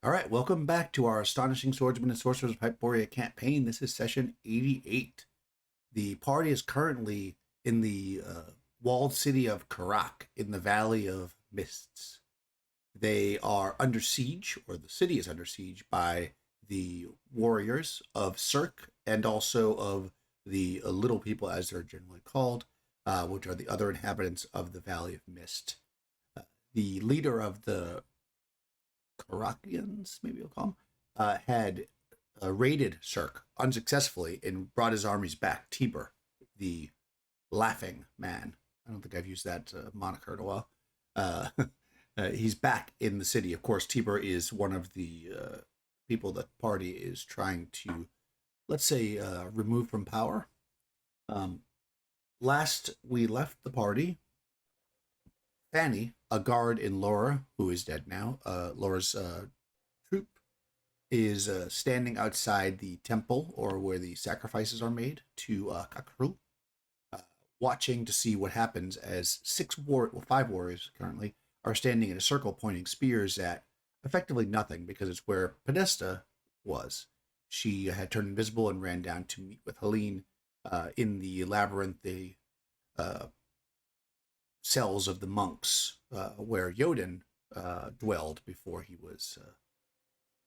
All right, welcome back to our Astonishing Swordsmen and Sorcerers of Hyperborea campaign. This is session 88. The party is currently in the walled city of Karak in the Valley of Mists. They are under siege, or the city is under siege, by the warriors of Cirque and also of the Little People, as they're generally called, which are the other inhabitants of the Valley of Mist. The leader of the Karakians, maybe we'll call them, had raided Cirque unsuccessfully and brought his armies back. Tiber, the laughing man. I don't think I've used that moniker in a while. Uh, he's back in the city. Of course, Tiber is one of the people that the party is trying to, let's say, remove from power. Um, Last we left the party, Fanny, a guard in Laura, who is dead now, Laura's troop, is standing outside the temple or where the sacrifices are made to Kakru, uh, watching to see what happens as five warriors currently are standing in a circle pointing spears at effectively nothing because it's where Podesta was. She had turned invisible and ran down to meet with Helene in the labyrinth, the uh, cells of the monks where Yodin dwelled before he was,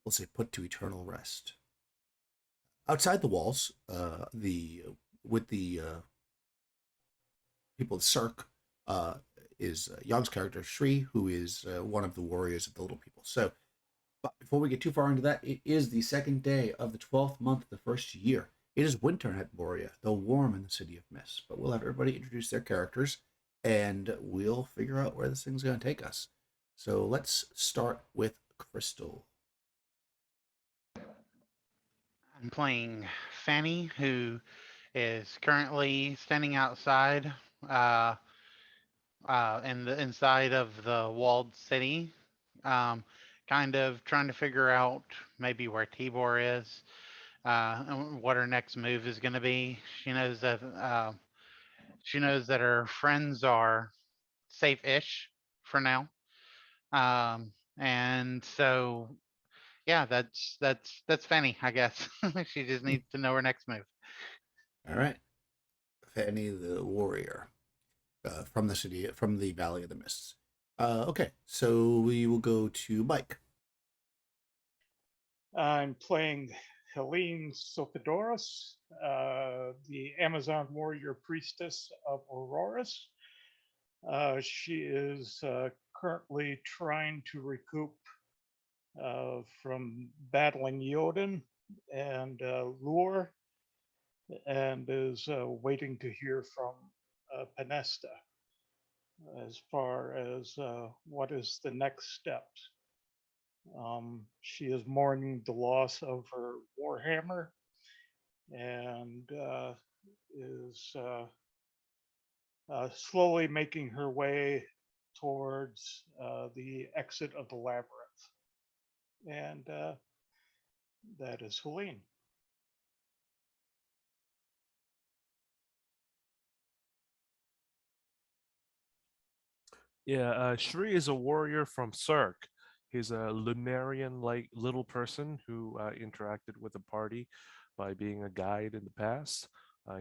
we'll say, put to eternal rest. Outside the walls, the with the people of Cirque is Young's character Shri, who is one of the warriors of the Little People. So, but before we get too far into that, it is the second day of the 12th month of the first year. It is winter in Hyperborea, though warm in the City of Mist. But we'll have everybody introduce their characters, and we'll figure out where this thing's going to take us. So let's start with Crystal. I'm playing Fanny, who is currently standing outside, uh, in the inside of the walled city, um, kind of trying to figure out maybe where Tibor is, and what her next move is going to be. She knows that her friends are safe-ish for now, and so yeah, that's Fanny, I guess. She just needs to know her next move. All right, Fanny the warrior from the Valley of the Mists. Okay, so we will go to Mike. I'm playing Helene Sophidorus, the Amazon warrior priestess of Auroras. She is currently trying to recoup from battling Jodin and Lure, and is waiting to hear from Penesta as far as what is the next steps. She is mourning the loss of her Warhammer and is slowly making her way towards the exit of the labyrinth. And that is Helene. Yeah, Shri is a warrior from Cirque. He's a Lemurian-like little person who interacted with the party by being a guide in the past.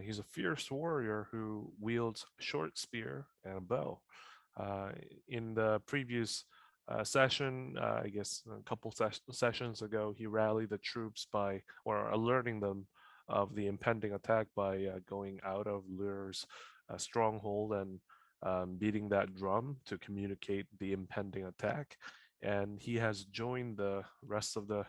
He's a fierce warrior who wields a short spear and a bow. Uh, in the previous session, I guess a couple sessions ago, he rallied the troops by, or alerting them of the impending attack by going out of Lure's stronghold and beating that drum to communicate the impending attack. And he has joined the rest of the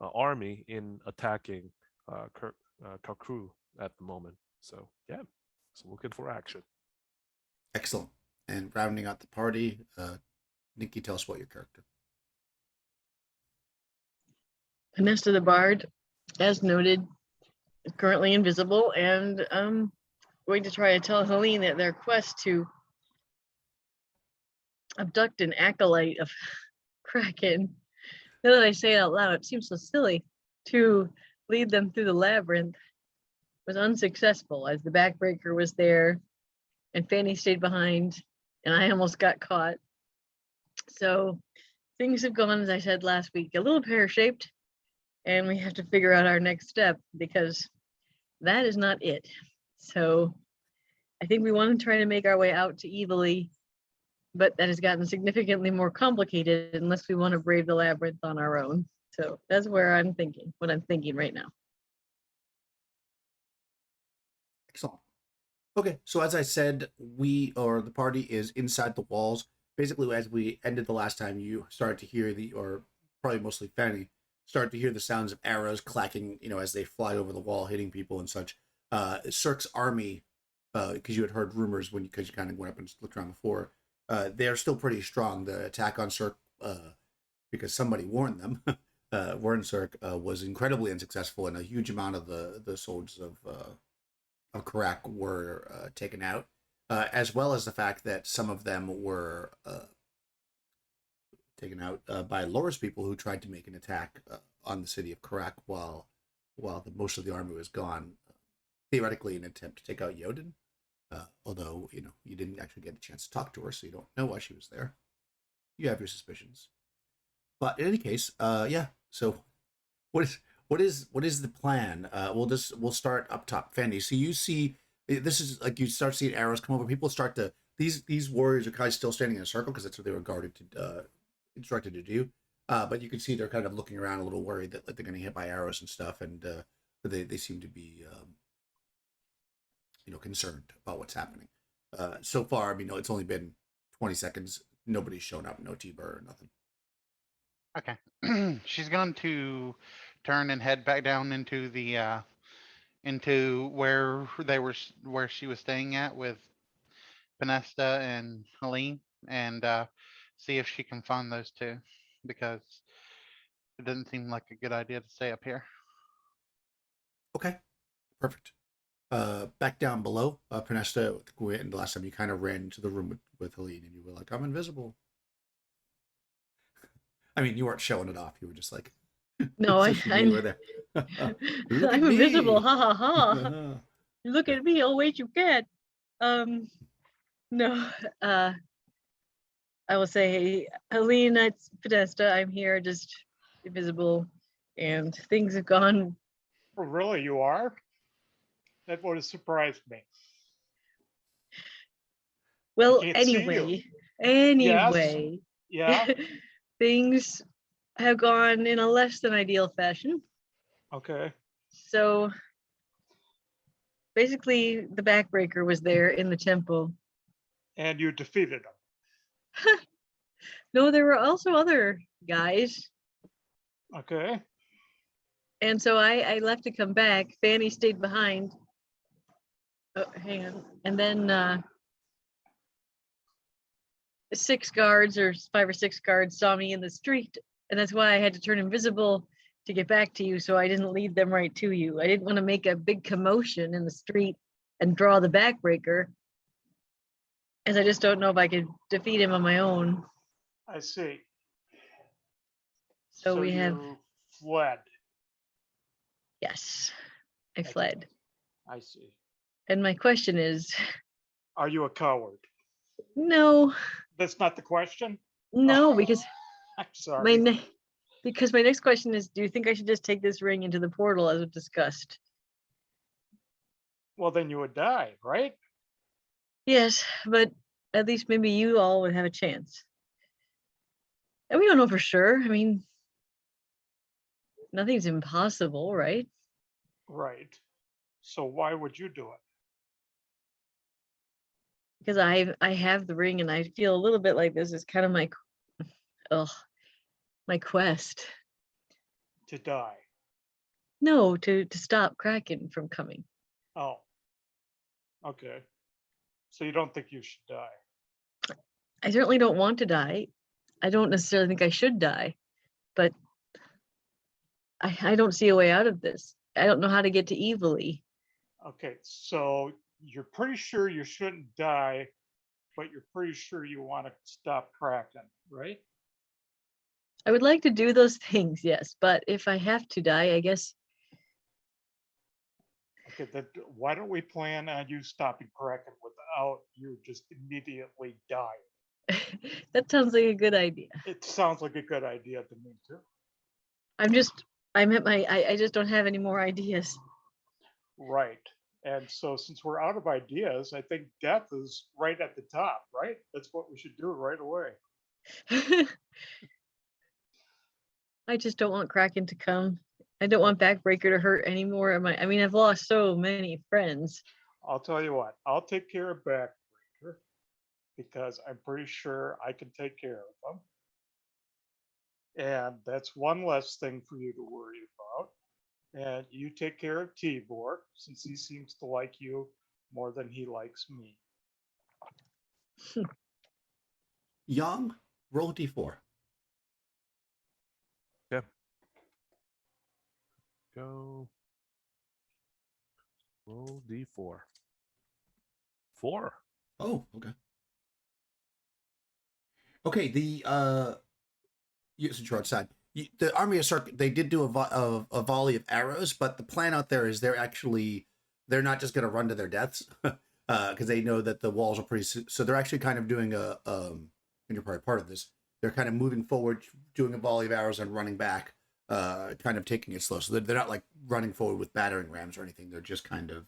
army in attacking Kakru at the moment. So yeah, so looking for action. Excellent. And rounding out the party, Nikki, tell us about your character. Panesta the Bard, as noted, is currently invisible and going to try to tell Helene that their quest to abduct an acolyte of Kraken, now that I say it out loud, it seems so silly, to lead them through the labyrinth was unsuccessful as the backbreaker was there and Fanny stayed behind and I almost got caught. So things have gone, as I said last week, a little pear-shaped, and we have to figure out our next step because that is not it. So I think we want to try to make our way out to Evilly, but that has gotten significantly more complicated unless we want to brave the labyrinth on our own. So that's where I'm thinking, what I'm thinking right now. Excellent. Okay, so as I said, the party is inside the walls. Basically, as we ended the last time, you started to hear or probably mostly Fanny, started to hear the sounds of arrows clacking, as they fly over the wall, hitting people and such. Cirque's army, because you had heard rumors because you kind of went up and looked around before, they're still pretty strong. The attack on Cirque, because somebody warned them, warned Cirque, was incredibly unsuccessful, and a huge amount of the soldiers of Karak were taken out, as well as the fact that some of them were taken out by Laura's people who tried to make an attack on the city of Karak while most of the army was gone, theoretically in an attempt to take out Yodin. Although, you didn't actually get a chance to talk to her, so you don't know why she was there. You have your suspicions. But in any case, yeah, so what is the plan? We'll start up top. Fanny, so you see, this is like you start seeing arrows come over. People start to these warriors are kind of still standing in a circle because that's what they were instructed to do. But you can see they're kind of looking around a little worried that they're going to get hit by arrows and stuff, and they seem to be concerned about what's happening. So far, I mean, it's only been 20 seconds. Nobody's shown up. No T-Bar or nothing. Okay. She's going to turn and head back down into the into where she was staying at with Pinesta and Helene, and see if she can find those two, because it doesn't seem like a good idea to stay up here. Okay, perfect. Back down below, Pinesta, and the last time you kind of ran into the room with Helene, and you were like, "I'm invisible." I mean, you weren't showing it off. You were just like, No, you were there. Look at I'm invisible. me. Ha ha ha. Look at me. Oh wait, you can't. No. I will say, Helene, it's Podesta. I'm here, just invisible, and things have gone. Oh, really, you are? That would have surprised me. Well, can't see you. anyway, Yeah. things have gone in a less than ideal fashion. Okay. So basically, the backbreaker was there in the temple. And you defeated him. No, there were also other guys. Okay. And so I left to come back. Fanny stayed behind. Oh, hang on. And then 6 guards or 5 or 6 guards saw me in the street. And that's why I had to turn invisible to get back to you, so I didn't lead them right to you. I didn't want to make a big commotion in the street and draw the backbreaker, as I just don't know if I could defeat him on my own. I see. So we have, you fled. yes, I Okay. fled. I see. And my question is, Are you a coward? no, That's not the question? no, because I'm sorry. because my next question is, do you think I should just take this ring into the portal as we've discussed? Well, then you would die, right? Yes, but at least maybe you all would have a chance. And we don't know for sure. I mean, nothing's impossible, right? Right. So why would you do it? Because I have the ring, and I feel a little bit like this is kind of my quest. To die. No, to stop Kraken from coming. Oh. Okay. So you don't think you should die? I certainly don't want to die. I don't necessarily think I should die, but I don't see a way out of this. I don't know how to get to Evilly. Okay, so you're pretty sure you shouldn't die, but you're pretty sure you want to stop Kraken, right? I would like to do those things, yes, but if I have to die, I guess. Okay, then why don't we plan on you stopping Kraken without you just immediately dying? That sounds like a good idea. It sounds like a good idea to me too. I'm at my, I just don't have any more ideas. Right. And so since we're out of ideas, I think death is right at the top, right? That's what we should do right away. I just don't want Kraken to come. I don't want Backbreaker to hurt anymore. I mean, I've lost so many friends. I'll tell you what, I'll take care of Backbreaker because I'm pretty sure I can take care of them. And that's one less thing for you to worry about. And you take care of Tibor since he seems to like you more than he likes me. Young, roll a d4. Go. Roll d4. 4. Oh, okay. Okay, since you're outside, the army of Circuit, they did do a volley of arrows, but the plan out there is they're not just going to run to their deaths because they know that the walls are pretty. So they're actually kind of doing and you're probably part of this. They're kind of moving forward, doing a volley of arrows and running back, kind of taking it slow. So they're not like running forward with battering rams or anything. They're just kind of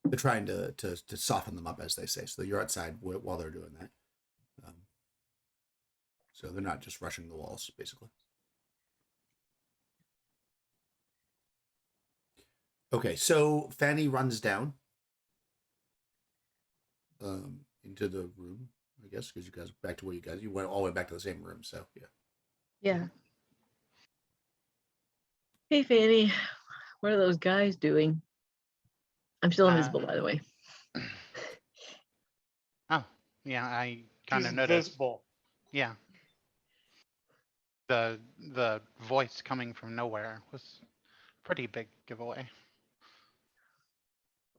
they're trying to soften them up, as they say. So you're outside while they're doing that. So they're not just rushing the walls, basically. Okay, so Fanny runs down into the room, I guess, because you guys back to where you went all the way back to the same room. So yeah. Yeah. Hey, Fanny. What are those guys doing? I'm still invisible, by the way. Oh, yeah, I kind He's of noticed. invisible. Yeah. The voice coming from nowhere was a pretty big giveaway.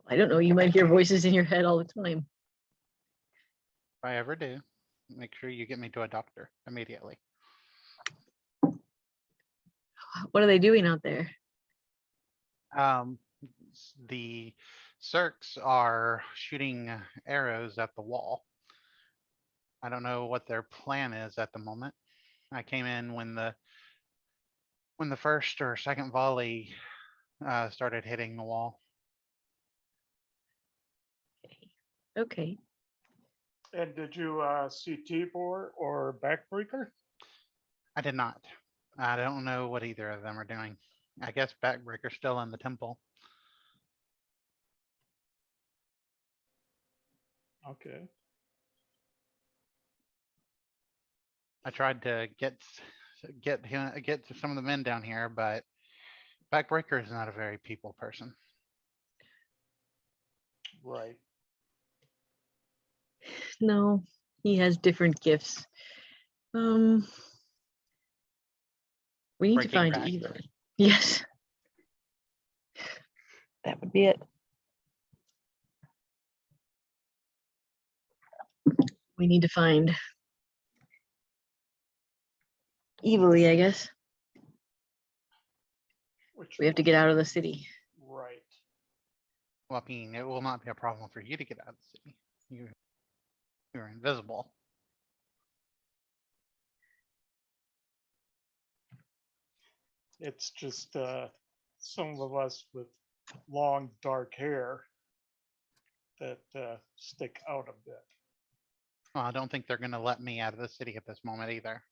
I don't know. You might hear voices in your head all the time. If I ever do, make sure you get me to a doctor immediately. What are they doing out there? The Circs are shooting arrows at the wall. I don't know what their plan is at the moment. I came in when the first or second volley started hitting the wall. Okay. And did you see Tibor or Backbreaker? I did not. I don't know what either of them are doing. I guess Backbreaker's still in the temple. Okay. I tried to get some of the men down here, but Backbreaker is not a very people person. Right. No, he has different gifts. We need to Breaking find bad. Eva. Yes. That would be it. We need to find Evilly, I guess. We have to get out of the city. Right. Well, I mean, it will not be a problem for you to get out of the city. You're invisible. It's just some of us with long dark hair that stick out a bit. Well, I don't think they're going to let me out of the city at this moment either.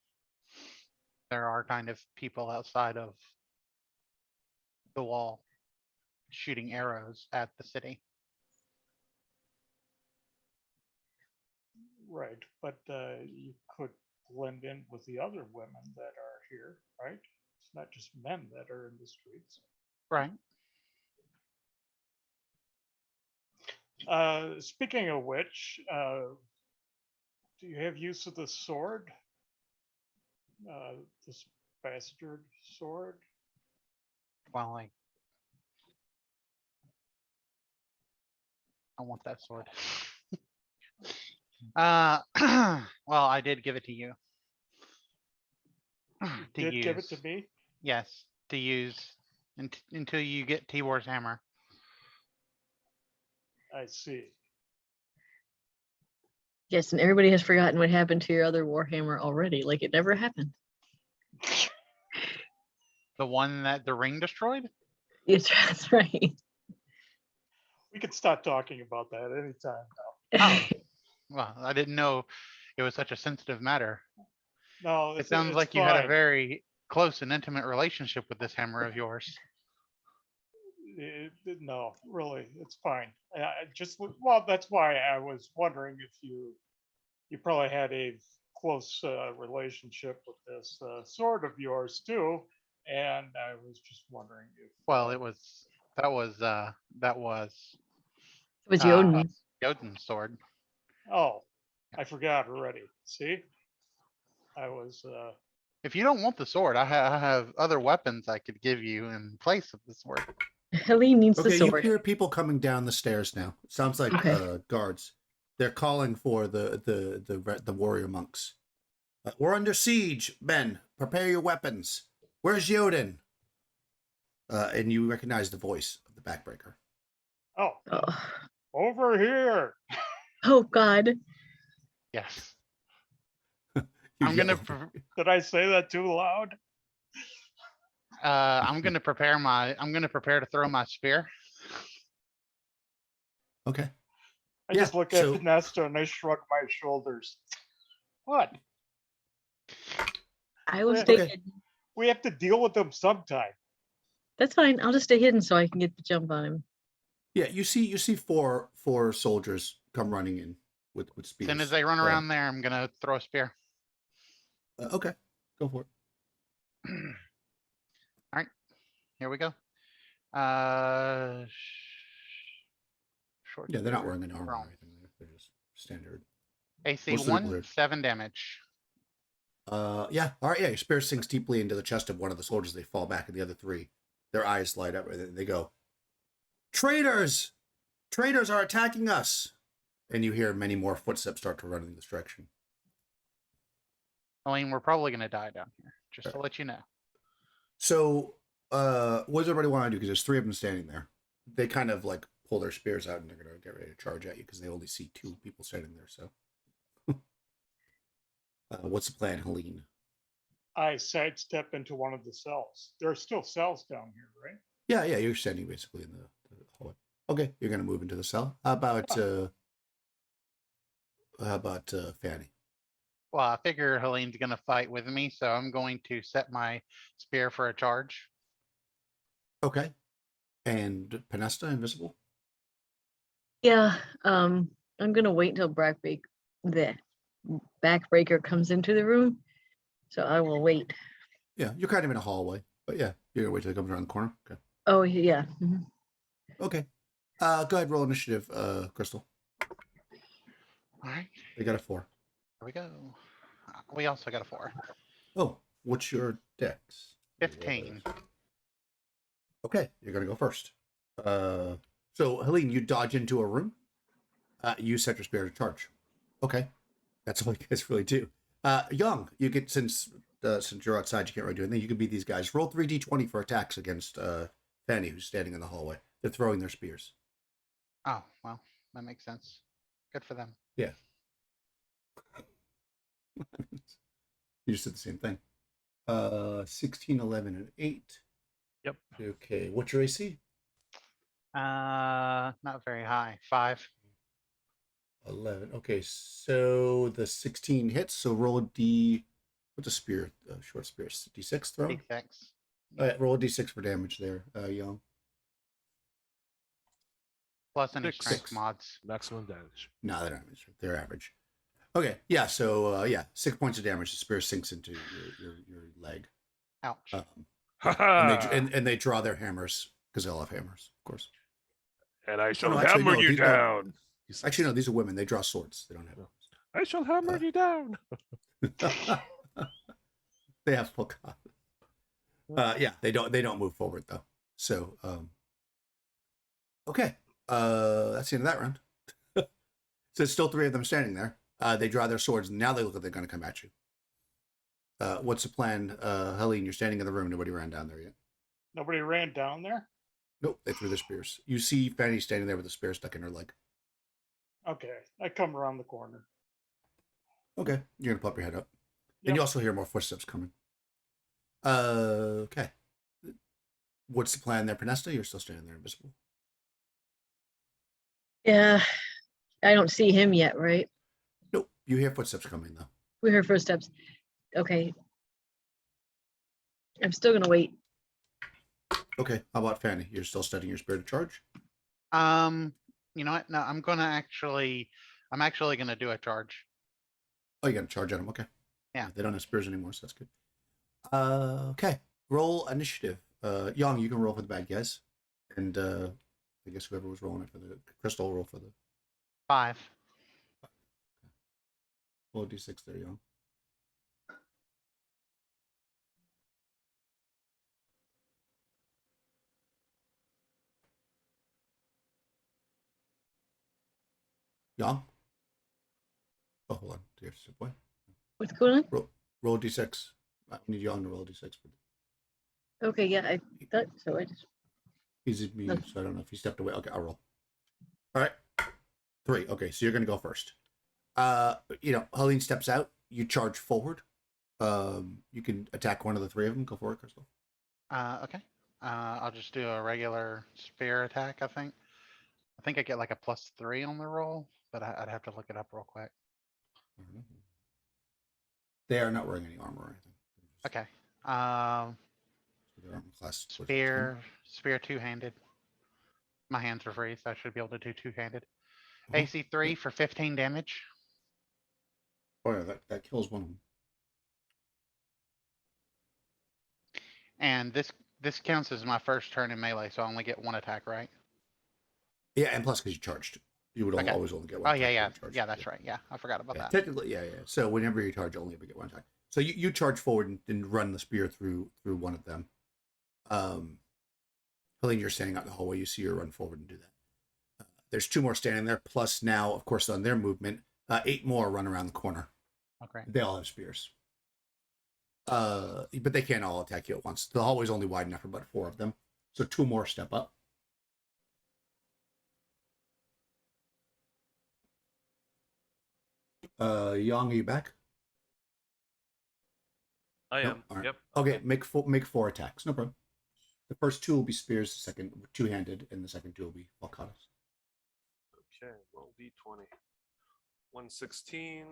There are kind of people outside of the wall shooting arrows at the city. Right, but you could blend in with the other women that are here, right? It's not just men that are in the streets. Right. Speaking of which, do you have use of the sword? This bastard sword? Well, I want that sword. Well, I did give it to you. Give it to me? Yes, to use until you get Tibor's hammer. I see. Yes, and everybody has forgotten what happened to your other Warhammer already, like it never happened. The one that the ring destroyed? Yes, that's right. We could stop talking about that anytime Oh. Well, I didn't know it was such a sensitive matter. now. No, It it's, sounds it's like you had a fine. very close and intimate relationship with this hammer of yours. No, really, it's fine. I just well, that's why I was wondering if you probably had a close relationship with this sword of yours too, and I was just wondering if. Well, that was It was uh, Jodin. Jodin's sword. Oh, I forgot already. See, I was. If you don't want the sword, I have other weapons I could give you in place of the sword. Helene needs the Okay, you sword. hear people coming down the stairs now. Sounds like Okay. guards. They're calling for the warrior monks. We're under siege, men. Prepare your weapons. Where's Jodin? And you recognize the voice of the backbreaker. Oh, Oh, over here. oh God. Yes. You I'm gonna yell. Did I say that too loud? I'm gonna prepare to throw my spear. Okay. I Yeah, just look so- at Nesta and I shrug my shoulders. What? I will Yeah. stay Okay. hidden. We have to deal with them sometime. That's fine. I'll just stay hidden so I can get the jump on him. Yeah, you see four soldiers come running in with As spears. soon as they run around there, I'm gonna throw a spear. Okay, go for it. All right, here we go. Short Yeah, they're not spear, wearing an armor or wrong. anything. They're just standard. AC Most of the people 1, here- 7 damage. Yeah. All right. Yeah. Your spear sinks deeply into the chest of one of the soldiers. They fall back, and the other three, their eyes light up, and they go, "Traitors! Traitors are attacking us!" And you hear many more footsteps start to run in this direction. I mean, we're probably gonna die down here. Just to let you know. So, what does everybody want to do? Because there's three of them standing there. They kind of like pull their spears out, and they're gonna get ready to charge at you because they only see two people standing there. So, what's the plan, Helene? I sidestep into one of the cells. There are still cells down here, right? Yeah, you're standing basically in the hallway. Okay, you're gonna move into the cell. How about Fanny? Well, I figure Helene's gonna fight with me, so I'm going to set my spear for a charge. Okay, and Penesta, invisible. Yeah. I'm gonna wait until the backbreaker comes into the room. So I will wait. Yeah, you're kind of in a hallway, but yeah, you're gonna wait till it comes around the corner. Okay. Oh yeah. Mhm. Okay. Go ahead, roll initiative, Crystal. All right, They got a 4. here we go. We also got a 4. Oh, what's your dex? 15. Okay, you're gonna go first. So Helene, you dodge into a room. You set your spear to charge. Okay, that's all you guys really do. Young, you get since you're outside, you can't really do anything. You can beat these guys. Roll 3d20 for attacks against Fanny, who's standing in the hallway. They're throwing their spears. Oh, well, that makes sense. Good for them. Yeah. You just did the same thing. 16, 11, and 8. Yep. Okay, what's your AC? Not very high. 5. 11. Okay, so the 16 hits. So roll a D. What's a spear? Short spear. D6 throw. Big thanks. All right, roll a D6 for damage there, Young. Plus any 6. strength mods. Maximum damage. No, they're not. They're average. Okay, yeah. So 6 points of damage. The spear sinks into your leg. Ouch. And they draw their hammers because they all have hammers, of course. And I shall no, actually, hammer no, you these- no. down. he says. Actually, no. These are women. They draw swords. They don't have. I shall hammer you down. They have full con. Yeah, they don't move forward though. So okay. That's the end of that round. So there's still 3 of them standing there. They draw their swords and now they look like they're gonna come at you. What's the plan? Helene, you're standing in the room, nobody ran down there yet. Nobody ran down there? Nope, they threw their spears. You see Fanny standing there with a spear stuck in her leg. Okay, I come around the corner. Okay, you're gonna pop your head up, and Yep. you also hear more footsteps coming. Okay. What's the plan there, Panesta? You're still standing there invisible. Yeah, I don't see him yet, right? Nope. You hear footsteps coming though. We heard footsteps. Okay. I'm still gonna wait. Okay. How about Fanny? You're still studying your spirit of charge. You know what? No, I'm actually gonna do a charge. Oh, you got to charge at them. Okay. Yeah. They don't have spears anymore, so that's good. Okay. Roll initiative. Young, you can roll for the bad guys, and I guess whoever was rolling it for the crystal roll for the 5. roll d6 there, Young. Young. Oh, hold on. Do you have to step away? What's going on? Roll d6. I need Young to roll d6. Okay, yeah, I thought so. I just He's muted, so I don't know if he stepped away. Okay, I'll roll. All right. 3. Okay, so you're gonna go first. Helene steps out. You charge forward. You can attack one of the 3 of them. Go for it, Crystal. Okay. I'll just do a regular spear attack. I think I get like a +3 on the roll, but I'd have to look it up real quick. They are not wearing any armor or anything. Okay. Their armor class. was 10. Spear 2-handed. My hands are free, so I should be able to do 2-handed. Uh-huh. AC 3 for 15 damage. Oh yeah, that kills one of them. And this counts as my first turn in melee, so I only get 1 attack, right? Yeah, and plus because you charged, you would Okay. always only get 1. Oh yeah, attack yeah, when you charge. yeah. That's right. Yeah, I forgot about that. Technically, yeah. So whenever you charge, you only ever get 1 attack. So you charge forward and run the spear through one of them. Helene, you're standing out in the hallway. You see her run forward and do that. There's 2 more standing there. Plus now, of course, on their movement, 8 more run around the corner. Okay. They all have spears. But they can't all attack you at once. The hallway's only wide enough for about 4 of them. So 2 more step up. Yang, are you back? I Nope. am. All right. Yep. Okay, make 4 attacks. No problem. The first 2 will be spears, the second 2-handed, and the second 2 will be falcatas. Okay, roll d20. 116,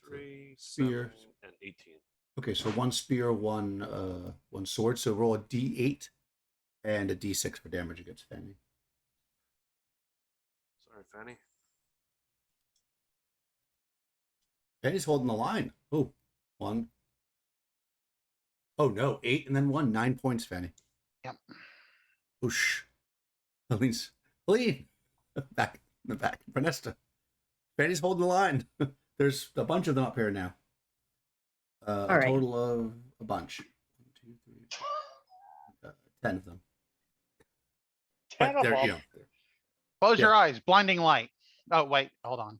3, Spear. 7, and 18. Okay, so 1 spear, 1 sword. So roll a d8 and a d6 for damage against Fanny. Sorry, Fanny. Fanny's holding the line. Oh, 1. Oh no, 8 and then 1. 9 points, Fanny. Yep. Oosh. Helene. Back in the back. Vanessa. Fanny's holding the line. There's a bunch of them up here now. All A right. total of a bunch. 1, 2, 3, 10 of them. 10 But of they're, them. they're Close Yeah. your eyes. Blinding light. Oh wait, hold on.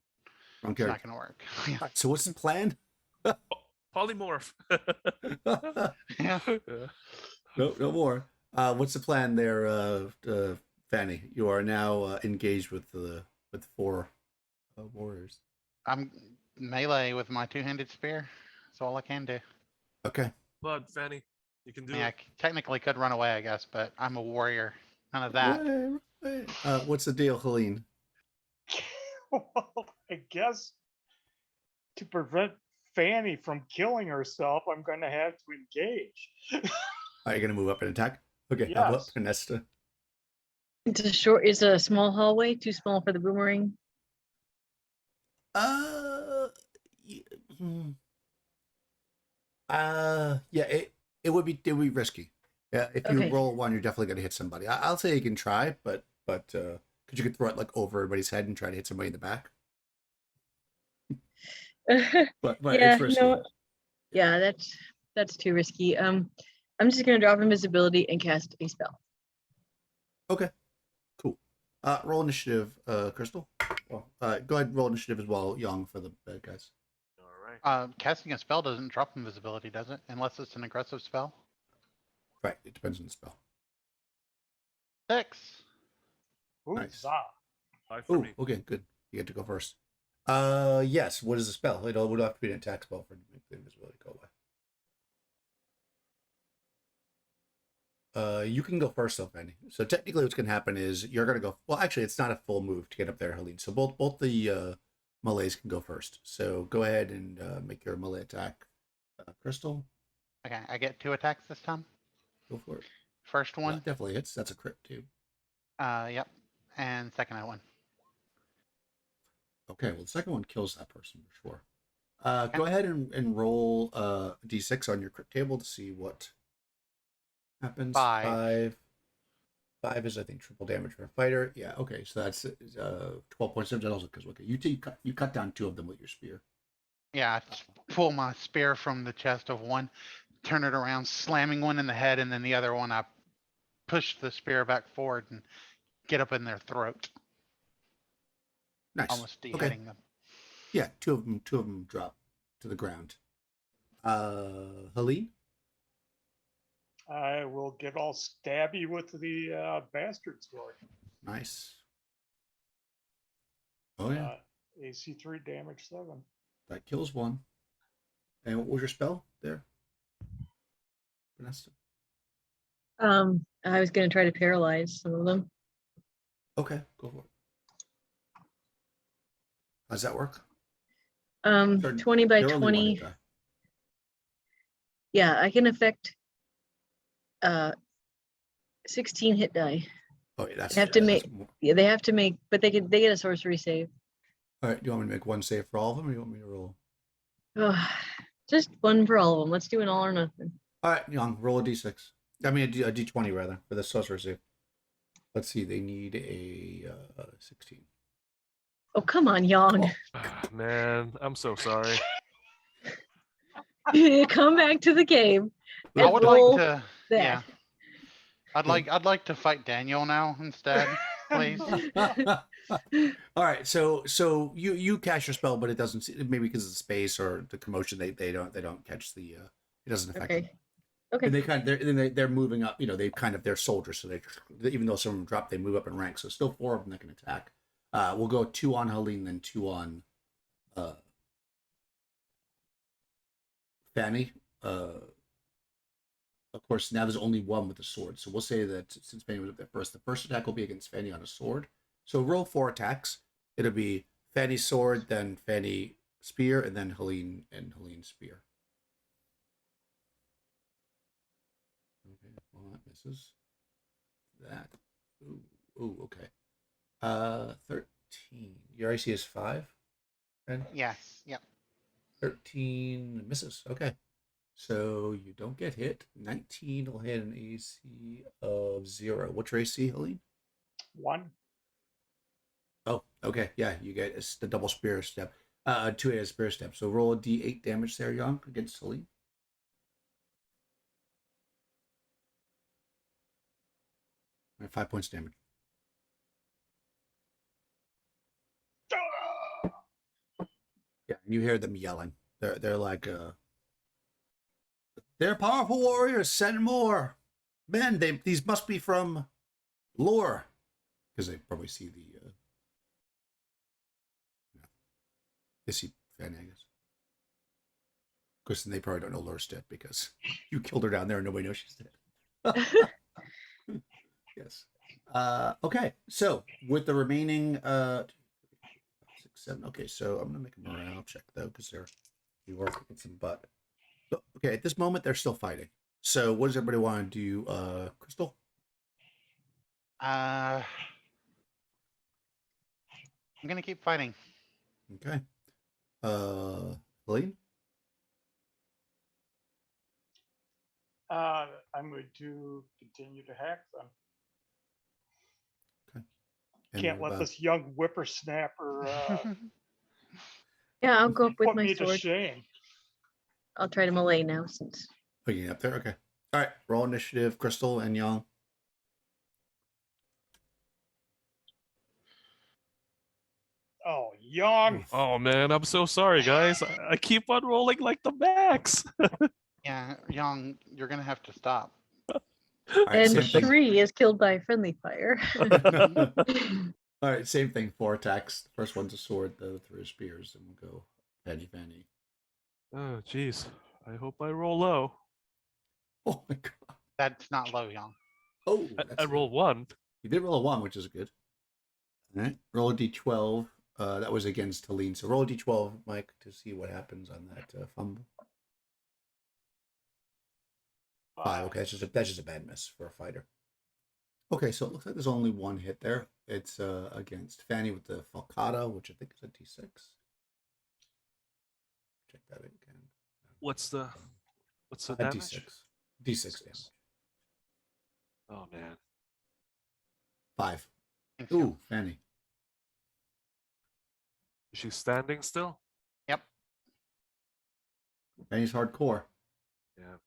wrong It's not character. gonna work. So what's the plan? Polymorph. Yeah. Yeah. No more. What's the plan there, Fanny? You are now engaged with the 4 warriors. I'm melee with my 2-handed spear. That's all I can do. Okay. But Fanny, you can I do mean, I it. technically could run away, I guess, but I'm a warrior. None of that. Right. What's the deal, Helene? Well, I guess to prevent Fanny from killing herself, I'm going to have to engage. Are you going to move up and attack? Okay. How about Yes. Panesta? it's a small hallway, too small for the boomerang. Yeah. It would be risky. Yeah. If you Okay. roll 1, you're definitely going to hit somebody. I'll say you can try, but because you could throw it like over everybody's head and try to hit somebody in the back. But yeah, it's risky. no, yeah, that's too risky. I'm just gonna drop invisibility and cast a spell. Okay, cool. Roll initiative, Crystal. Well, go ahead and roll initiative as well, Young, for the bad guys. All right. Casting a spell doesn't drop invisibility, does it? Unless it's an aggressive spell. Right, it depends on the spell. 6. Nice. Huzzah. 5 for Oh, me. okay, good. You get to go first. Yes. What is the spell? It would have to be an attack spell for the invisibility to go away. You can go first, though, Fanny. So technically, what's going to happen is you're going to go. Well, actually, it's not a full move to get up there, Helene. So both the melees can go first. So go ahead and make your melee attack, Crystal. Okay, I get 2 attacks this time. Go for it. First one, That definitely hits. That's a crit too. yep, and second one. Okay, well, the second one kills that person for sure. Go ahead and roll d6 on your crit table to see what happens. 5. 5 is, I think, triple damage for a fighter. Yeah, okay, so that's 12 points of damage. Also, because okay, you cut down 2 of them with your spear. Yeah, I just pull my spear from the chest of one, turn it around, slamming one in the head, and then the other one I push the spear back forward and get up in their throat, Nice. almost Okay. beheading them. Yeah, two of them drop to the ground. Helene? I will get all stabby with the bastard sword. Nice. Oh yeah, AC 3, damage 7. that kills one. And what was your spell there, Vanessa? I was gonna try to paralyze some of them. Okay, go for it. How does that work? 20 by They're only one 20. hit die. Yeah, I can affect 16 hit die. Oh, yeah, that's. They have to that's make- more. Yeah, they have to make, but they get a sorcery save. All right, do you want me to make one save for all of them, or you want me to roll? Ugh, just one for all of them. Let's do an all or nothing. All right, Young, roll a d6. I mean, a d20 rather for the sorcerer save. Let's see, they need a 16. Oh, come on, Yang. Man, I'm so sorry. Come back to the game. I and would roll like to, that. yeah. I'd like to fight Daniel now instead, please. All right, so you cast your spell, but it doesn't. Maybe because of the space or the commotion, they don't catch the. It doesn't affect them. Okay. Okay. And they kind of they're moving up. You know, they're soldiers, so they even though some of them drop, they move up in rank. So still 4 of them that can attack. We'll go 2 on Helene, then 2 on Fanny. Of course, now there's only one with a sword. So we'll say that since Fanny was up there first, the first attack will be against Fanny on a sword. So roll 4 attacks. It'll be Fanny sword, then Fanny spear, and then Helene and Helene spear. Okay, well that misses. That. Ooh, okay. 13. Your AC is 5. And Yes, yep. 13 misses. Okay. So you don't get hit. 19 will hit an AC of 0. What's your AC, Helene? 1. Oh, okay. Yeah, you get the double spear step. 2 a spear step. So roll a d8 damage there, Young, against Helene. All right, 5 points damage. Yeah, you hear them yelling. They're like they're powerful warriors. Send more men. These must be from lore, because they probably see the. They see Fanny, I guess. Of course, they probably don't know Lore's dead because you killed her down there and nobody knows she's dead. Yes. Okay. So with the remaining 6, 7. Okay, so I'm gonna make a morale check though, because you are kicking some butt. So, okay, at this moment they're still fighting. So what does everybody want to do? Crystal? I'm gonna keep fighting. Okay. Helene? I'm going to continue to hack them. And Can't what let about- this young whippersnapper Yeah, I'll go up with put my me to sword. shame. I'll try to melee now since. Putting it up there? Okay. All right. Roll initiative, Crystal and Young. Oh, young. Oh man, I'm so sorry, guys. I keep on rolling like the max. Yeah, Young, you're gonna have to stop. All right, And same thing. Shri is killed by friendly fire. All right, same thing. 4 attacks. The first one's a sword, the other 3 are spears, and we'll go Fanny. Oh, jeez. I hope I roll low. Oh my god. That's not low, Young. Oh, I that's rolled 1. You did roll a 1, which is good. All right, roll a d12. That was against Helene. So roll a d12, Mike, to see what happens on that fumble. 5. Okay, that's just a bad miss for a fighter. Okay, so it looks like there's only 1 hit there. It's against Fanny with the falcata, which I think is a d6. Check that again. What's the A damage? D6 damage. Oh man. 5. Thanks, Young. Ooh, Fanny. Is she standing still? Yep. Fanny's hardcore. Yeah.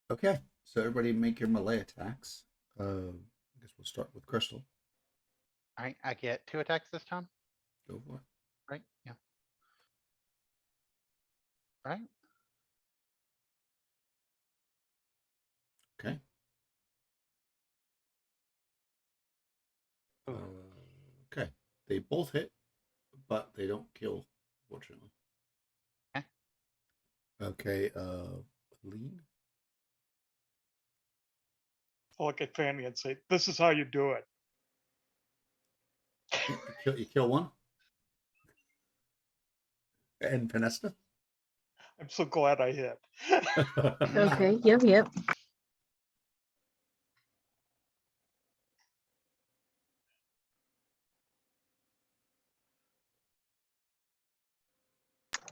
Okay, so everybody make your melee attacks. I guess we'll start with Crystal. All right, I get 2 attacks this time, Go for it. right? Yeah. Right? Okay. Oh. Okay. They both hit, but they don't kill, fortunately. Okay. Okay, Lean. I'll look at Fanny and say, "This is how you do it." You kill 1. And Penesta. I'm so glad I hit. Okay, yep.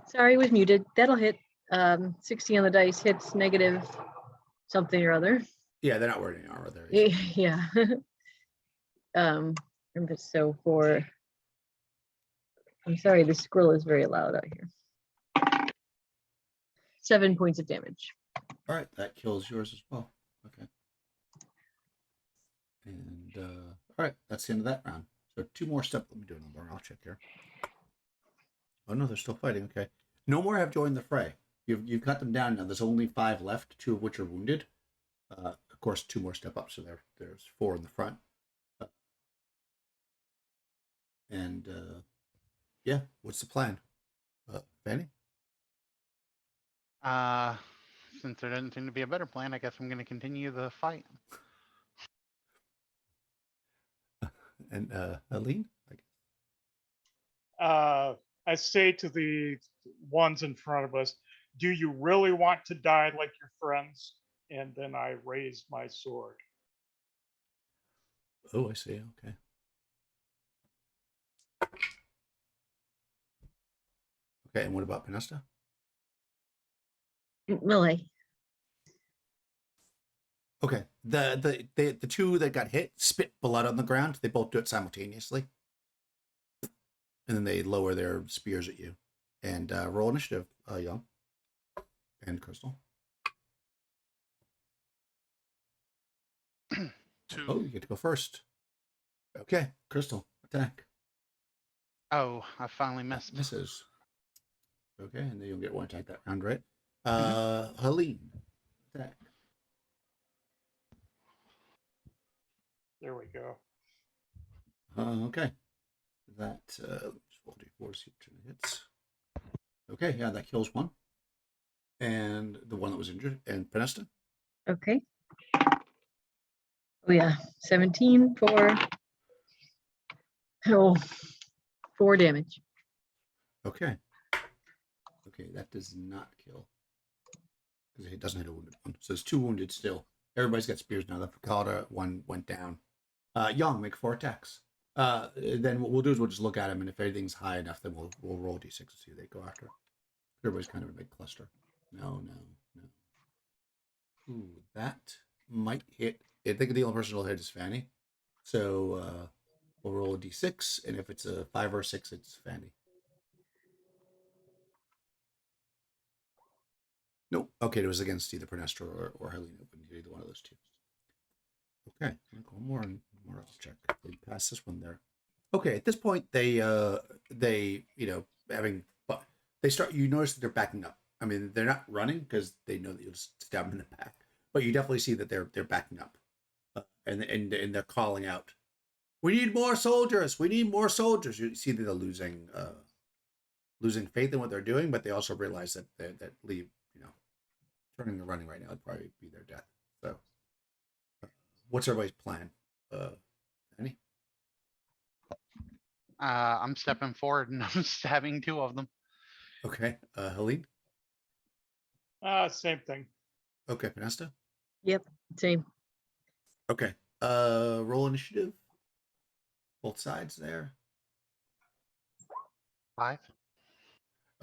Sorry, was muted. That'll hit. 60 on the dice hits negative something or other. Yeah, they're not wearing any armor there. Yeah. And so for, I'm sorry, the squirrel is very loud out here. 7 points of damage. All right, that kills yours as well. Okay. And all right, that's the end of that round. So 2 more steps. Let me do another. I'll check here. Oh no, they're still fighting. Okay, no more have joined the fray. You've cut them down now. There's only 5 left, 2 of which are wounded. Of course, 2 more step up, so there's 4 in the front. And yeah, what's the plan, Fanny? Since there doesn't seem to be a better plan, I guess I'm going to continue the fight. And Aline? I say to the ones in front of us, "Do you really want to die like your friends?" And then I raise my sword. Oh, I see. Okay. Okay, and what about Penesta? Melee. Okay, the 2 that got hit spit blood on the ground. They both do it simultaneously, and then they lower their spears at you. And roll initiative, Young and Crystal. 2. Oh, you get to go first. Okay, Crystal, attack. Oh, I finally missed. Misses. Okay, and then you'll get 1 attack that round, right? Helene, attack. There we go. Okay. That roll d4, see which one hits. Okay, yeah, that kills 1. And the one that was injured. And Penesta? Okay. Oh yeah, 17 for 4 damage. Okay. Okay, that does not kill. Because it doesn't hit a wounded one. So there's 2 wounded still. Everybody's got spears now. The Fakada one went down. Young, make 4 attacks. Then what we'll do is we'll just look at them, and if anything's high enough, then we'll roll d6 to see who they go after. Everybody's kind of a big cluster. No. Ooh, that might hit. I think the only person who'll hit is Fanny. So we'll roll a d6, and if it's a 5 or a 6, it's Fanny. Nope. Okay, it was against either Pernestra or Helena. Either one of those 2. Okay, one more I'll check. They pass this one there. Okay, at this point they they start. You notice that they're backing up. I mean, they're not running because they know that you'll just stab them in the back, but you definitely see that they're backing up, and they're calling out We need more soldiers. We need more soldiers. You see that they're losing faith in what they're doing, but they also realize that leave, turning and running right now would probably be their death. So, what's everybody's plan? Any? I'm stepping forward and I'm stabbing 2 of them. Okay, Helene. Same thing. Okay, Panesta. Yep, same. Okay, roll initiative. Both sides there. 5.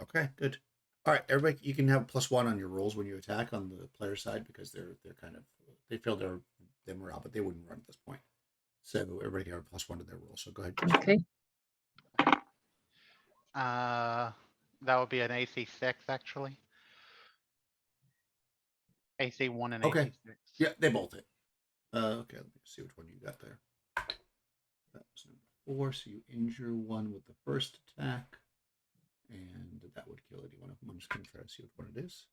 Okay, good. All right, everybody, you can have +1 on your rolls when you attack on the player side because they're kind of they feel their morale, but they wouldn't run at this point. So everybody can have +1 to their roll. So go ahead. Chris. Okay. That would be an AC 6 actually. AC 1 and Okay. AC 6. Yeah, they both hit. Okay, let me see which one you got there. That's number 4. So you injure one with the first attack, and that would kill any one of them. I'm just gonna try to see which one it is.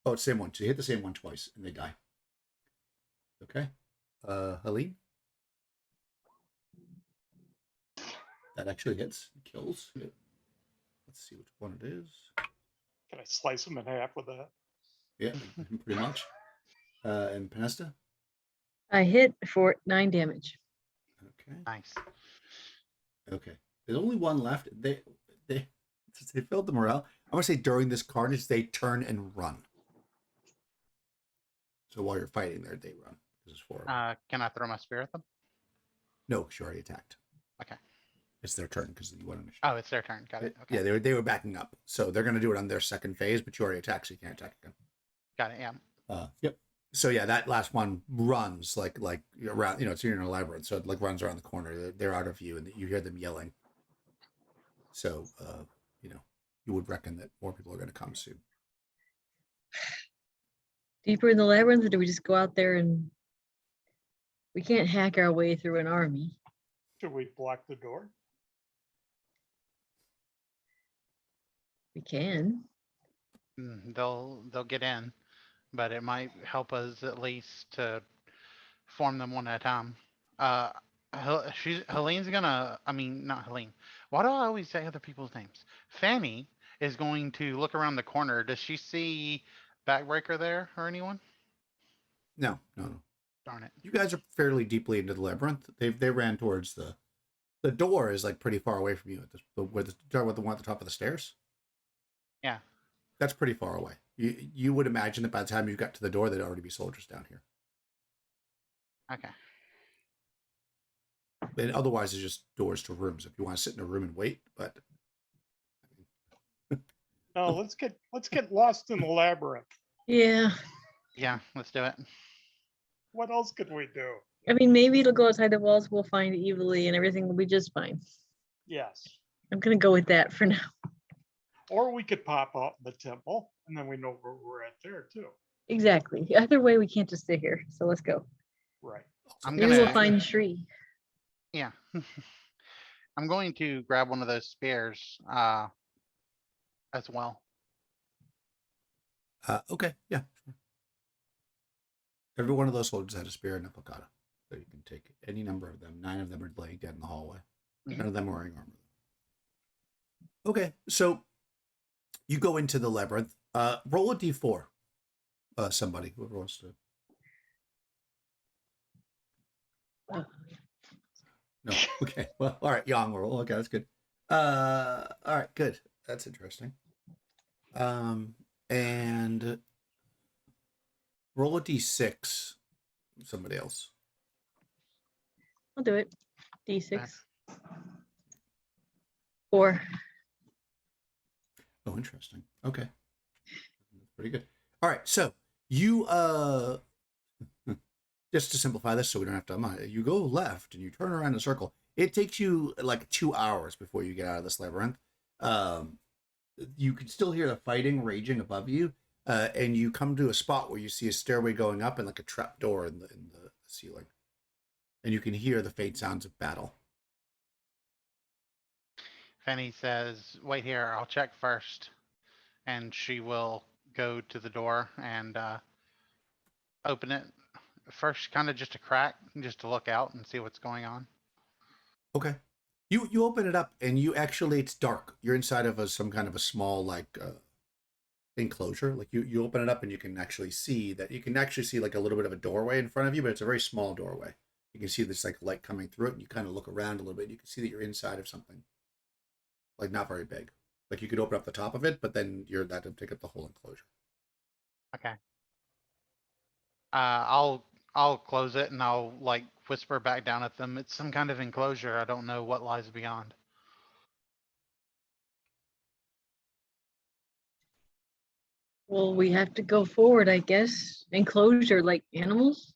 Oh, it's the same one. So you hit the same one twice, and they die. Okay, Helene. That actually hits, kills. Let's see which one it is. Can I slice them in half with that? Yeah, pretty much. And Panesta. I hit for 9 damage. Okay. Nice. Okay. There's only one left. They filled the morale. I'm gonna say during this carnage, they turn and run. So while you're fighting there, they run. This is 4. Can I throw my spear at them? No, she already attacked. Okay. It's their turn because you went on. Oh, it's their turn. Got it. Okay. Yeah, they were backing up, so they're gonna do it on their second phase. But you already attacked, so you can't attack again. Got it. Yeah. Yep. So yeah, that last one runs like around. It's in a labyrinth, so it like runs around the corner. They're out of view, and you hear them yelling. So you would reckon that more people are going to come soon. Deeper in the labyrinth, or do we just go out there and we can't hack our way through an army? Should we block the door? We can. They'll get in, but it might help us at least to form them one at a time. Helene's gonna. I mean, not Helene. Why do I always say other people's names? Fanny is going to look around the corner. Does she see Backbreaker there or anyone? No. Darn it. You guys are fairly deeply into the labyrinth. They ran towards the door is like pretty far away from you at the one at the top of the stairs. Yeah. That's pretty far away. You would imagine that by the time you got to the door, there'd already be soldiers down here. Okay. And otherwise, it's just doors to rooms if you want to sit in a room and wait. But No, let's get lost in the labyrinth. Yeah. Yeah. Let's do it. What else could we do? I mean, maybe it'll go outside the walls. We'll find evilly, and everything will be just fine. Yes. I'm gonna go with that for now. Or we could pop out in the temple, and then we know where we're at there too. Exactly. Either way, we can't just stay here. So let's go. Right. I'm Maybe gonna. we'll find Shri. Yeah. I'm going to grab one of those spears as well. okay, yeah. Sure. Every one of those soldiers had a spear and a placata, so you can take any number of them. 9 of them are laying dead in the hallway. None of them are wearing armor. Okay, so you go into the labyrinth. Roll a d4. Somebody, whoever wants to. No. Okay. Well, all right. Yang roll. Okay, that's good. All right. Good. That's interesting. And roll a d6. Somebody else. I'll do it. D6. 4. Oh, interesting. Okay. That's pretty good. All right. So you just to simplify this so we don't have to you go left and you turn around in a circle. It takes you like 2 hours before you get out of this labyrinth. You can still hear the fighting raging above you, and you come to a spot where you see a stairway going up and like a trap door in the ceiling, and you can hear the faint sounds of battle. Fanny says, "Wait here. I'll check first," and she will go to the door and open it first kind of just a crack, just to look out and see what's going on. Okay. You open it up and you actually it's dark. You're inside of some kind of a small like enclosure. Like you open it up and you can actually see like a little bit of a doorway in front of you, but it's a very small doorway. You can see this like light coming through it, and you kind of look around a little bit. And you can see that you're inside of something. Like not very big. Like you could open up the top of it, but then that would take up the whole enclosure. Okay. I'll close it and I'll like whisper back down at them. It's some kind of enclosure. I don't know what lies beyond. Well, we have to go forward, I guess. Enclosure like animals?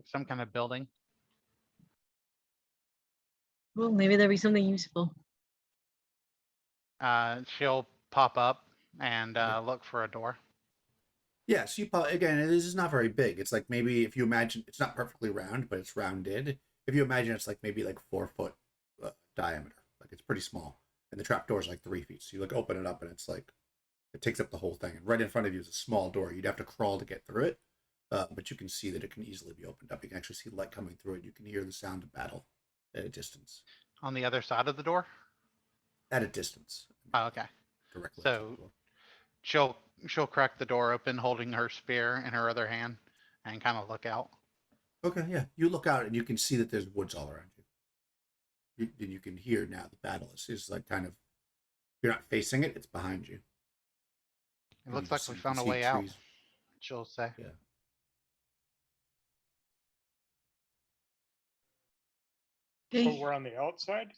Some kind of building. Well, maybe there'll be something useful. She'll pop up and Okay. look for a door. Yeah, so again, this is not very big. It's like maybe if you imagine it's not perfectly round, but it's rounded. If you imagine it's like maybe like 4 foot diameter, like it's pretty small, and the trap door is like 3 feet. So you like open it up and it's like it takes up the whole thing. And right in front of you is a small door. You'd have to crawl to get through it, but you can see that it can easily be opened up. You can actually see light coming through it. You can hear the sound of battle at a distance. On the other side of the door? At a distance. Oh, okay. Directly. So- outside the door. She'll crack the door open, holding her spear in her other hand, and kind of look out. Okay, yeah. You look out and you can see that there's woods all around you. And you can hear now the battle is like kind of you're not facing it; it's behind you. It And looks you like just- we you found a can see way out. trees. She'll say. Yeah. So Okay. we're on the outside?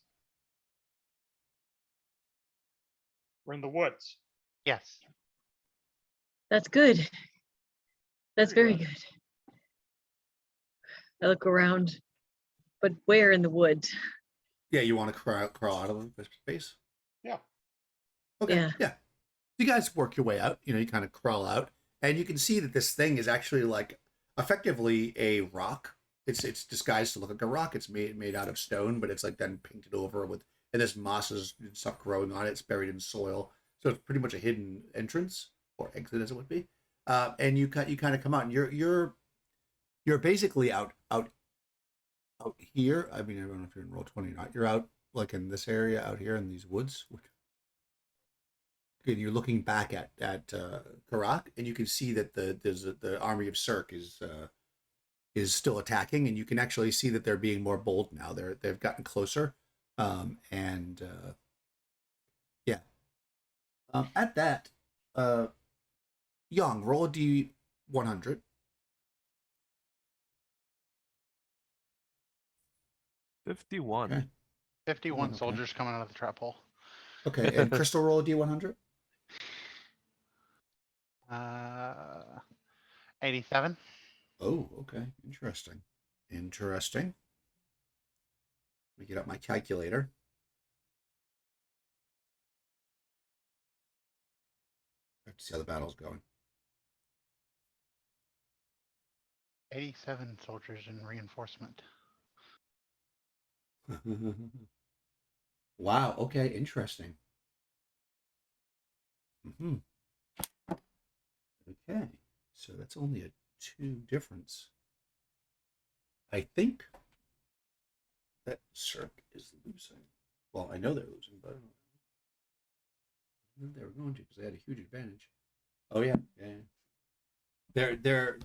We're in the woods. Yes. That's good. That's very Very good. I look around, but where in the woods? Yeah, you want to crawl out of the space? Yeah. Okay. Yeah. You guys work your way out. You kind of crawl out, and you can see that this thing is actually like effectively a rock. It's disguised to look like a rock. It's made out of stone, but it's like then painted over with and there's mosses and stuff growing on it. It's buried in soil, so it's pretty much a hidden entrance or exit as it would be. And you kind of come out, and you're basically out here. I mean, I don't know if you're in Roll20 or not. You're out like in this area out here in these woods. And you're looking back at Karak, and you can see that the army of Cirque is still attacking, and you can actually see that they're being more bold now. They've gotten closer, and yeah. At that, Young, roll a D100. 51. Okay. 51 Okay. soldiers coming out of the trap hole. Okay, and Crystal, roll a D100. 87. Oh, okay. Interesting. Let me get up my calculator. I have to see how the battle's going. 87 soldiers in reinforcement. Wow. Okay. Interesting. Okay. So that's only a 2 difference. I think that Cirque is losing. Well, I know they're losing, but I don't know if they were going to because they had a huge advantage. Oh yeah. They're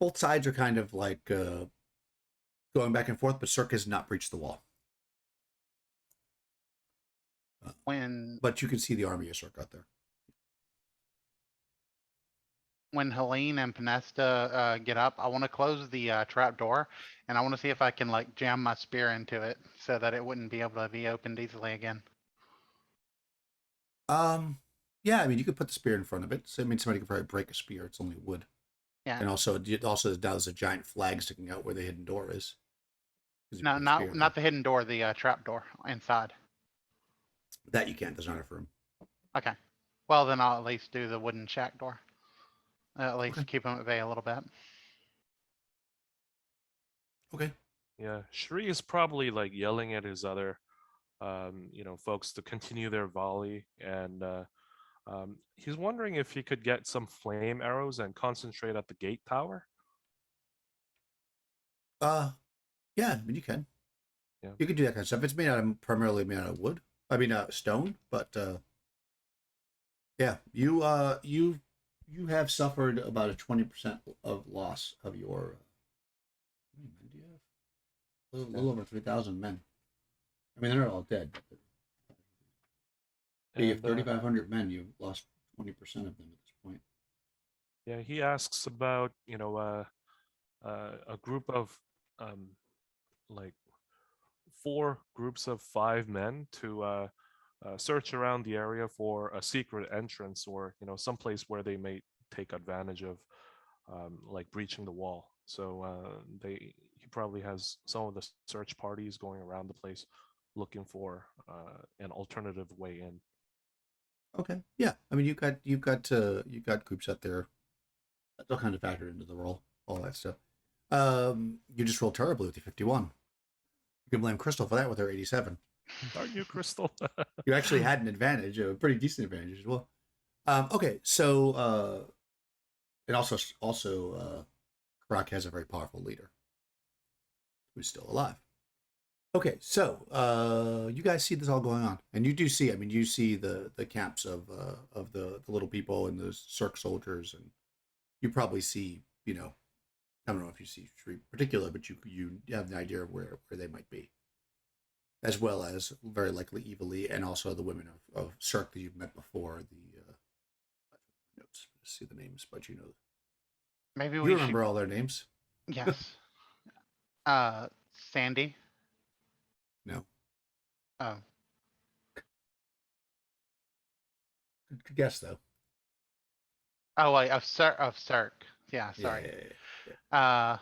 both sides are kind of like going back and forth, but Cirque has not breached the wall. But you can see the army of Cirque out there. When Helene and Pinesta get up, I want to close the trap door, and I want to see if I can like jam my spear into it so that it wouldn't be able to be opened easily again. Yeah, I mean, you could put the spear in front of it. So, I mean, somebody could probably break a spear. It's only wood. Yeah. And also now there's a giant flag sticking out where the hidden door is. No, not the hidden door, the trap door inside. That you can't. There's not enough room. Okay. Well, then I'll at least do the wooden shack door. At least Okay. keep them at bay a little bit. Okay. Yeah, Shri is probably like yelling at his other, folks to continue their volley, and He's wondering if he could get some flame arrows and concentrate at the gate tower. Yeah, I mean you can. Yeah. You can do that kind of stuff. It's primarily made out of wood. I mean, stone. But yeah, you have suffered about a 20% of loss of your. How many men do you have? A little over 3,000 men. I mean, they're not all dead. But you have 3,500 men. You've lost 20% of them at this point. Yeah, he asks about a group of like 4 groups of 5 men to search around the area for a secret entrance or someplace where they may take advantage of like breaching the wall. So he probably has some of the search parties going around the place looking for an alternative way in. Okay. Yeah. I mean, you've got groups out there. They'll kind of factor into the roll, all that stuff. You just rolled terribly with your 51. You can blame Crystal for that with her 87. Aren't you, Crystal? You actually had an advantage, a pretty decent advantage as well. Okay, so and also Karak has a very powerful leader who's still alive. Okay, so you guys see this all going on, and you do see. I mean, you see the camps of the little people and the Cirque soldiers, and you probably see. I don't know if you see Shri particular, but you have an idea of where they might be, as well as very likely Evilly and also the women of Cirque that you've met before. The notes, see the names, but Maybe you we remember all their names. Yes. Sandy. No, Oh, good guess though. oh wait, of Cirque. Yeah, sorry. Yeah. Yeah.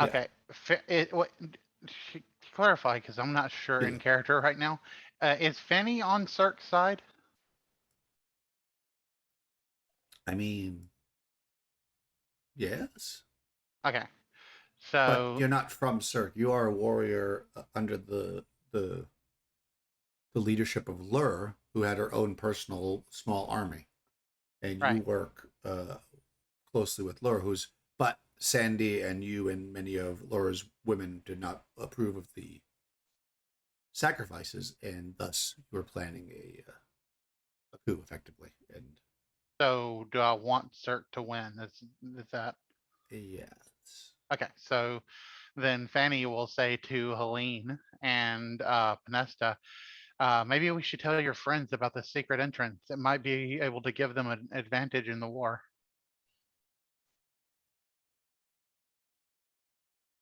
Okay. Clarify, because I'm not sure Yeah. in character right now. Is Fanny on Cirque's side? I mean, yes, Okay. but So you're not from Cirque. You are a warrior under the leadership of Lur, who had her own personal small army, and you Right. work closely with Lur, but Sandy and you and many of Lur's women did not approve of the sacrifices, and thus you were planning a coup, effectively. And so do I want Cirque to win? Is that yes, okay? So then Fanny will say to Helene and Panesta, maybe we should tell your friends about the secret entrance. It might be able to give them an advantage in the war.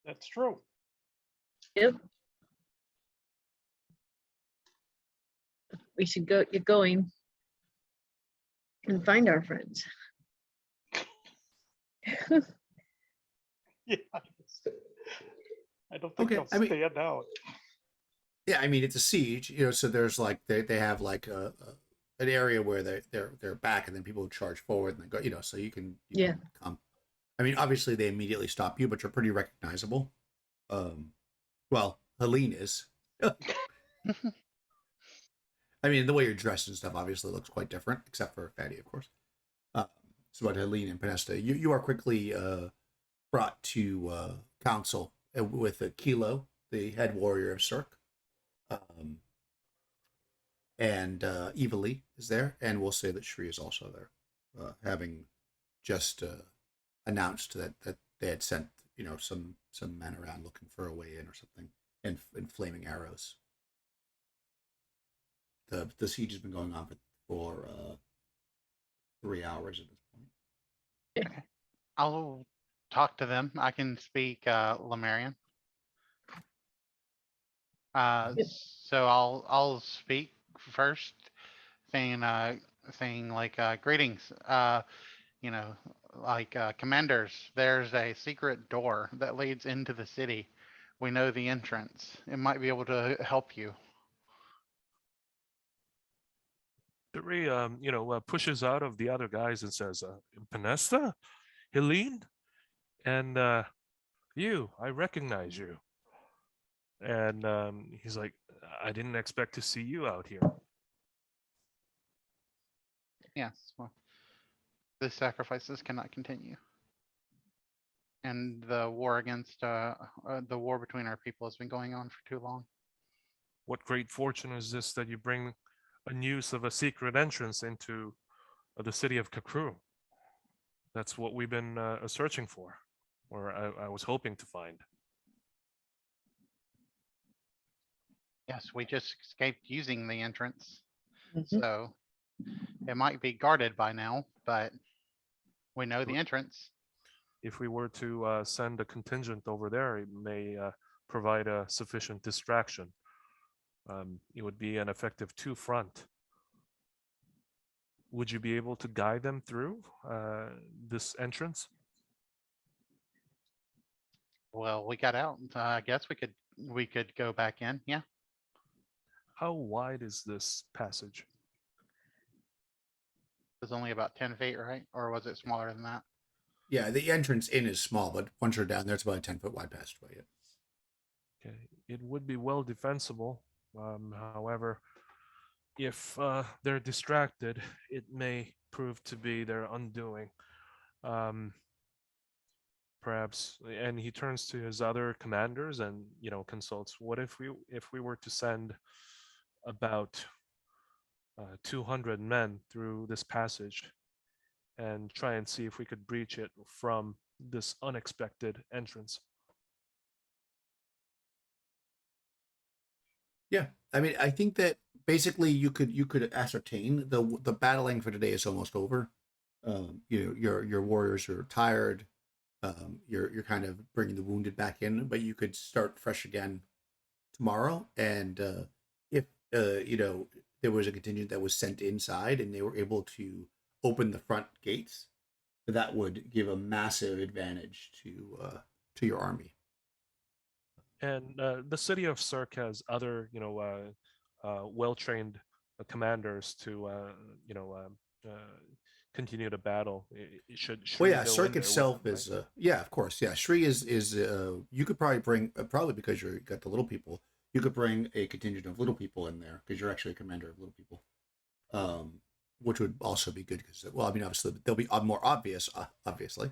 That's true. Yep. We should get going and find our friends. Yeah. I don't think Okay, they'll I mean- stand out. yeah. I mean, it's a siege, so there's like they have like an area where they're back, and then people charge forward and they go, so you can Yeah. come. I mean, obviously they immediately stop you, but you're pretty recognizable. Well, Helene is. I mean, the way you're dressed and stuff obviously looks quite different, except for Fatty, of course. So, but Helene and Panesta, you are quickly brought to council with Kilo, the head warrior of Cirque, and Evilly is there, and we'll say that Shri is also there, having just announced that they had sent some men around looking for a way in or something, and flaming arrows. The siege has been going on for 3 hours at this point. I'll talk to them. I can speak Lemurian. So I'll speak first, saying like greetings. Commanders. There's a secret door that leads into the city. We know the entrance. It might be able to help you. Duri, pushes out of the other guys and says, Panesta? Helene? And I recognize you. And he's like, I didn't expect to see you out here. Yes. Well, the sacrifices cannot continue. And the war the war between our people has been going on for too long. What great fortune is this that you bring a news of a secret entrance into the city of Kakru? That's what we've been searching for, or I was hoping to find. Yes, we just escaped using the entrance. Mhm. So it might be guarded by now, but we know the entrance. If we were to send a contingent over there, it may provide a sufficient distraction. It would be an effective two-front. Would you be able to guide them through this entrance? Well, we got out. I guess we could go back in. Yeah. How wide is this passage? It was only about 10 feet, right? Or was it smaller than that? Yeah, the entrance in is small, but once you're down there, it's about a 10-foot wide passageway. Yeah. Okay, it would be well defensible. However, if they're distracted, it may prove to be their undoing. Perhaps, and he turns to his other commanders and consults. What if we were to send about 200 men through this passage and try and see if we could breach it from this unexpected entrance? Yeah, I mean, I think that basically you could ascertain the battling for today is almost over. Your warriors are tired. You're kind of bringing the wounded back in, but you could start fresh again tomorrow. And if there was a contingent that was sent inside and they were able to open the front gates, that would give a massive advantage to your army. And the city of Cirque has other, well-trained commanders to, continue the battle. Should Well, Shri yeah, go in Cirque there with itself them, is right? yeah, of course, yeah. Shri is you could probably bring probably because you got the little people, you could bring a contingent of little people in there because you're actually a commander of little people, which would also be good because well, I mean, obviously they'll be more obvious, obviously,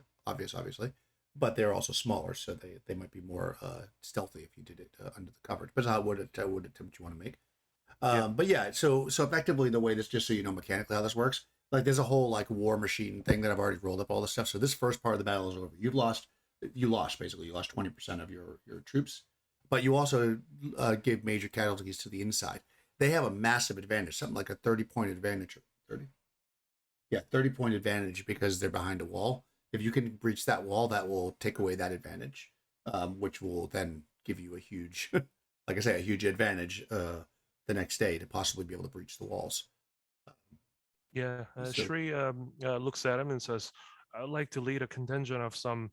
but they're also smaller, so they might be more stealthy if you did it under the cover. Depends on what attempt you want to make. But yeah, so effectively the way this, just so you know mechanically how this works, like there's a whole like war machine thing that I've already rolled up all this stuff. So this first part of the battle is over. You lost basically. You lost 20% of your troops, but you also gave major casualties to the inside. They have a massive advantage, something like a 30-point advantage. 30? Yeah, 30-point advantage because they're behind a wall. If you can breach that wall, that will take away that advantage, which will then give you a huge, like I say, a huge advantage the next day to possibly be able to breach the walls. Yeah, So- Shri looks at him and says, "I'd like to lead a contingent of some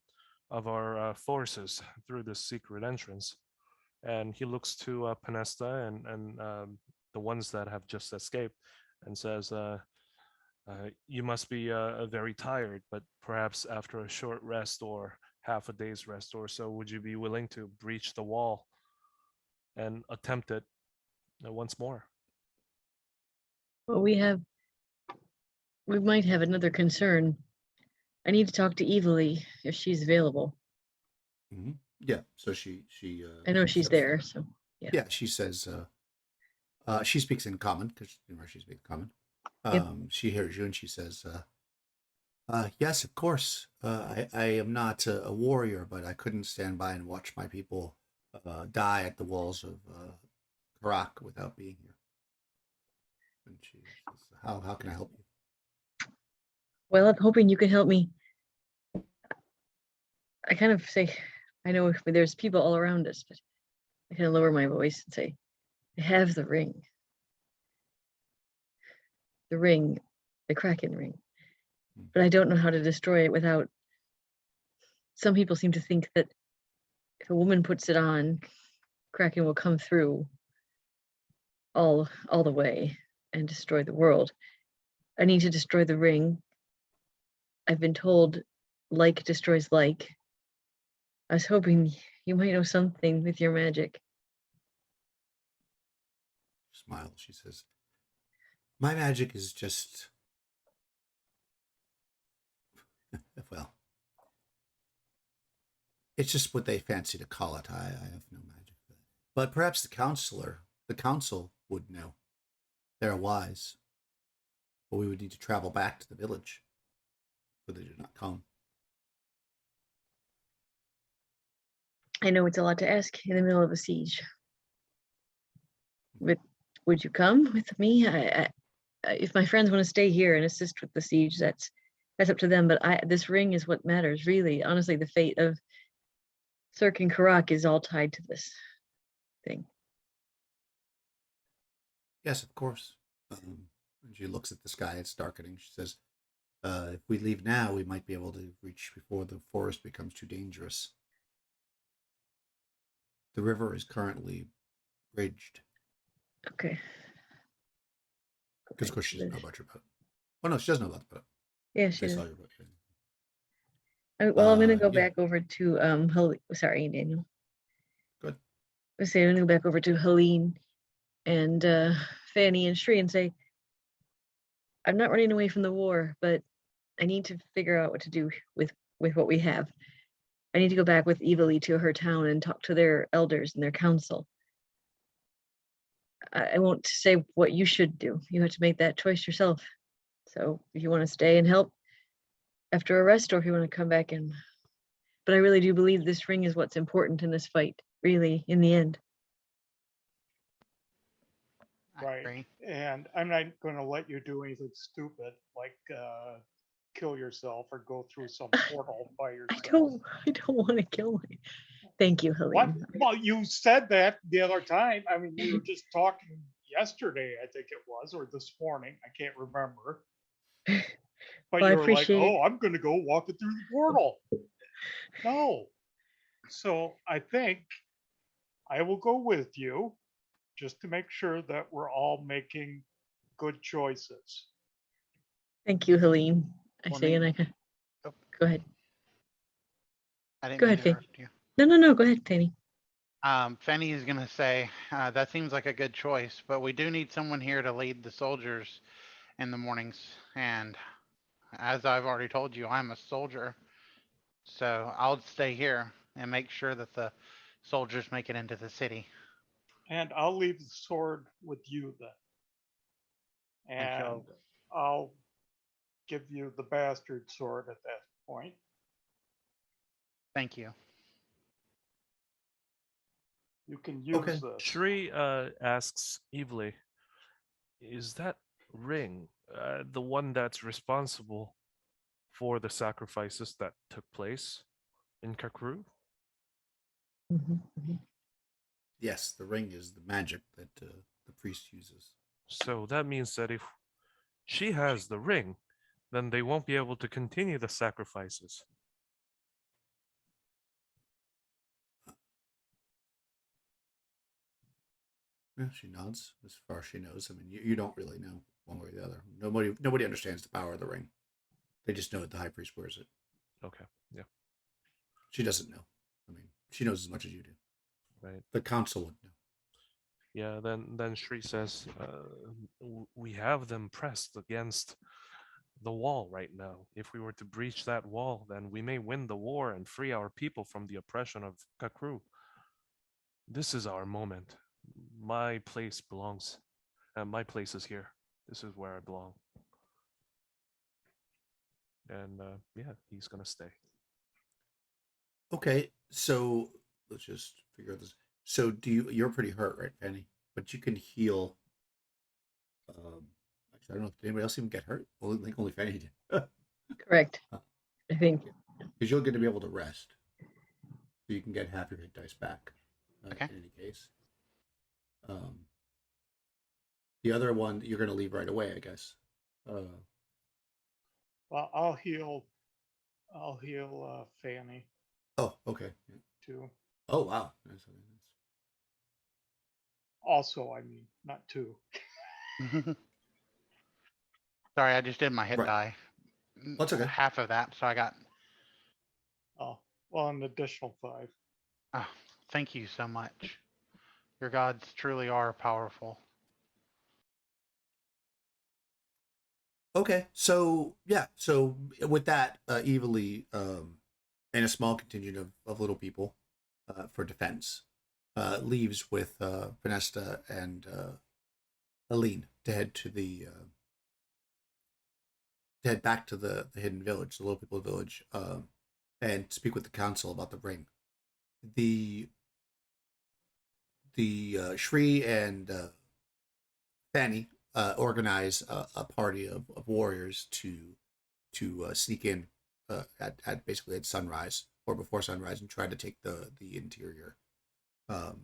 of our forces through this secret entrance." And he looks to Panesta and the ones that have just escaped and says, "You must be very tired, but perhaps after a short rest or half a day's rest or so, would you be willing to breach the wall and attempt it once more?" Well, we might have another concern. I need to talk to Evilly if she's available. Mm-hmm. Yeah, so she I know she's steps there, forward. so Yeah, she says she speaks in common because she speaks common. Yep. She hears you and she says, yes, of course. I am not a warrior, but I couldn't stand by and watch my people die at the walls of Karak without being here. And she says, how can I help you? well, I'm hoping you can help me. I kind of say, I know there's people all around us, but I kind of lower my voice and say, I have the ring. The ring, the Kraken ring. But I don't know how to destroy it without. Some people seem to think that if a woman puts it on, Kraken will come through all the way and destroy the world. I need to destroy the ring. I've been told like destroys like. I was hoping you might know something with your magic. Smile. She says, my magic is just It's just what they fancy to call it. I have no magic for that. But perhaps the council would know. They're wise. But we would need to travel back to the village, for they do not come. I know it's a lot to ask in the middle of a siege. But would you come with me? If my friends want to stay here and assist with the siege, that's up to them. But this ring is what matters, really. Honestly, the fate of Cirque and Karak is all tied to this thing. Yes, of course. And she looks at the sky. It's darkening. She says, if we leave now, we might be able to reach before the forest becomes too dangerous. The river is currently bridged. Okay. Because, of course, she doesn't know about your boat. Oh, no, she does know about the boat. Yeah, she They does. saw your boat. Well, I'm going to go yeah. back over to, sorry, Daniel. Good. I'm going to go back over to Helene and Fanny and Shri and say, I'm not running away from the war, but I need to figure out what to do with what we have. I need to go back with Evely to her town and talk to their elders and their council. I won't say what you should do. You have to make that choice yourself. So if you want to stay and help after a rest, or if you want to come back in. But I really do believe this ring is what's important in this fight, really, in the end. I Right. agree. And I'm not going to let you do anything stupid like kill yourself or go through some portal by yourself. I don't want to kill me. Thank you, What? Helene. Well, you said that the other time. I mean, we were just talking yesterday, I think it was, or this morning. I can't remember. But Well, I you were like, appreciate it. oh, I'm going to go walking through the portal. No. So I think I will go with you just to make sure that we're all making good choices. Thank you, Helene. I Well, say, and Nate- I Oh. go ahead. I didn't Go mean ahead, to Fanny. interrupt you. No. Go ahead, Fanny. Fanny is going to say, that seems like a good choice, but we do need someone here to lead the soldiers in the mornings. And as I've already told you, I'm a soldier. So I'll stay here and make sure that the soldiers make it into the city. And I'll leave the sword with you then. And And she'll- I'll give you the bastard sword at that point. Thank you. You can use Okay. this. Shri asks Evely, is that ring the one that's responsible for the sacrifices that took place in Kakru? Yes, the ring is the magic that the priest uses. So that means that if she has the ring, then they won't be able to continue the sacrifices. Yeah, she nods as far as she knows. I mean, you don't really know one way or the other. Nobody understands the power of the ring. They just know that the high priest wears it. Okay, yeah, She doesn't know. I mean, she knows as much as you do. right. The council would know. Yeah, then Shri says, we have them pressed against the wall right now. If we were to breach that wall, then we may win the war and free our people from the oppression of Kakru. This is our moment. My place belongs. My place is here. This is where I belong. And yeah, he's gonna stay. Okay, so let's just figure out this. So you're pretty hurt, right, Fanny? But you can heal. Actually, I don't know if anybody else even get hurt. Well, I think only Fanny did. Correct. I think. Because you're going to be able to rest. So you can get half your hit dice back. Okay. In any case. The other one you're going to leave right away, I guess. Well, I'll heal Fanny Oh, okay. too. Oh, wow. That's Also, I mean, not two. Sorry, I just did my hit Right. die. That's okay. Half of that, so I got. Oh, well, an additional 5. Oh, thank you so much. Your gods truly are powerful. Okay, so yeah, so with that, Evely and a small contingent of little people for defense, leaves with Vanessa and Aline to head to back to the hidden village, the little people village, and speak with the council about the ring. The Shri and Fanny organize a party of warriors to sneak in at basically at sunrise or before sunrise and try to take the interior of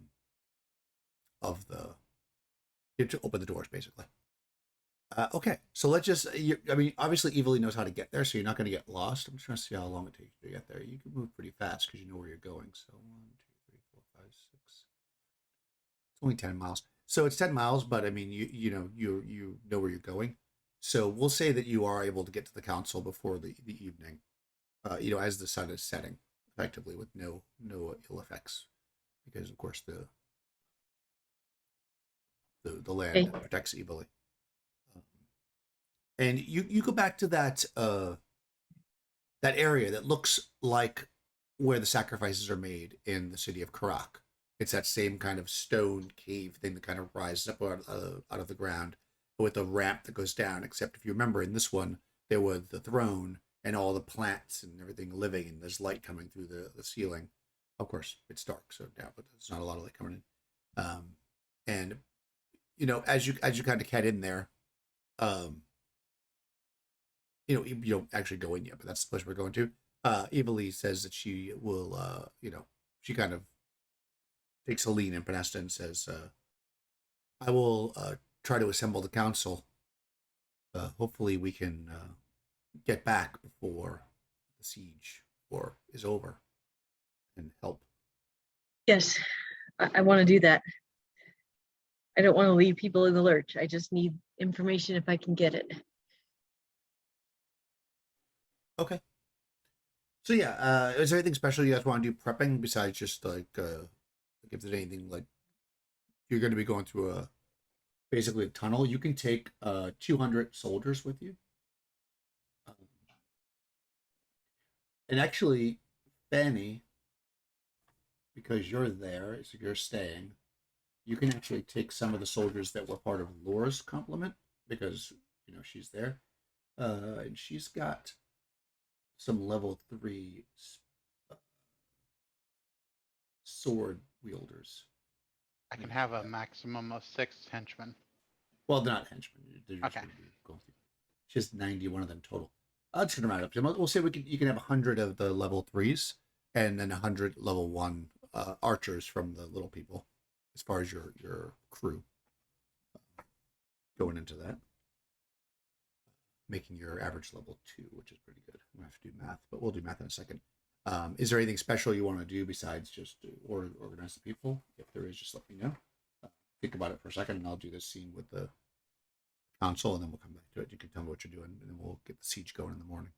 the to open the doors basically. Okay, so let's just. I mean, obviously, Evilly knows how to get there, so you're not going to get lost. I'm just trying to see how long it takes you to get there. You can move pretty fast because you know where you're going. So 1, 2, 3, 4, 5, 6. It's only 10 miles. So it's 10 miles, but I mean, you know where you're going. So we'll say that you are able to get to the council before the evening. As the sun is setting, effectively with no ill effects, because of course the land protects Evilly. And you go back to that area that looks like where the sacrifices are made in the city of Karak. It's that same kind of stone cave thing that kind of rises up out of the ground with a ramp that goes down. Except if you remember, in this one, there was the throne and all the plants and everything living, and there's light coming through the ceiling. Of course, it's dark, so yeah, but there's not a lot of light coming in. And as you kind of head in there, you don't actually go in yet, but that's the place we're going to. Evilly says that she will, she kind of takes Aline and Panesta and says, I will try to assemble the council. Hopefully we can get back before the siege is over and help. Yes, I want to do that. I don't want to leave people in the lurch. I just need information if I can get it. Okay. So yeah, is there anything special you guys want to do prepping besides just like if there's anything like you're going to be going through basically a tunnel? You can take 200 soldiers with you. And actually, Fanny, because you're there, so you're staying, you can actually take some of the soldiers that were part of Laura's complement because she's there, and she's got some level 3 sword wielders. I can have a maximum of 6 henchmen. Well, they're not henchmen. They're just Okay. going to be going through. She has 91 of them total. I'll just round it up to them. We'll say you can have 100 of the level 3s and then 100 level 1 archers from the little people as far as your crew going into that. Making your average level 2, which is pretty good. I'm going to have to do math, but we'll do math in a second. Is there anything special you want to do besides just organize the people? If there is, just let me know. Think about it for a second, and I'll do this scene with the council, and then we'll come back to it. You can tell me what you're doing, and then we'll get the siege going in the morning.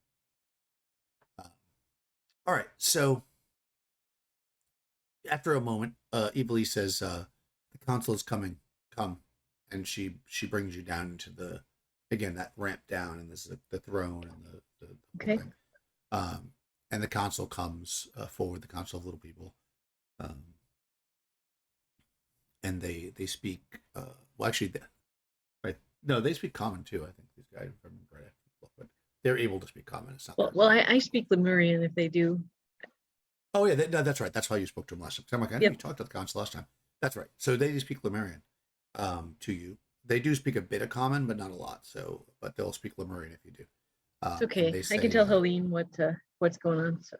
All right, so after a moment, Evilly says, the council is coming. Come. And she brings you down into again, that ramp down, and there's the throne and the Okay. thing. And the council comes forward, the council of little people. And they speak, well, actually, right? No, they speak common too, I think, these guys, if I remember right. But they're able to speak common. It's not Well, I speak Lemurian if they do. Oh, yeah, no, that's right. That's why you spoke to them last time. I'm like, I know Yep. you talked to the council last time. That's right. So they speak Lemurian to you. They do speak a bit of common, but not a lot. So, but they'll speak Lemurian if you do. It's okay. I can tell Helene what's going on. So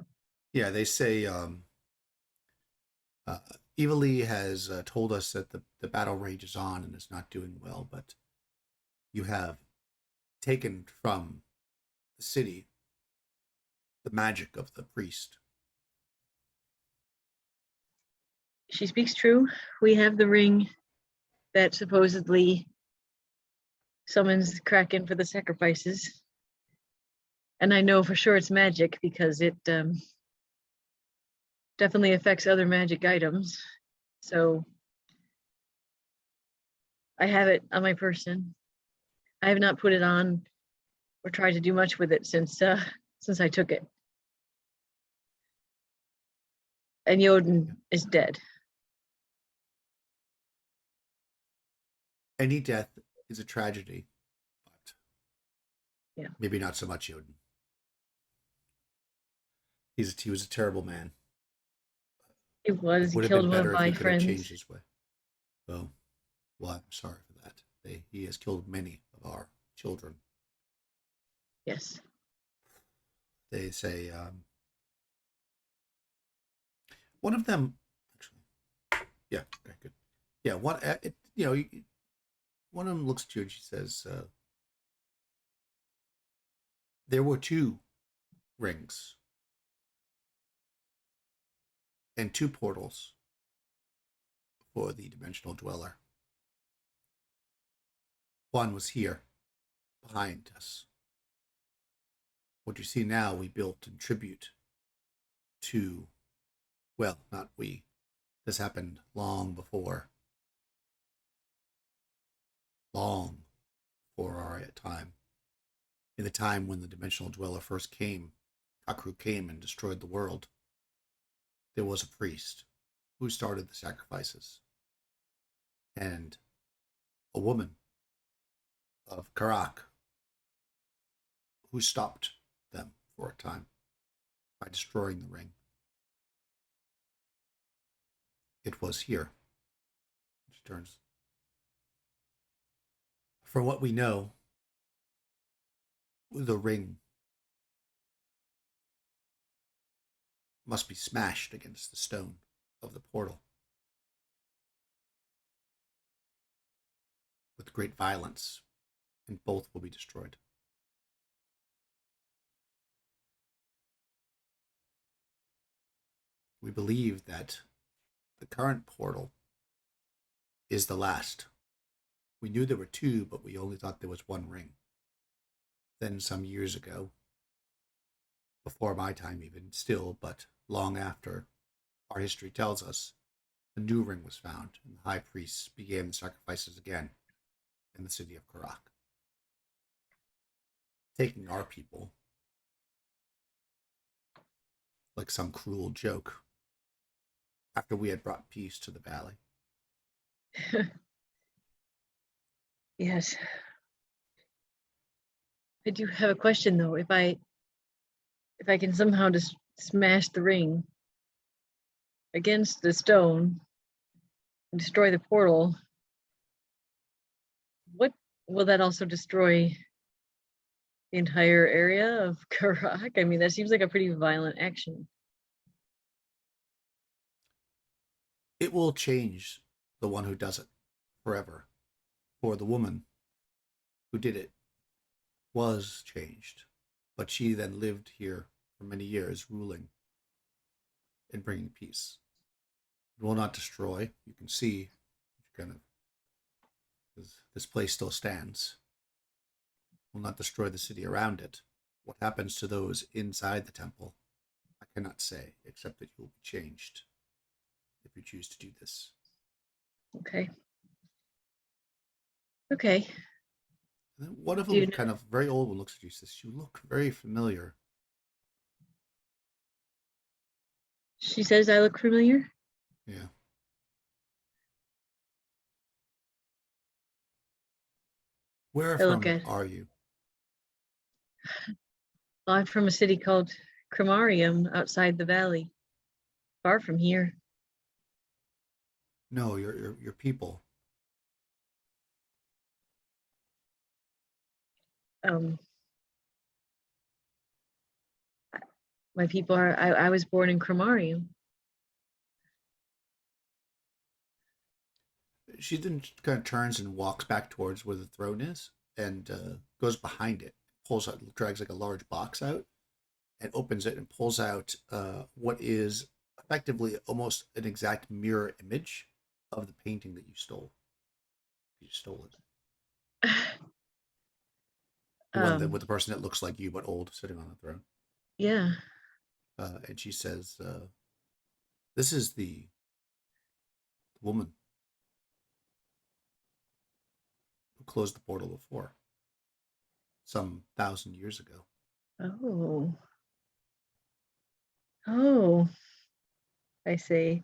yeah, they say Evilly has told us that the battle rages on and is not doing well, but you have taken from the city the magic of the priest. she speaks true. We have the ring that supposedly summons Kraken for the sacrifices. And I know for sure it's magic because it definitely affects other magic items. So I have it on my person. I have not put it on or tried to do much with it since I took it. And Jodin is dead. Any death is a tragedy, but Yeah. maybe not so much Jodin. He was a terrible man. He was. He Would have killed been one of better if my he could have friends. changed his way. Oh, well, I'm sorry for that. He has killed many of our children. Yes. They say one of them actually. Yeah. Okay. Good. Yeah. One. One of them looks at you and she says, "There were 2 rings and 2 portals for the dimensional dweller. One was here, behind us. What you see now, we built in tribute to, well, not we. This happened long before our time. In the time when the dimensional dweller first came, Akru came and destroyed the world. There was a priest who started the sacrifices, and a woman of Karak who stopped them for a time by destroying the ring. It was here." She turns. "From what we know, the ring must be smashed against the stone of the portal with great violence, and both will be destroyed. We believe that the current portal is the last. We knew there were 2, but we only thought there was 1 ring. Then some years ago, before my time even, still, but long after, our history tells us, a new ring was found, and the high priests began the sacrifices again in the city of Karak, taking our people like some cruel joke after we had brought peace to the valley. Yes. I do have a question though. If I can somehow just smash the ring against the stone and destroy the portal, what will that also destroy the entire area of Karak? I mean, that seems like a pretty violent action. It will change the one who does it forever. For the woman who did it was changed, but she then lived here for many years, ruling and bringing peace. It will not destroy. You can see, kind of, this place still stands. It will not destroy the city around it. What happens to those inside the temple, I cannot say, except that you will be changed if you choose to do this. Okay. Okay. And then one of Do you them, know- kind of very old one, looks at you and says, "You look very familiar." She says I look familiar. Yeah. Where I look from at. are you? Well, I'm from a city called Khromarium outside the valley, far from here. No, your people. Um, my people are. I was born in Khromarium. She then kind of turns and walks back towards where the throne is, and goes behind it, pulls out, drags like a large box out, and opens it and pulls out what is effectively almost an exact mirror image of the painting that you stole. You stole it. The one that with the person that looks like you but old sitting on the throne. Yeah. And she says, "This is the woman who closed the portal before, some 1,000 years ago." Oh. Oh. I say,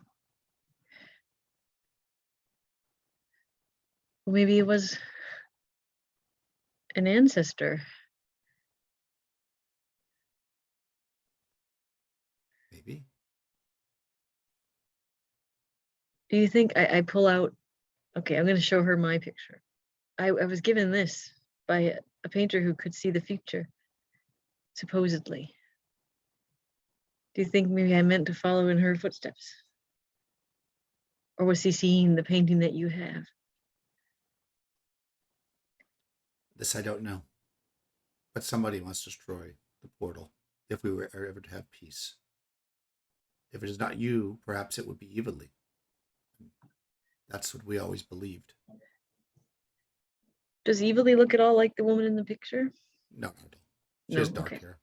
well, maybe it was an ancestor. Maybe. Do you think I pull out? Okay, I'm going to show her my picture. I was given this by a painter who could see the future, supposedly. Do you think maybe I meant to follow in her footsteps? Or was he seeing the painting that you have? This I don't know. But somebody must destroy the portal if we were ever to have peace. If it is not you, perhaps it would be evilly. That's what we always believed. Does Evilly look at all like the woman in the picture? No, not at all. She No, has dark okay. hair.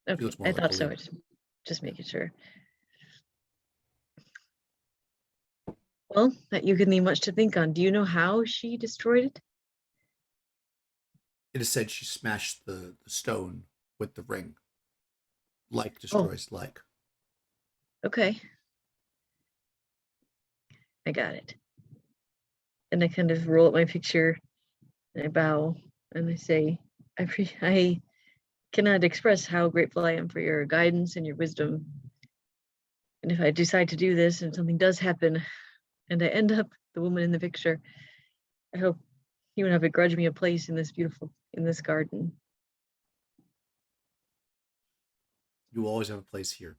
Okay, looks more I like thought so. Helene. Just making sure. Well, that you could need much to think on. Do you know how she destroyed it? It is said she smashed the stone with the ring. Like destroys like. Okay. I got it. And I kind of roll up my picture and I bow and I say, I cannot express how grateful I am for your guidance and your wisdom. And if I decide to do this and something does happen and I end up the woman in the picture, I hope you would not begrudge me a place in this garden. You will always have a place here.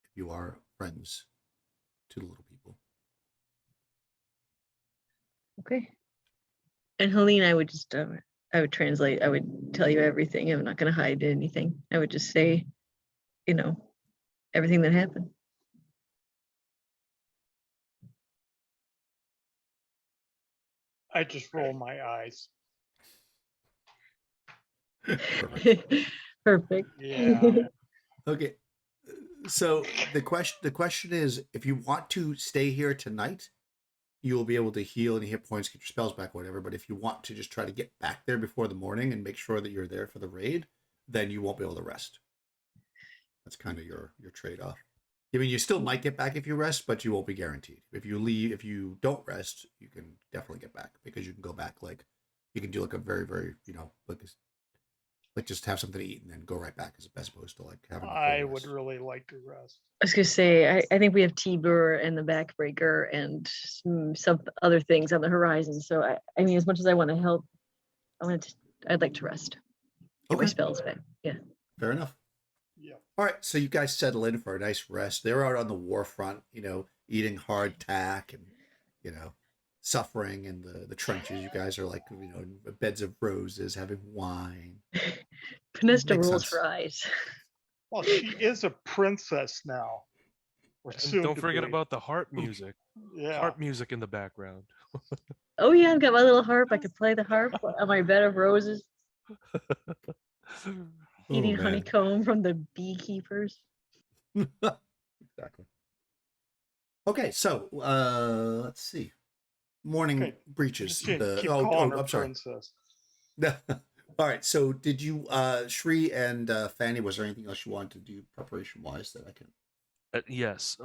If you are friends to the little people. Okay. And Helene, I would just, I would translate. I would tell you everything. I'm not going to hide anything. I would just say, everything that happened. I just roll my eyes. Perfect. Perfect. Yeah. Okay. So the question is, if you want to stay here tonight, you will be able to heal any hit points, get your spells back, whatever. But if you want to just try to get back there before the morning and make sure that you're there for the raid, then you won't be able to rest. That's kind of your trade-off. I mean, you still might get back if you rest, but you won't be guaranteed. If you don't rest, you can definitely get back because you can go back you can do a very, very, like just have something to eat and then go right back as opposed to having a full I would rest. really like to rest. I was gonna say, I think we have T-Bur and the backbreaker and some other things on the horizon. So I mean, as much as I want to help, I'd like to rest. Get my Okay. spells back. Yeah. Fair enough. Yeah. All right, so you guys settle in for a nice rest. They're out on the war front, eating hardtack and, suffering in the trenches. You guys are in beds of roses, having wine. Panesta Makes rolls sense. for eyes. Well, she is a princess now. Or And soon don't to forget be. about the harp music. Yeah. Harp music in the background. Oh yeah, I've got my little harp. I could play the harp on my bed of roses, eating man. honeycomb from the beekeepers. Exactly. Okay, so let's see. Morning Okay, breaches. Keep calling her I'm sorry. princess. All right. So did you, Shri and Fanny? Was there anything else you wanted to do preparation wise that I can? Yes.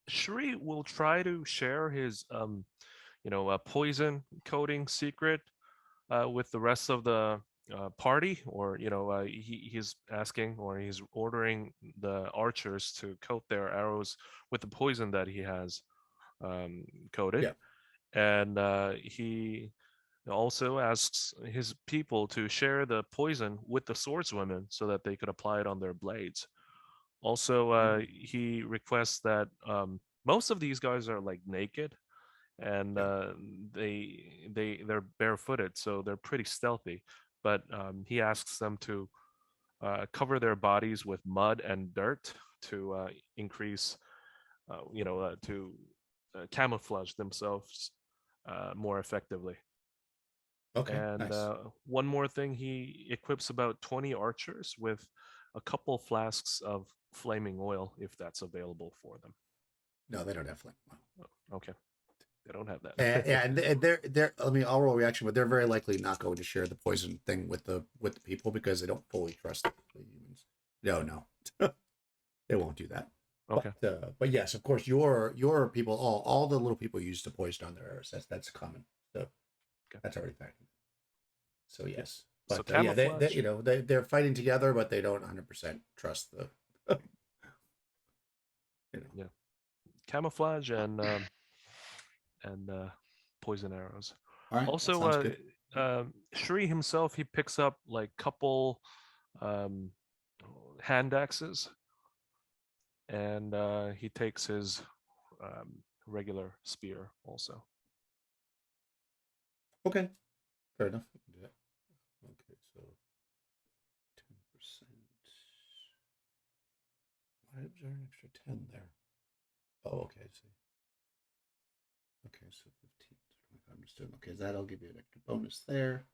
Shri will try to share his poison coating secret with the rest of the party, or he's asking, or he's ordering the archers to coat their arrows with the poison that he has coated. Yeah. And he also asks his people to share the poison with the swordswomen so that they could apply it on their blades. Also, he requests that most of these guys are naked, and they're barefooted, so they're pretty stealthy. But he asks them to cover their bodies with mud and dirt to increase, to camouflage themselves more effectively. Okay. And Nice. one more thing, he equips about 20 archers with a couple flasks of flaming oil, if that's available for them. No, they don't have flame. Oh, okay. They don't have that. And they're. I mean, I'll roll reaction, but they're very likely not going to share the poison thing with the people because they don't fully trust the humans. No, they won't do that. yes, of course. Your people, all the little people use to poison on their arrows. That's common. So Okay. that's already factored. So yes, So but yeah, they camouflage. they're fighting together, but they don't 100% trust the. Camouflage and poison arrows. All right. That Also, sounds good. Shri himself, he picks up like couple um, hand axes, and he takes his regular spear also. Okay. Fair enough. We can do that. Okay, so 10%. Why is there an extra 10 there? Oh, okay. I see. Okay, so 15. Understood. Okay, that'll give you an extra bonus there.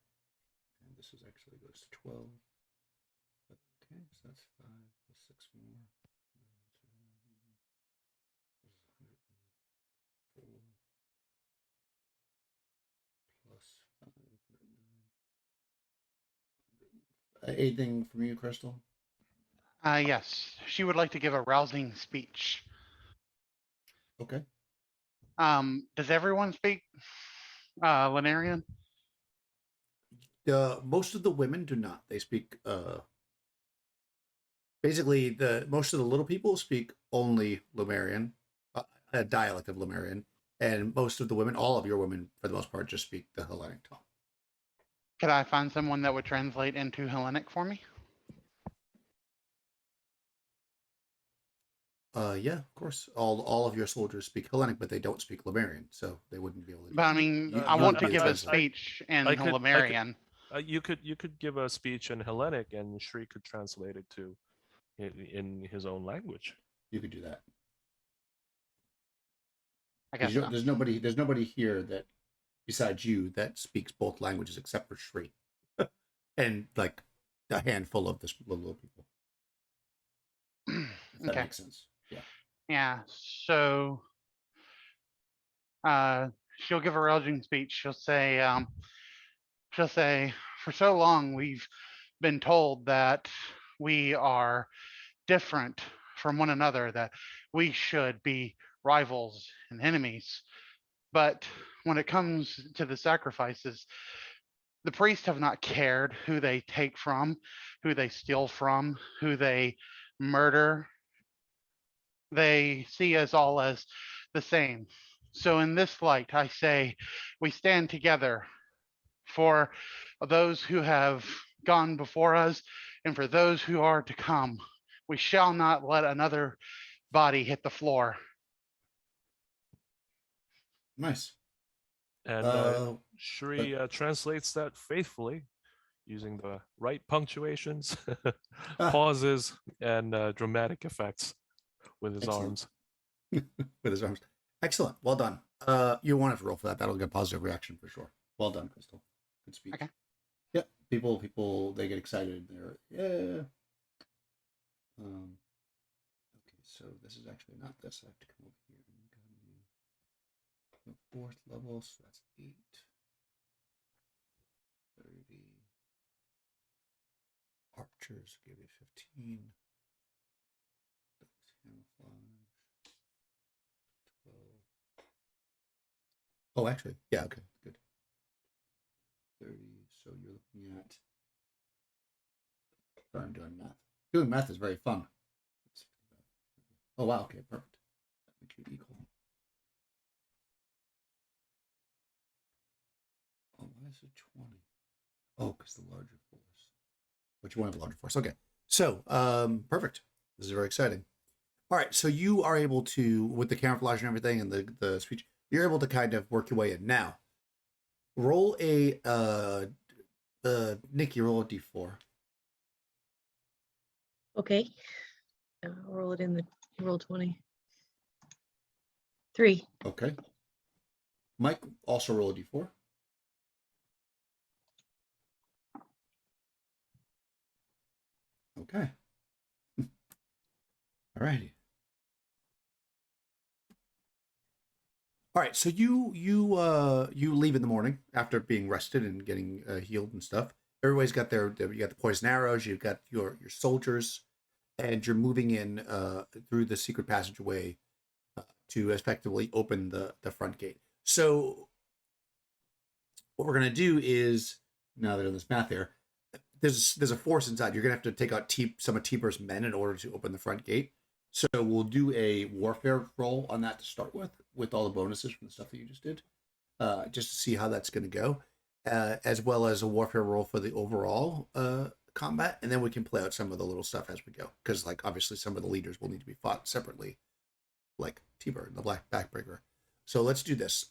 And this is actually goes to 12. Okay, so that's 5 plus 6 more. Plus 5. Anything from you, Crystal? Yes, she would like to give a rousing speech. Okay. Does everyone speak Lemurian? Most of the women do not. They speak basically the most of the little people speak only Lemurian, a dialect of Lemurian, and most of the women, all of your women for the most part, just speak the Hellenic tongue. Could I find someone that would translate into Hellenic for me? Yeah, of course. All of your soldiers speak Hellenic, but they don't speak Lemurian, so they wouldn't be able to. But I mean, You- I you want would to be give the a translator. speech in I could- Lemurian. You could give a speech in Hellenic, and Shri could translate it to in his own language. You could do that. I guess so. There's nobody here that besides you that speaks both languages except for Shri, and like a handful of the little people. If that Okay. makes sense. Yeah. Yeah. So, she'll give a rousing speech. She'll say, for so long we've been told that we are different from one another, that we should be rivals and enemies. But when it comes to the sacrifices, the priests have not cared who they take from, who they steal from, who they murder. They see us all as the same. So, in this light, I say we stand together for those who have gone before us and for those who are to come. We shall not let another body hit the floor. Nice. And Shri translates that faithfully, using the right punctuations, pauses, and dramatic effects with his Excellent. arms. With his arms. Excellent. Well done. You won't have to roll for that. That'll get a positive reaction for sure. Well done, Crystal. Good speech. Okay. Yeah. People, they get excited. They're yeah. Okay, so this is actually not this. I have to come over here and go to the 4th level. So that's 8. 30. Archers give you 15. Camouflage. 12. Oh, actually, yeah, okay, good. 30. So you're looking at. Sorry, I'm doing math. Doing math is very fun. Oh wow, okay, perfect. That makes you equal. Oh, why is it 20? Oh, because the larger force. But you want the larger force. Okay. So, perfect. This is very exciting. All right, so you are able to, with the camouflage and everything and the speech, you're able to kind of work your way in. Now, roll a Nikki, roll a d4. Okay. I'll roll it in the roll 20. 3. Okay. Mike, also roll a d4. Okay. All righty. All right, so you leave in the morning after being rested and getting healed and stuff. Everybody's got you got the poison arrows, you've got your soldiers, and you're moving in through the secret passageway to effectively open the front gate. So what we're gonna do is, now that in this math here, there's a force inside. You're gonna have to take out some of Teeper's men in order to open the front gate. So we'll do a warfare roll on that to start with all the bonuses from the stuff that you just did, just to see how that's gonna go, as well as a warfare roll for the overall combat, and then we can play out some of the little stuff as we go, because like obviously some of the leaders will need to be fought separately, like T-Bird and the Black Backbreaker. So let's do this.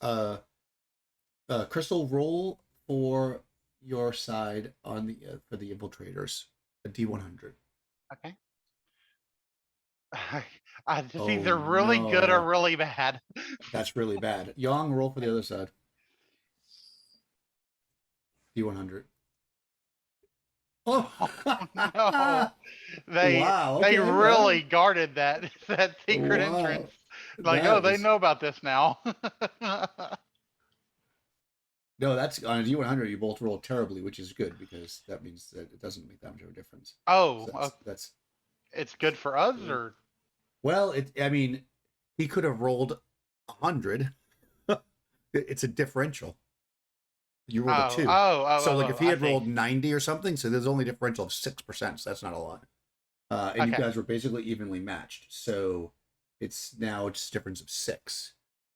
Crystal, roll for your side on the for the infiltrators, a D100. Okay. It's Oh, either really good or no. really bad. That's really bad. Yang, roll for the other side. D100. Oh No. They wow! they Okay, really wow. guarded that secret Wow. entrance. Like, That oh, they was- know about this now. No, that's on a D100. You both roll terribly, which is good because that means that it doesn't make that much of a difference. Oh, So that's it's good for us, or well. I mean, he could have rolled 100. It's a differential. You rolled a 2. So like if he I had see. rolled 90 or something, so there's only a differential of 6%. So that's not a lot. And you Okay. guys were basically evenly matched. So it's now just a difference of 6.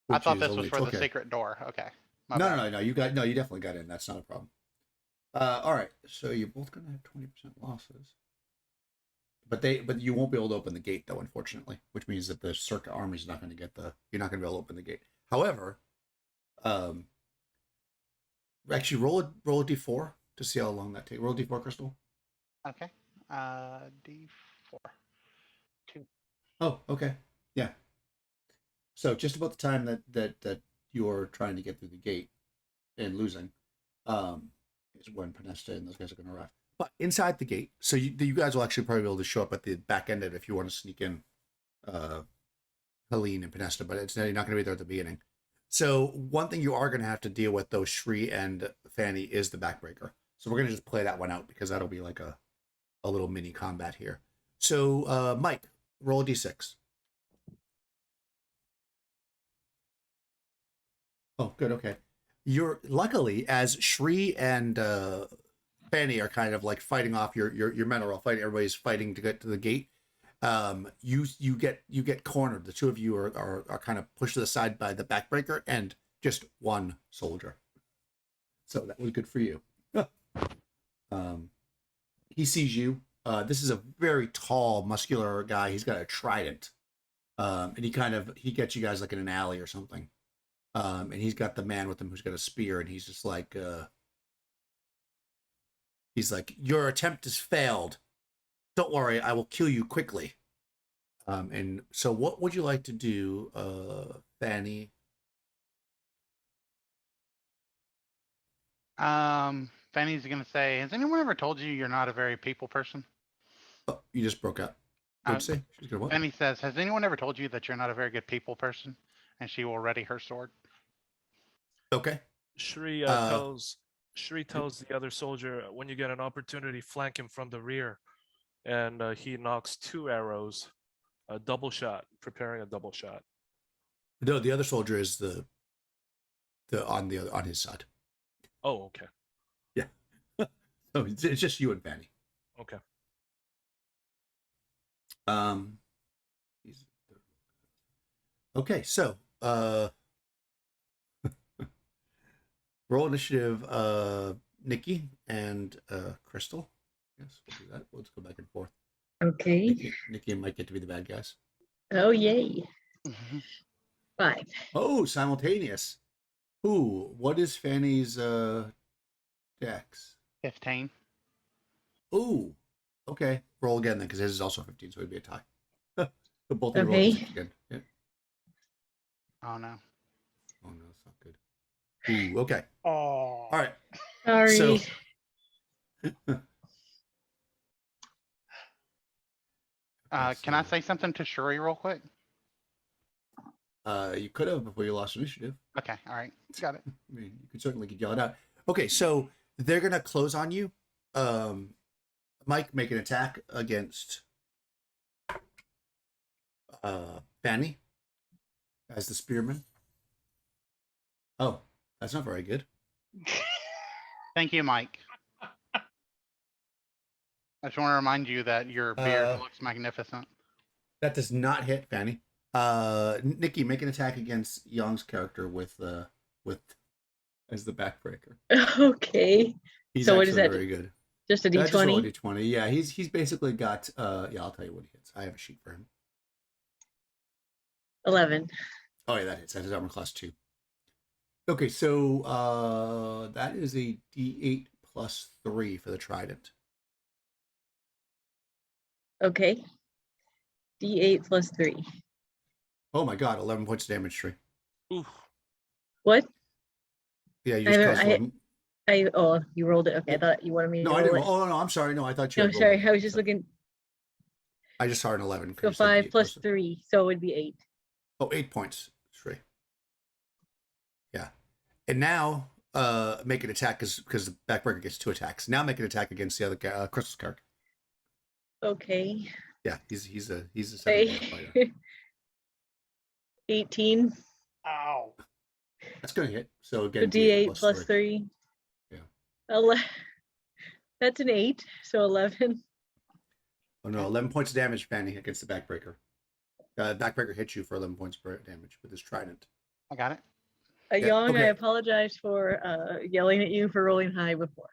I thought is this was only- for the okay. secret door. Okay. My No, bad. no. You definitely got in. That's not a problem. All right. So you're both gonna have 20% losses. But you won't be able to open the gate though, unfortunately, which means that the Circa army's not going to get you're not going to be able to open the gate. However, actually roll a d4 to see how long that takes. Roll a d4, Crystal. Okay. D4. 2. Oh, okay. Yeah. So just about the time that you're trying to get through the gate and losing, is when Penesta and those guys are going to arrive. But inside the gate, so you guys will actually probably be able to show up at the back end of it if you want to sneak in Helene and Penesta, but you're not going to be there at the beginning. So one thing you are going to have to deal with, though, Shri and Fanny, is the backbreaker. So we're going to just play that one out because that'll be like a little mini combat here. So Mike, roll a d6. Oh, good. Okay. You're luckily, as Shri and Fanny are kind of like fighting off your men are all fighting. Everybody's fighting to get to the gate. You get cornered. The two of you are kind of pushed to the side by the backbreaker and just one soldier. So that was good for you. He sees you. This is a very tall, muscular guy. He's got a trident, and he gets you guys like in an alley or something. And he's got the man with him who's got a spear, and he's just like, your attempt has failed. Don't worry, I will kill you quickly. And so what would you like to do, Fanny? Fanny's gonna say, "Has anyone ever told you you're not a very people person?" Oh, you just broke up. What'd you say? She's gonna what? Fanny says, "Has anyone ever told you that you're not a very good people person?" And she will ready her sword. Okay. Shri tells the other soldier, when you get an opportunity, flank him from the rear, and he knocks 2 arrows, a double shot, preparing a double shot. No, the other soldier is on his side. Oh, okay. Yeah. So it's just you and Fanny. Okay. Okay, so roll initiative, Nikki and Crystal. Yes, we'll do that. We'll just go back and forth. Okay. Nikki and Mike get to be the bad guys. Oh, yay. 5. Oh, simultaneous. Ooh, what is Fanny's dex? 15. Ooh, okay. Roll again then, because his is also 15, so it'd be a tie. So both of you roll Okay. d6 again. Yeah. Oh no. Oh no, that's not good. Ooh, okay. Oh, All right. Sorry. So Can I say something to Shuri real quick? you could have before you lost initiative. Okay. All right. Got it. I mean, you could certainly yell it out. Okay, so they're gonna close on you. Mike, make an attack against Fanny. as the spearman. Oh, that's not very good. Thank you, Mike. I just want to remind you that your beard looks magnificent. That does not hit Fanny. Nikki, make an attack against Young's character with as the backbreaker. Okay. He's So what actually is that? very good. Just a Just roll a D20? D20. Yeah, he's basically got yeah, I'll tell you what he hits. I have a sheet for him. 11. Oh yeah, that hits. That is armor class 2. Okay, so that is a D8 plus 3 for the trident. Okay. D8 plus 3. Oh my god, 11 points of damage, Tree. Oof. What? Yeah, you just caused 11. Oh, you rolled it. Okay, I thought you wanted me to No, I roll didn't. it. Oh no, I'm sorry. No, I thought you. No, had rolled sorry. it. I was just looking. I just saw an 11. So 5 plus 3, so it would be 8. Oh, 8 points. Tree. Yeah, and now make an attack because the backbreaker gets 2 attacks. Now make an attack against the other Crystal's character. Okay. Yeah, he's a 7 fighter. 18. Ow. That's gonna hit. So So again, D8 plus 3. Yeah. 11. That's an 8. So 11. Oh no, 11 points of damage, Fanny, against the backbreaker. Backbreaker hits you for 11 points of damage with his trident. I got it. Young, okay. I apologize for yelling at you for rolling high before.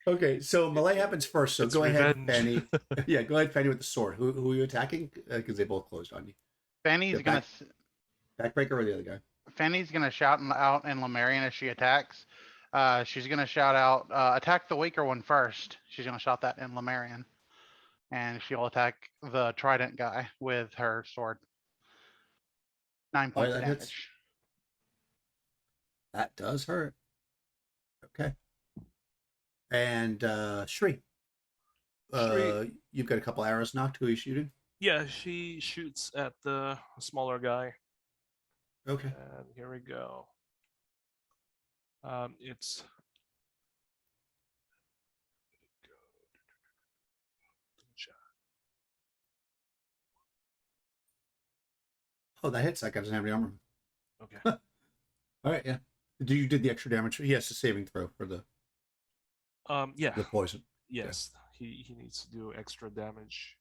Okay, so melee happens first. So It's go ahead, revenge. Fanny. Yeah, go ahead, Fanny, with the sword. Who are you attacking? Because they both closed on you. Fanny's The gonna backbreaker or the other guy? Fanny's gonna shout out in Lemurian as she attacks. She's gonna shout out, attack the weaker one first. She's gonna shout that in Lemurian, and she'll attack the trident guy with her sword. 9 points of that hits. damage. That does hurt. Okay. And Shri. You've got a couple arrows knocked. Who are you shooting? Yeah, she shoots at the smaller guy. Okay. And here we go. It's Oh, that hits. That guy doesn't have any armor. okay. All right, yeah. You did the extra damage. He has a saving throw for the Yeah. poison. Yes, he needs to do extra damage.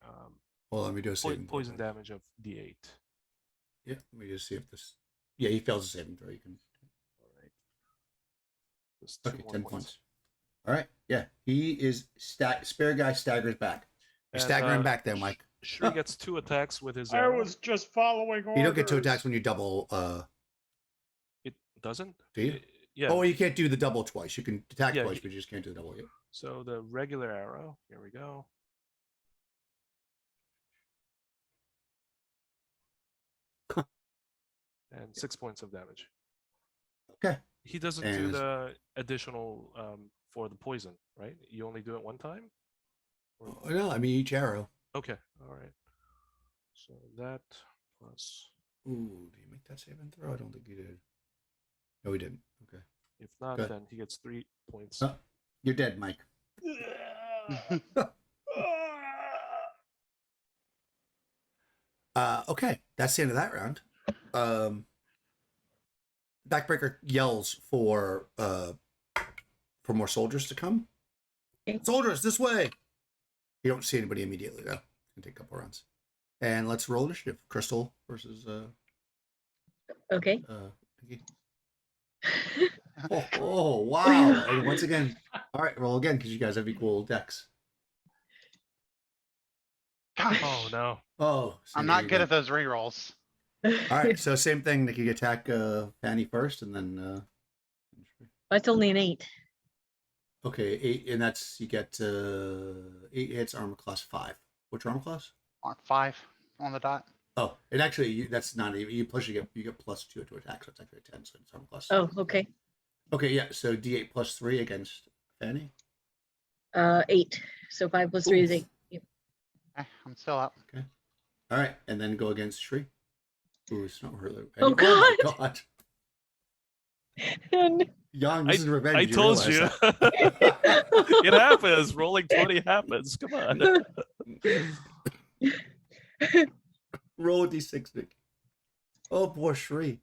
Well, let me do a saving throw. Poison damage of D8. Yeah, let me just see if this. Yeah, he fails the saving throw. You can. All right. Just 2 Okay, more 10 points. All right, yeah. He is spare guy staggers back. You're And, staggering back there, Mike. Shri gets 2 attacks with his I arrow. was just following orders. You don't get 2 attacks when you double. It doesn't? Do you? Yeah. Oh, you can't do the double twice. You can attack Yeah, twice, he- but you just can't do the double yet. So the regular arrow, here we go. And 6 points of damage. Okay. He doesn't do And- the additional for the poison, right? You only do it one time? Or- Oh, no, I mean each arrow. Okay, all right. So that plus, Ooh, did you make that saving throw? I don't think you did. No, he didn't. Okay. if not, Good. then he gets 3 points. Oh, you're dead, Mike. Okay, that's the end of that round. Backbreaker yells for more soldiers to come. Okay. Soldiers, this way! You don't see anybody immediately though. Can take a couple rounds. And let's roll initiative. Crystal versus Okay. Nikki. Oh, wow! And once again, all right, roll again because you guys have equal decks. Gosh, Oh no. Oh, I'm not good at those rerolls. All right, so same thing. Nikki, attack Fanny first, and then. That's only an 8. Okay, 8, and that's you get 8 hits, armor class 5. What's your armor class? 5 on the dot. Oh, and actually, that's not even. You get plus 2 to attack, so it's actually a 10. So it's armor class. Oh, okay. Okay, yeah. So D8 plus 3 against Fanny. 8. So 5 plus 3 is Oof. 8. Yep. I'm still up. All right, and then go against Shri. Ooh, it's not really. Oh, my God. And Young, this is revenge. I told you. realize that. It happens. Rolling 20 happens. Come on. Roll a d6, Nick. Oh, poor Shri.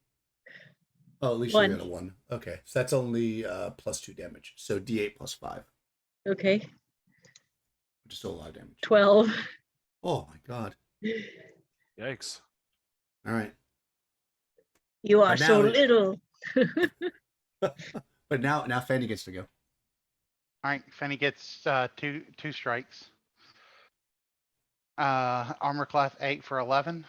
Oh, at least One. you got a 1. Okay, so that's only +2 damage. So d8 + 5, Okay. which is still a lot of damage. 12. Oh my god. Yikes. All right. You are But so now it- little. But now Fanny gets to go. All right, Fenny gets two strikes. Armor class 8 for 11.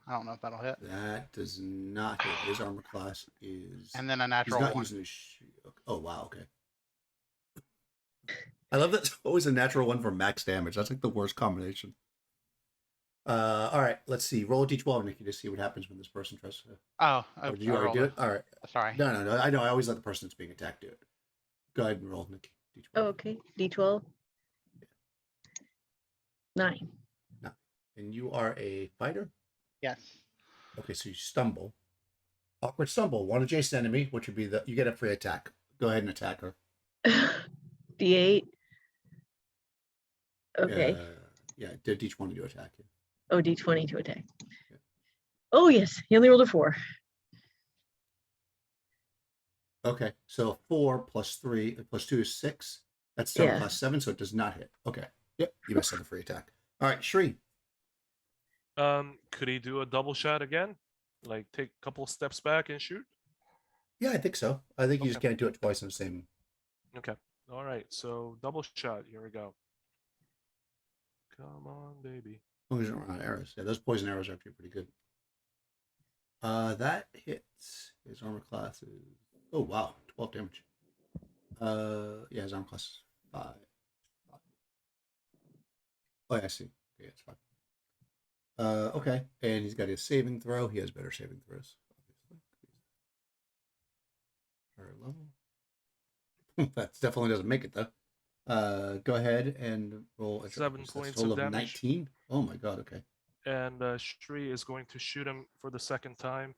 I don't know if that'll hit. That does not hit. His armor class is. And then a He's natural not 1. using his shield. Oh wow. Okay. I love that it's always a natural 1 for max damage. That's like the worst combination. All right. Let's see. Roll a d12, Nikki, to see what happens when this person tries to. Oh, Or did you already do it? All right. Sorry. No. I know. I always let the person that's being attacked do it. Go ahead and roll, Nikki. D12. Oh, okay. D12. 9. And you are a fighter. Yes. Okay, so you stumble. Awkward stumble. One adjacent enemy, which would be you get a free attack. Go ahead and attack her. D8. Okay. Yeah, did each one to attack you. Oh, D20 to attack. Yeah. Oh, yes. He only rolled a 4. Okay, so 4 plus 3 plus 2 is 6. That's 7 Yeah. plus 7, so it does not hit. Okay. Yep, you missed on the free attack. All right, Shri. Could he do a double shot again? Like take a couple steps back and shoot? Yeah, I think so. I think you just Okay. can't do it twice in the same. Okay. All right. So double shot. Here we go. Come on, baby. As long as you don't run out of arrows. Yeah, those poison arrows are actually pretty good. That hits. His armor class is. Oh wow, 12 damage. Yeah, his armor class is 5. Oh, yeah, I see. Okay, it's 5. Okay, and he's got his saving throw. He has better saving throws, obviously. Higher level. That definitely doesn't make it though. Go ahead and roll 7 that's a points total of damage. 19. Oh my god. Okay. And Shri is going to shoot him for the second time.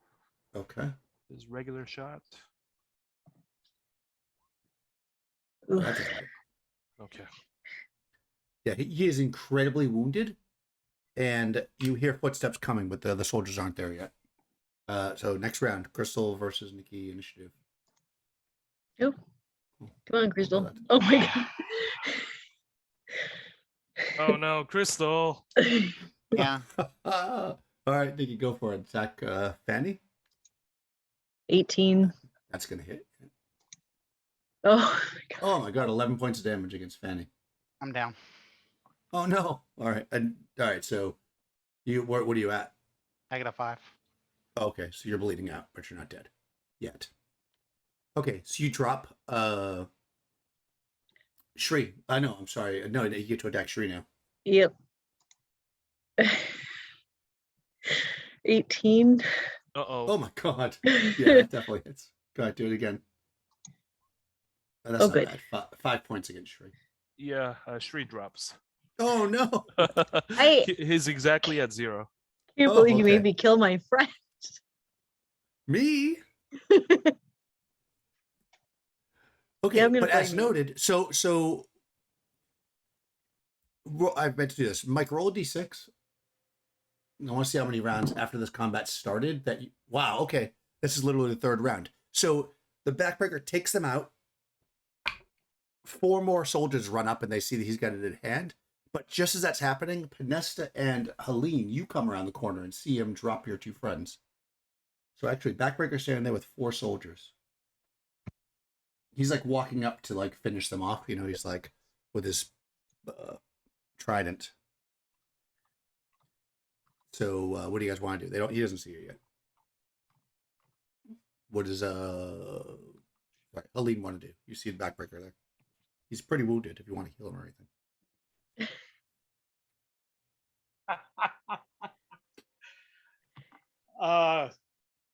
Okay. His regular shot. Oh, that doesn't hit. Okay. Yeah, he is incredibly wounded, and you hear footsteps coming, but the soldiers aren't there yet. So next round, Crystal versus Nikki initiative. Oh. Come on, Crystal. that. Oh my Oh no, Crystal. god. Yeah. All right, Nikki, go for it. Attack Fanny. 18. That's gonna hit. Oh my god. Oh my god, 11 points of damage against Fanny. I'm down. Oh no! All right, all right. So, what are you at? -5. Okay, so you're bleeding out, but you're not dead yet. Okay, so you drop Shri. No, I'm sorry. No, you get to attack Shri now. Yep. 18. Uh-oh. Oh my god! Yeah, that definitely hits. Go ahead, do it again. That's Oh, not good. bad. 5 points against Shri. Yeah, Shri drops. Oh no! He's exactly at 0. Can't Oh, believe you okay. made me kill my friend. Me? Okay, Yeah, I'm gonna but as blame you. noted, so I meant to do this. Mike, roll a d6. I want to see how many rounds after this combat started that wow, okay. This is literally the 3rd round. So the backbreaker takes them out. 4 more soldiers run up and they see that he's got it in hand. But just as that's happening, Pinesta and Helene, you come around the corner and see him drop your 2 friends. So actually, backbreaker's standing there with 4 soldiers. He's like walking up to like finish them off. You know, he's like with his trident. So what do you guys want to do? He doesn't see you yet. What does Helene want to do? You see the backbreaker there. He's pretty wounded if you want to heal him or anything.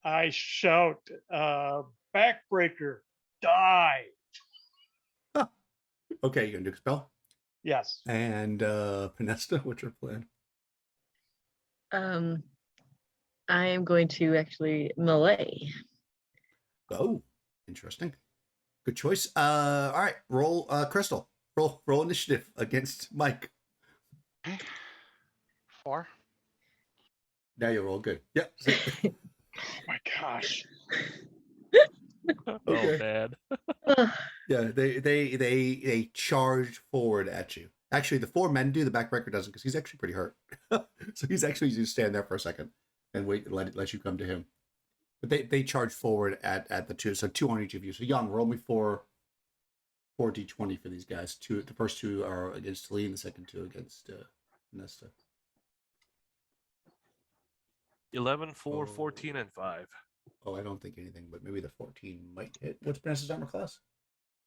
I shout, backbreaker, die. Okay, you gonna do a spell? Yes. And Pinesta, what's your plan? I am going to actually melee. Oh, interesting. Good choice. All right, roll Crystal. Roll initiative against Mike. 4. Now you roll good. Yep. Oh my gosh. Oh, Okay. bad. Ugh. Yeah, they charge forward at you. Actually, the 4 men do. The backbreaker doesn't because he's actually pretty hurt. So he's actually just stand there for a second and wait and let you come to him. But they charge forward at the 2. So 2 on each of you. So Young, roll me 4 d20 for these guys. The first 2 are against Lee, and the second 2 against Nesta. 11, 4, Oh. 14, and 5. Oh, I don't think anything, but maybe the 14 might hit. What's Nesta's armor class?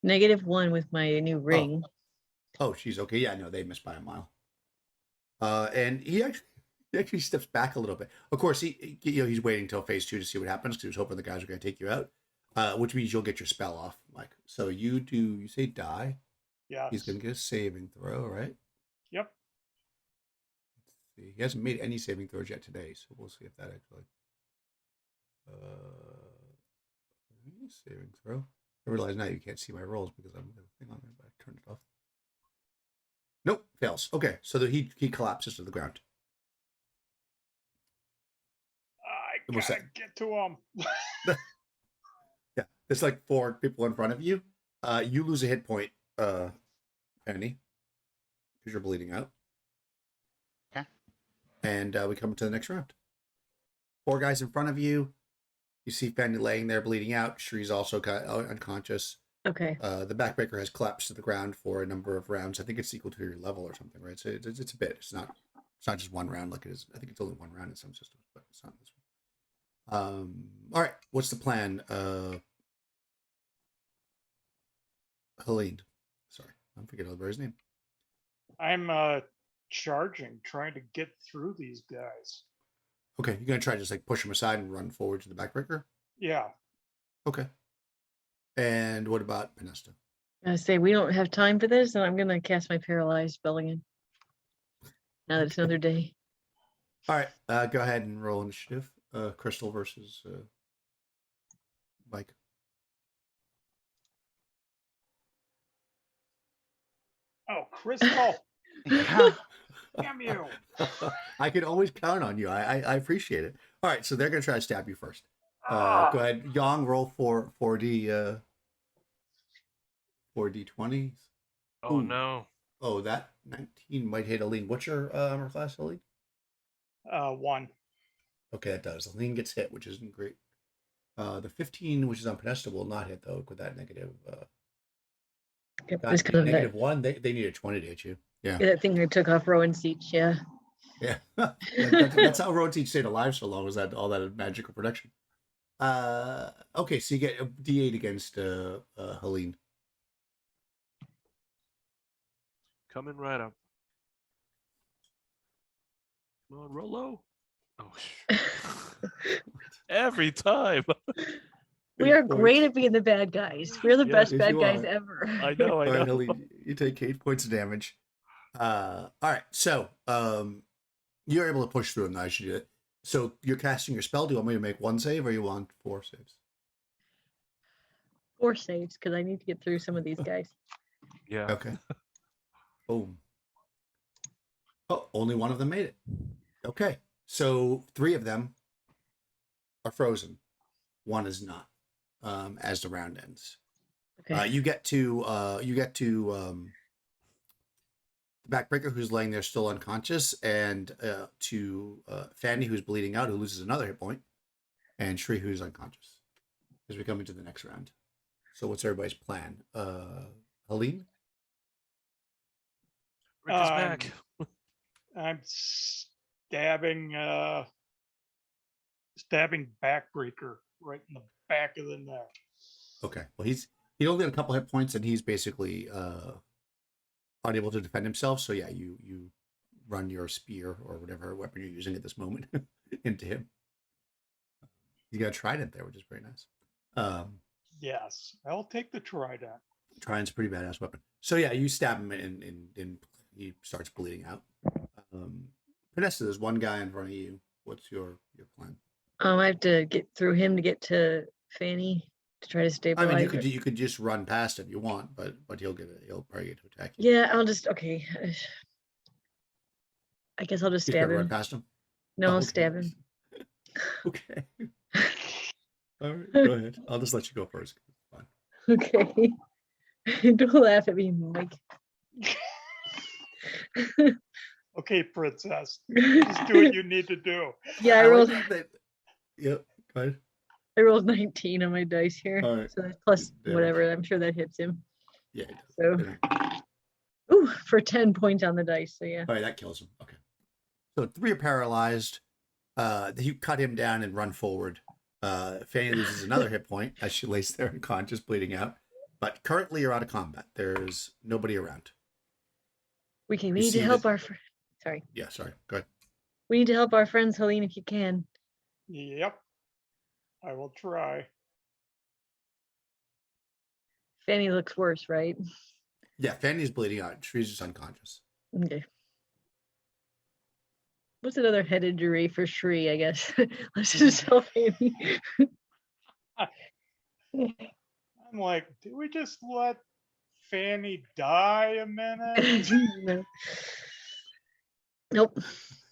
-1 with my new ring. Oh, she's okay. Yeah, no, they missed by a mile. And he actually steps back a little bit. Of course, he's waiting until phase 2 to see what happens because he was hoping the guys were going to take you out, which means you'll get your spell off, Mike. So you say die. Yes. He's going to get a saving throw, right? Yep. Let's see. He hasn't made any saving throws yet today, so we'll see if that actually. Saving throw. I realize now you can't see my rolls because I'm the thing on there, but I turned it off. Nope, fails. Okay, so he collapses to the ground. I What's gotta that? get to him. Yeah, there's like 4 people in front of you. You lose a hit point, Penny, because you're bleeding out. Okay. And we come to the next round. 4 guys in front of you. You see Fanny laying there bleeding out. Shree's also unconscious. Okay. The backbreaker has collapsed to the ground for a number of rounds. I think it's equal to your level or something, right? So it's a bit. It's not just 1 round like it is. I think it's only 1 round in some systems, but it's not this one. All right. What's the plan? Helene. Sorry, I'm forgetting everybody's name. I'm charging, trying to get through these guys. Okay, you're gonna try to just like push him aside and run forward to the backbreaker. Yeah. Okay. And what about Penesta? I say we don't have time for this, and I'm gonna cast my paralyzed spell again. Now that it's another day. All right, go ahead and roll initiative. Crystal versus Mike. Oh, Crystal. Yeah. Damn you. I can always count on you. I appreciate it. All right, so they're gonna try to stab you first. Go ahead, Yang. Roll for 4d 4d20s. Oh, Ooh. no. Oh, that 19 might hit Aline. What's your armor class, Aline? 1. Okay, that does. Aline gets hit, which isn't great. The 15, which is on Penesta, will not hit though with that negative. Yep, Got it's kind of negative 1. They need a 20 to hit you. Yeah. that thing I took off Rowan's seat. Yeah. Yeah. That's how Rowan Teach stayed alive so long, was that all that magical protection. Okay, so you get a D8 against Helene. Coming right up. Come on, roll low. Oh, every time. We are great at being the bad guys. We're the Yeah, best yes, bad you guys are. ever. I know, I All right, know. Helene, you take 8 points of damage. All right, so you're able to push through him. I should do it. So you're casting your spell. Do you want me to make 1 save, or you want 4 saves? 4 saves because I need to get through some of these guys. Yeah. Okay. Boom. Oh, only 1 of them made it. Okay, so 3 of them are frozen. 1 is not. As the round ends, Okay. you get to the backbreaker, who's laying there still unconscious, and to Fanny, who's bleeding out, who loses another hit point, and Shree, who's unconscious, as we come into the next round. So what's everybody's plan? Helene? Rick is back. I'm stabbing backbreaker right in the back of the neck. Okay. Well, he only got a couple hit points, and he's basically unable to defend himself. So yeah, you run your spear or whatever weapon you're using at this moment into him. You got a trident there, which is very nice. Yes, I'll take the trident. Trident's a pretty badass weapon. So yeah, you stab him and he starts bleeding out. Penesta, there's 1 guy in front of you. What's your plan? I have to get through him to get to Fanny to try to I stabilize. mean, you could just run past if you want, but he'll probably get to attack you. Yeah, I'll just okay. I guess I'll just He's stab gonna run him. past him. No, I'll Okay. stab him. Okay. All right, go ahead. I'll just let you go first. Fine. Okay. Don't laugh at me, Mike. Okay, princess. Just do what you need to do. Yeah, I like rolled that. Yep. Go ahead. I rolled 19 on my dice here. All right. So that's plus Damage. whatever. I'm sure that hits him. Yeah, it does. So ooh, for 10 points on the dice. So yeah. All right, that kills him. Okay. So 3 are paralyzed. You cut him down and run forward. Fanny loses another hit point as she lays there unconscious, bleeding out. But currently, you're out of combat. There's nobody around. We You need to see help that- our sorry. Yeah, sorry. Go ahead. We need to help our friends, Helene, if you can. Yep. I will try. Fanny looks worse, right? Yeah, Fanny's bleeding out. She's just unconscious. Okay. What's another head injury for Shri, I guess? Let's just help Fanny. I'm like, did we just let Fanny die a minute? No. Nope.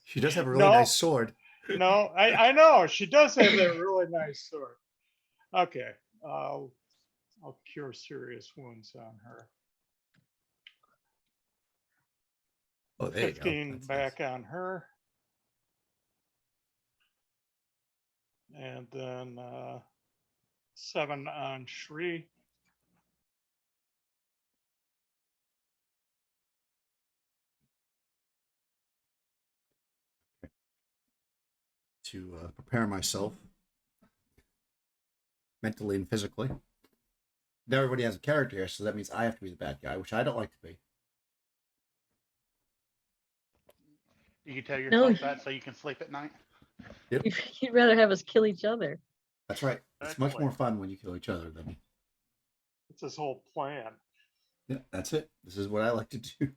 She does have a really No. nice sword. No, I know she does have that really nice sword. Okay, I'll cure serious wounds on her. Oh, there you go. 15 That's back nice. on her. And then 7 on Shri. To prepare myself mentally and physically. Now everybody has a character here, so that means I have to be the bad guy, which I don't like to be. You can tell No. yourself that so you can sleep at night. You'd rather have us kill each other. That's right. It's much more fun when you kill each other than. It's his whole plan. Yeah, that's it. This is what I like to do.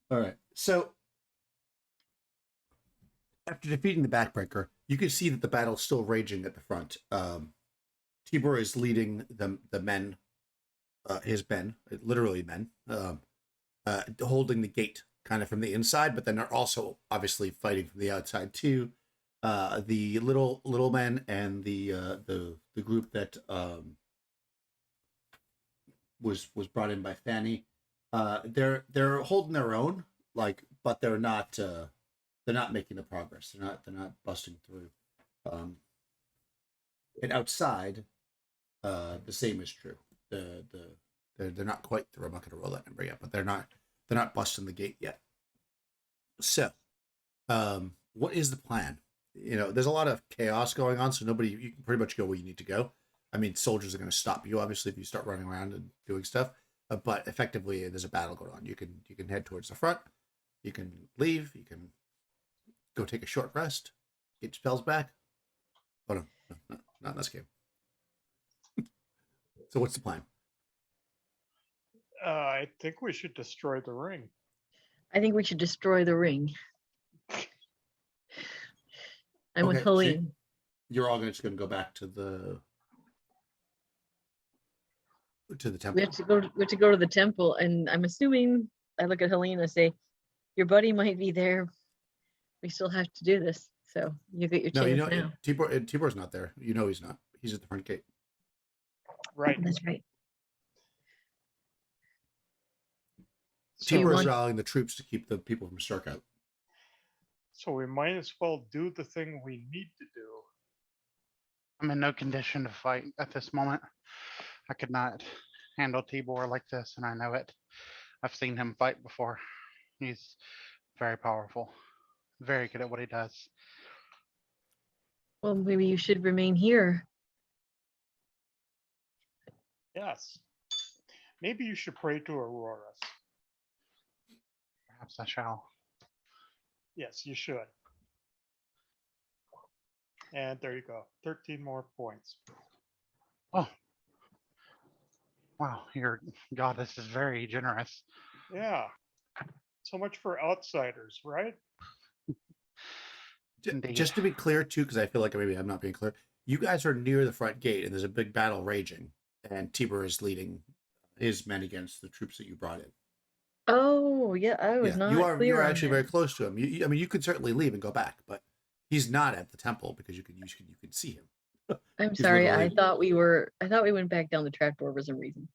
All right. So after defeating the backbreaker, you can see that the battle's still raging at the front. Tibor is leading the men, his men, literally men, holding the gate kind of from the inside, but then they're also obviously fighting from the outside too. The little men and the group that was brought in by Fanny, they're holding their own, but they're not making the progress. They're not busting through. And outside, the same is true. They're not quite through. I'm not going to roll that number yet, but they're not busting the gate yet. So, what is the plan? There's a lot of chaos going on, so you can pretty much go where you need to go. I mean, soldiers are going to stop you, obviously, if you start running around and doing stuff. But effectively, there's a battle going on. You can head towards the front. You can leave. You can go take a short rest. Get your spells back. Oh no, not in this game. So what's the plan? I think we should destroy the ring. I think we should destroy the ring. I'm with Okay, so Helene. You're all just going to go back to the temple. We have to go to the temple, and I'm assuming I look at Helene and say, "Your buddy might be there. We still have to do this, so you get your chance now." Tibor's not there. He's not. He's at the front gate. Right. That's right. So, Tibor is want- rallying the troops to keep the people from Stark out. so we might as well do the thing we need to do. I'm in no condition to fight at this moment. I could not handle Tibor like this, and I know it. I've seen him fight before. He's very powerful, very good at what he does. Well, maybe you should remain here. Yes. Maybe you should pray to Aurora. Perhaps I shall. Yes, you should. And there you go. 13 more points. Oh, wow, your goddess is very generous. Yeah. So much for outsiders, right? Indeed. Just to be clear, too, because I feel like maybe I'm not being clear. You guys are near the front gate, and there's a big battle raging, and Tibor is leading his men against the troops that you brought in. Oh, yeah, I was not you are clear on actually that. very close to him. I mean, you could certainly leave and go back, but He's not at the temple because you could see him. I'm He's sorry. I literally- thought we went back down the trapdoor for some reason.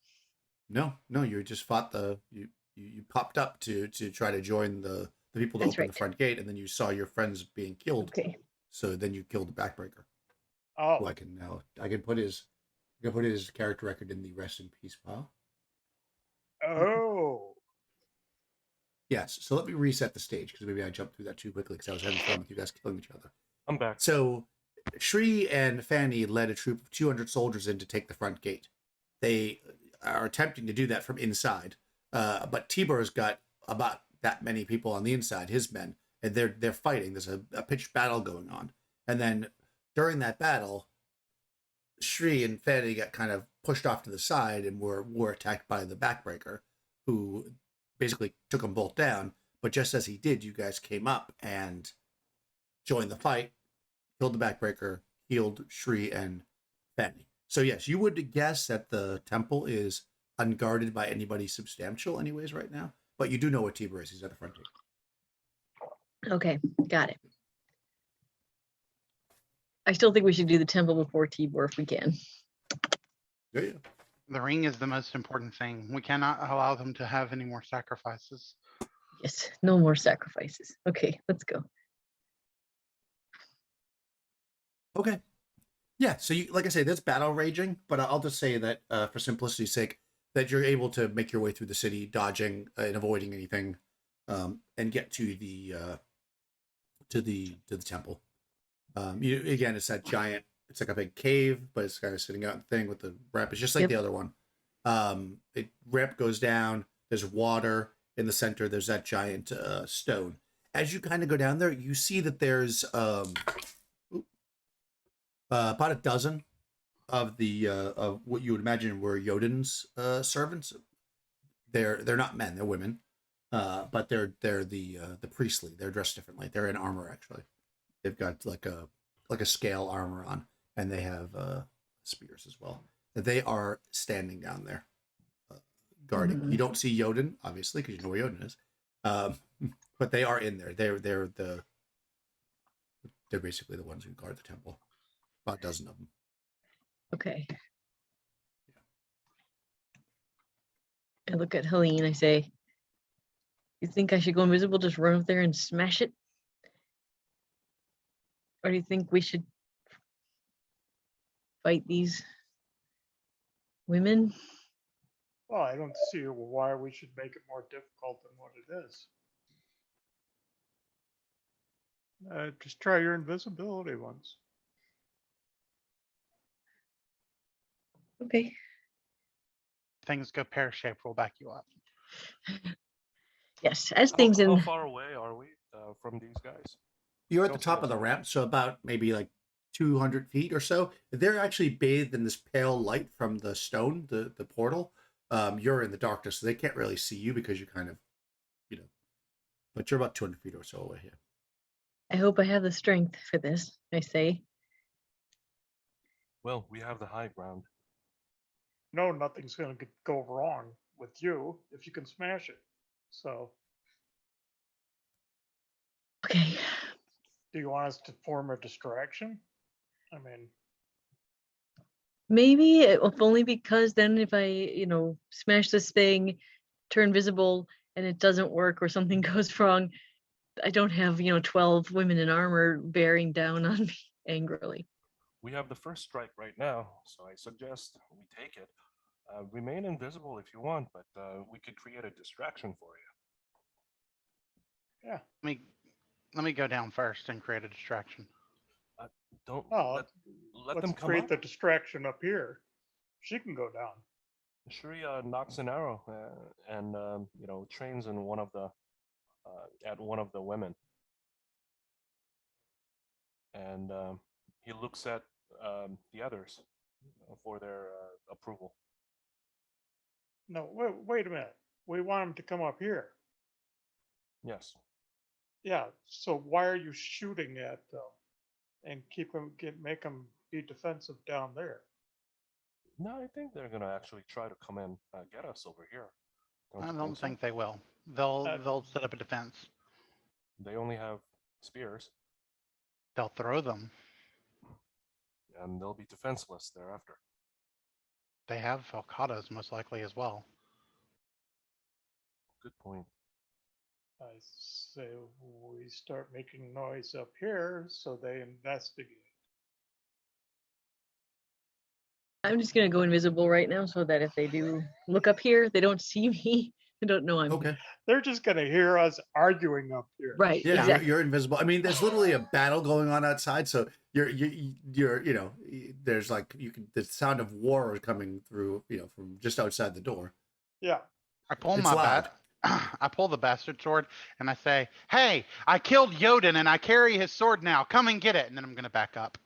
No, you just fought you popped up to try to join the people that That's opened the right. front gate, and then you saw your friends being killed. Okay. So then you killed the backbreaker. Oh, Who I can put his character record in the rest in peace pile. oh, Yes. So let me reset the stage because maybe I jumped through that too quickly because I was having fun with you guys killing each other. I'm back. So Shri and Fanny led a troop of 200 soldiers in to take the front gate. They are attempting to do that from inside, but Tibor's got about that many people on the inside, his men, and they're fighting. There's a pitched battle going on, and then during that battle, Shri and Fanny got kind of pushed off to the side and were attacked by the backbreaker, who basically took them both down. But just as he did, you guys came up and joined the fight, killed the backbreaker, healed Shri and Fanny. So yes, you would guess that the temple is unguarded by anybody substantial anyways right now, but you do know what Tibor is. He's at the front gate. Okay, got it. I still think we should do the temple before Tibor if we can. Yeah. The ring is the most important thing. We cannot allow them to have any more sacrifices. Yes, no more sacrifices. Okay, let's go. Okay. Yeah, so you, like I say, there's battle raging, but I'll just say that for simplicity's sake, that you're able to make your way through the city, dodging and avoiding anything, and get to the temple. Again, it's that giant. It's like a big cave, but it's kind of sitting out thing with the ramp. It's just like Yep. the other one. Ramp goes down. There's water in the center. There's that giant stone. As you kind of go down there, you see that there's about a dozen of the of what you would imagine were Jotun's servants. They're not men; they're women, but they're the priestly. They're dressed differently. They're in armor actually. They've got like a scale armor on, and they have spears as well. They are standing down there, guarding. Mhm. You don't see Jotun obviously because you know where Jotun is, but they are in there. They're basically the ones who guard the temple. About a dozen of them. Okay. I look at Helene. I say, "You think I should go invisible? Just run up there and smash it, or do you think we should fight these women?" well, I don't see why we should make it more difficult than what it is. Just try your invisibility once. Okay. Things go pear-shaped, we'll back you up. Yes, as things How in. far away are we from these guys? You're at the Don't top see of the us. ramp, so about maybe like 200 feet or so. They're actually bathed in this pale light from the stone, the portal. You're in the darkness, so they can't really see you because you kind of, but you're about 200 feet or so away here. I hope I have the strength for this. I say. Well, we have the high ground. No, nothing's going to go wrong with you if you can smash it. So, Okay. do you want us to form a distraction? I mean, Maybe if only because then if I, smash this thing, turn visible, and it doesn't work or something goes wrong, I don't have, 12 women in armor bearing down on me angrily. We have the first strike right now, so I suggest we take it. Remain invisible if you want, but we could create a distraction for you. yeah. Let me go down first and create a distraction. Don't Oh, let let's them come create up. the distraction up here. She can go down. Shri knocks an arrow and trains in one of the at one of the women, and he looks at the others for their approval. No, wait a minute. We want him to come up here. Yes. Yeah. So why are you shooting at them and make them be defensive down there? No, I think they're gonna actually try to come in get us over here. I you don't so? think they will. They'll set up a defense. They only have spears. They'll throw them. and they'll be defenseless thereafter. They have falcatas most likely as well. Good point. I say we start making noise up here so they investigate. I'm just gonna go invisible right now so that if they do look up here, they don't see me. They don't know I'm Okay. They're just going to hear us arguing up here. right. Yeah, exactly. you're invisible. I mean, there's literally a battle going on outside, so you're you know, there's like you can the sound of war is coming through, you know, from just outside the door. Yeah. I pull It's my loud. I pull the bastard sword and I say, "Hey, I killed Yodin and I carry his sword now. Come and get it." And then I'm gonna back up.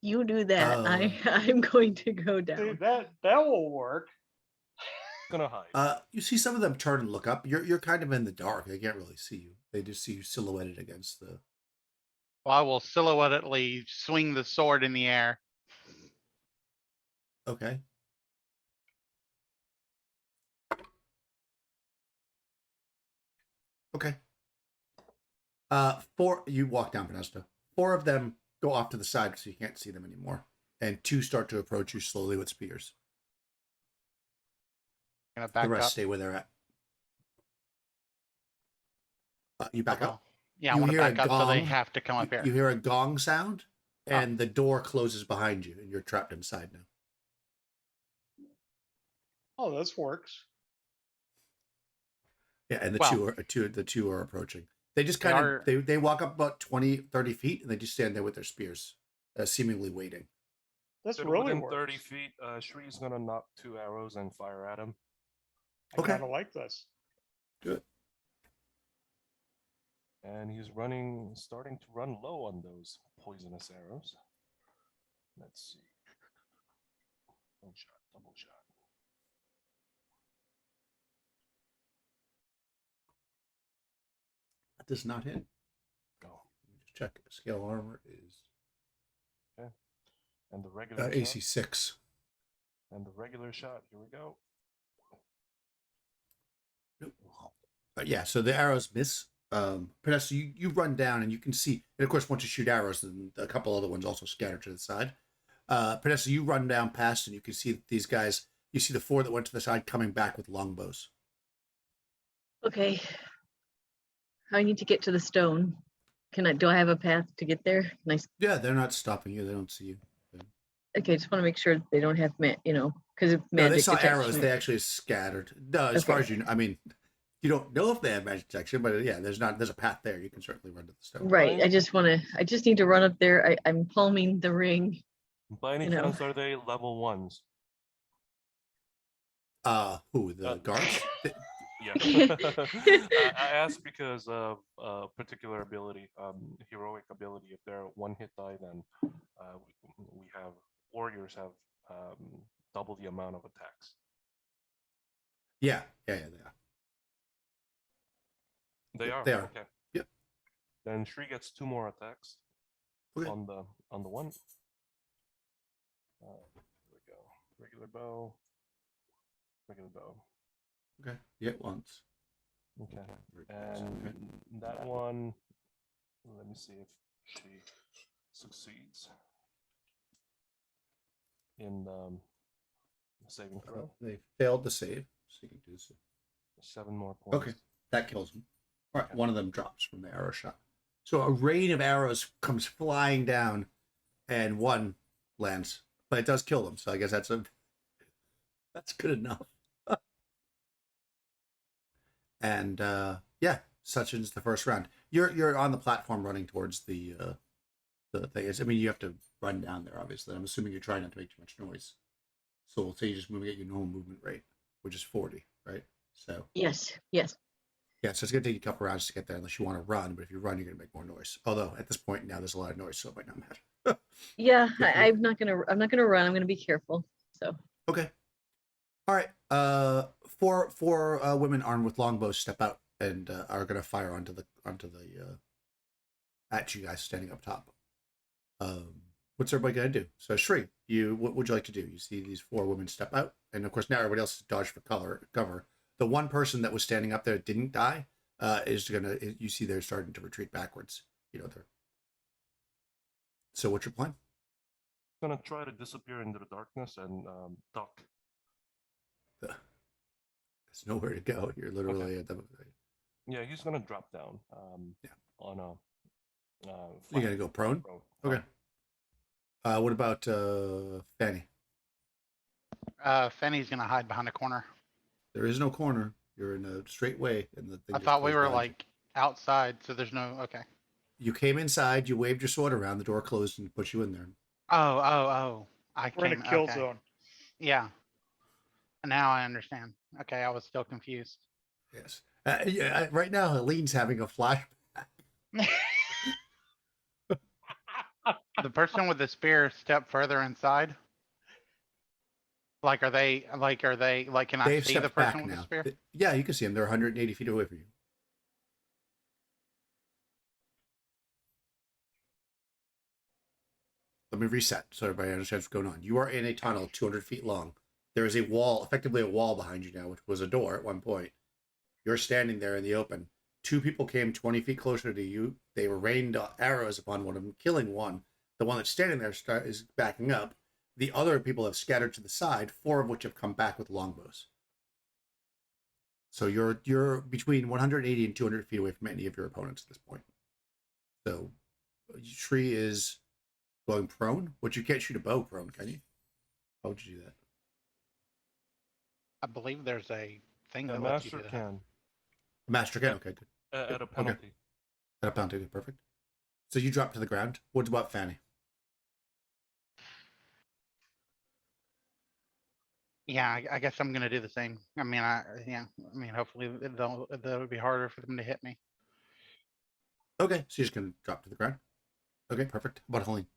You do that. Uh, I'm going to go See, down. that will work. Gonna hide. You see some of them turn and look up. You're kind of in the dark. They can't really see you. They just see you silhouetted against the. Well, I will silhouettedly swing the sword in the air. Okay. Okay. You walk down, Pinesto. 4 of them go off to the side so you can't see them anymore, and 2 start to approach you slowly with spears. I'm gonna back The rest up. stay where they're at. You back Okay. up. Yeah, I You want to hear a back up so they gong. have to come up here. You hear a gong sound, and the door closes behind you, and you're trapped inside now. Oh, this works. Yeah, and the Well- two are approaching. They just They kind are- of they walk up about 20, 30 feet, and they just stand there with their spears, seemingly waiting. This They're really within works. 30 feet. Shree's gonna knock 2 arrows and fire at him. I Okay. kind of like this. Good. And he's starting to run low on those poisonous arrows. Let's see. One shot, double shot. That does not hit. Go. Let me just check. Scale armor is And the regular AC shot. 6. And the regular shot. Here we go. Yeah, so the arrows miss. Vanessa, you run down and you can see, and of course, once you shoot arrows, then a couple other ones also scatter to the side. Vanessa, you run down past and you can see these guys. You see the 4 that went to the side coming back with longbows. Okay. I need to get to the stone. Do I have a path to get there? Nice. Yeah, they're not stopping you. They don't see you. Okay, just want to make sure they don't have because of No, they magic saw arrows. detection. They actually scattered. No, as far Okay. as you know, I mean, you don't know if they have magic detection, but yeah, there's a path there. You can certainly run to the stone. Right. I just need to run up there. I'm palming the ring. By any You know. chance, are they level 1s? Who, the guards? Yeah. I asked because of particular ability, heroic ability. If they're 1 hit die, then we have warriors have double the amount of attacks. Yeah, they are. They are. They are. Okay. Yep. Then Shree gets 2 more attacks Okay. on the one. Here we go. Regular bow. Regular bow. Okay. Yeah, once. Okay. And that one, let me see if she succeeds in the saving throw. They failed to save, so you can do this. 7 more points. Okay, that kills them. All right, one of them drops from the arrow shot. So a rain of arrows comes flying down, and one lands, but it does kill them. So I guess that's good enough. And yeah, such ends the first round. You're on the platform running towards the thing. I mean, you have to run down there. Obviously, I'm assuming you're trying not to make too much noise. So we'll say you're just moving at your normal movement rate, which is 40, right? So Yes. yeah, so it's gonna take you a couple rounds to get there, unless you want to run. But if you run, you're gonna make more noise. Although at this point now, there's a lot of noise, so it might not matter. Yeah. Yeah. I'm not gonna run. I'm gonna be careful. So. Okay. All right. Four women armed with longbows step out and are gonna fire onto the at you guys standing up top. What's everybody gonna do? So Shri, what would you like to do? You see these 4 women step out, and of course now everybody else is dodged for cover. The one person that was standing up there didn't die. is gonna. You see, they're starting to retreat backwards. They're. So, what's your plan? Gonna try to disappear into the darkness and duck. There's nowhere to go. You're literally at the. Yeah, he's gonna drop down. Yeah. On a. You're gonna go prone. Okay. What about Fanny? Fanny's gonna hide behind a corner. There is no corner. You're in a straight way, and the thing. I just thought we goes were behind you. like outside, so there's no. Okay. You came inside. You waved your sword around. The door closed and put you in there. Oh. We're in a kill okay. zone. Yeah. Now I understand. Okay, I was still confused. Yes. Yeah. Right now, Helene's having a flashback. The person with the spear stepped further inside. Like, are they? Can I They've see the stepped person back with now. the spear? Yeah, you can see them. They're 180 feet away from you. Let me reset so everybody understands what's going on. You are in a tunnel 200 feet long. There is a wall, effectively a wall behind you now, which was a door at one point. You're standing there in the open. Two people came 20 feet closer to you. They were rained arrows upon one of them, killing one. The one that's standing there is backing up. The other people have scattered to the side, 4 of which have come back with longbows. So you're between 180 and 200 feet away from any of your opponents at this point. So Shri is going prone, which you can't shoot a bow prone, can you? How would you do that? I believe there's a thing The that lets you do master that. can Master can, okay, good. at a penalty. At a penalty, good, perfect. So you drop to the ground. What about Fanny? Yeah, I guess I'm gonna do the same. I mean, hopefully that'll be harder for them to hit me. Okay, so you're just gonna drop to the ground. Okay, perfect. How about Helene?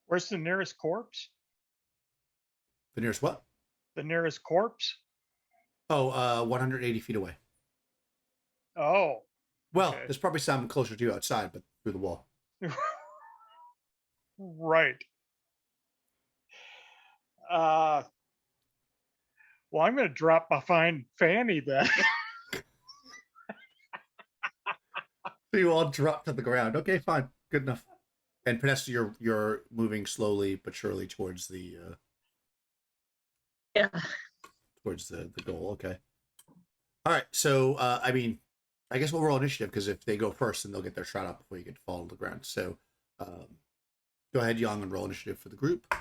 Where's the nearest corpse? The nearest what? The nearest corpse? Oh, 180 feet away. Oh. Well, Okay. there's probably some closer to you outside, but through the wall. Right. Well, I'm going to drop behind Fanny then. So you all drop to the ground. Okay, fine, good enough. And Panessa, you're moving slowly but surely towards the Yeah. towards the goal. Okay. All right. So I mean, I guess we'll roll initiative because if they go first, then they'll get their shot up before you get to fall to the ground. So go ahead, Young, and roll initiative for the group.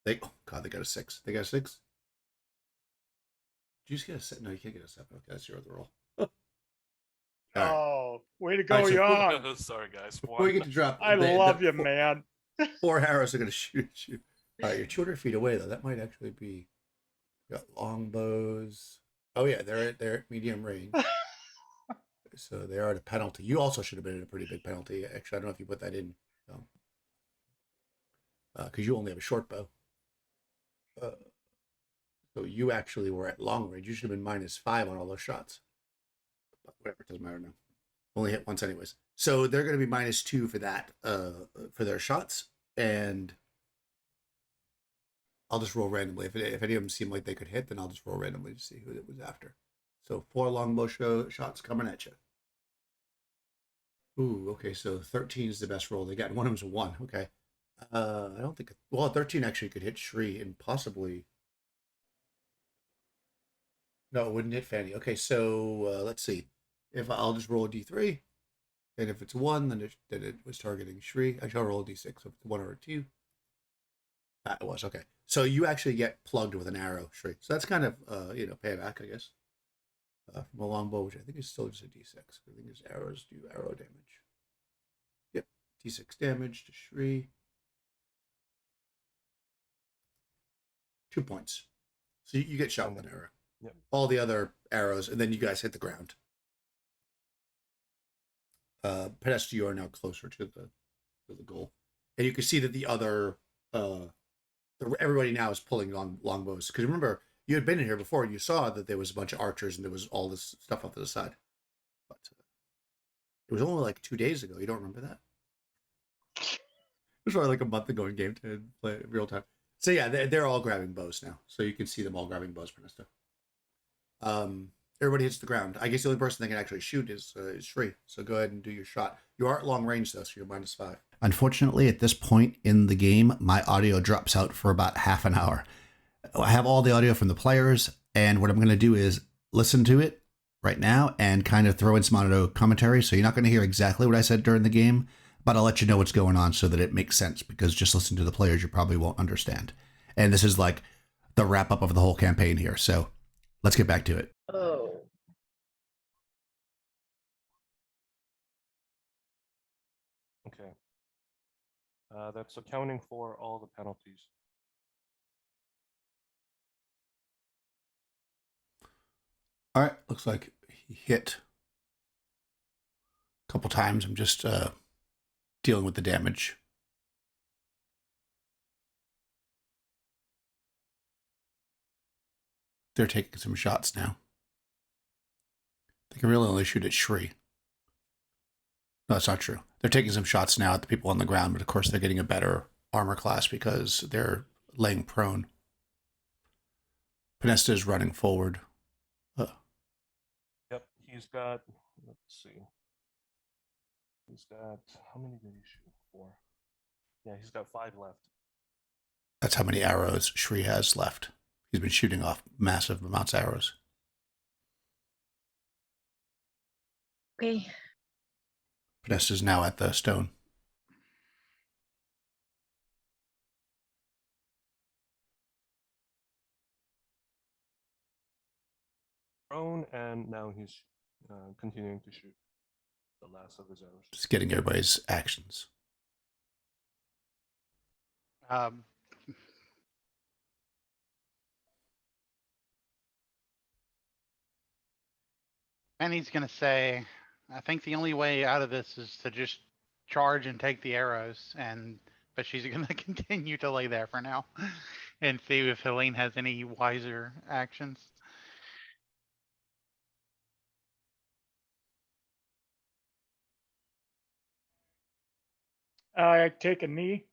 They got a 6. They got a 6. Did you just get a 7? No, you can't get a 7. Okay, that's your other roll. All right. Oh, way to go, All right, so Young. Sorry, guys. Before you get to drop, I love you, man. 4 arrows are going to shoot at you. All right, you're 200 feet away though. That might actually be. You got longbows. Oh yeah, they're at medium range. So they are at a penalty. You also should have been in a pretty big penalty. Actually, I don't know if you put that in, because you only have a short bow. So you actually were at long range. You should have been -5 on all those shots. But whatever, it doesn't matter now. Only hit once anyways. So they're going to be -2 for that, for their shots. And I'll just roll randomly. If any of them seem like they could hit, then I'll just roll randomly to see who it was after. So 4 longbow shots coming at you. Ooh, okay. So 13 is the best roll they got. And one of them's a 1. Okay. I don't think. Well, 13 actually could hit Shri and possibly. No, it wouldn't hit Fanny. Okay, so let's see. If I'll just roll a d3, and if it's 1, then it was targeting Shri. I shall roll a d6. So if it's 1 or a 2. It was okay. So you actually get plugged with an arrow, Shri. So that's kind of payback, I guess. From a longbow, which I think is still just a d6. I think his arrows do arrow damage. Yep, d6 damage to Shri. 2 points. So you get shot with an arrow. Yep. All the other arrows, and then you guys hit the ground. Pedestal, you are now closer to the goal, and you can see that the other everybody now is pulling on longbows, because remember you had been in here before and you saw that there was a bunch of archers and there was all this stuff off to the side, but it was only like 2 days ago. You don't remember that? It was probably like a month ago in game to play real time. So yeah, they're all grabbing bows now, so you can see them all grabbing bows, Panesta. Everybody hits the ground. I guess the only person that can actually shoot is Shri. So go ahead and do your shot. You are at long range though, so you're -5. Unfortunately, at this point in the game, my audio drops out for about half an hour. I have all the audio from the players, and what I'm going to do is listen to it right now and kind of throw in some audio commentary. So you're not going to hear exactly what I said during the game, but I'll let you know what's going on so that it makes sense, because just listening to the players, you probably won't understand. And this is like the wrap up of the whole campaign here. So let's get back to it. Oh. Okay. That's accounting for all the penalties. All right, looks like he hit a couple times. I'm just dealing with the damage. They're taking some shots now. They can really only shoot at Shri. No, that's not true. They're taking some shots now at the people on the ground, but of course they're getting a better armor class because they're laying prone. Pinesta is running forward. Yep, he's got, let's see. He's got, how many did he shoot? 4. Yeah, he's got 5 left. That's how many arrows Shri has left. He's been shooting off massive amounts of arrows. Okay. Pinesta's now at the stone. Prone, and now he's continuing to shoot the last of his arrows. Just getting everybody's actions. Fanny's gonna say, I think the only way out of this is to just charge and take the arrows, but she's gonna continue to lay there for now and see if Helene has any wiser actions. I take a knee.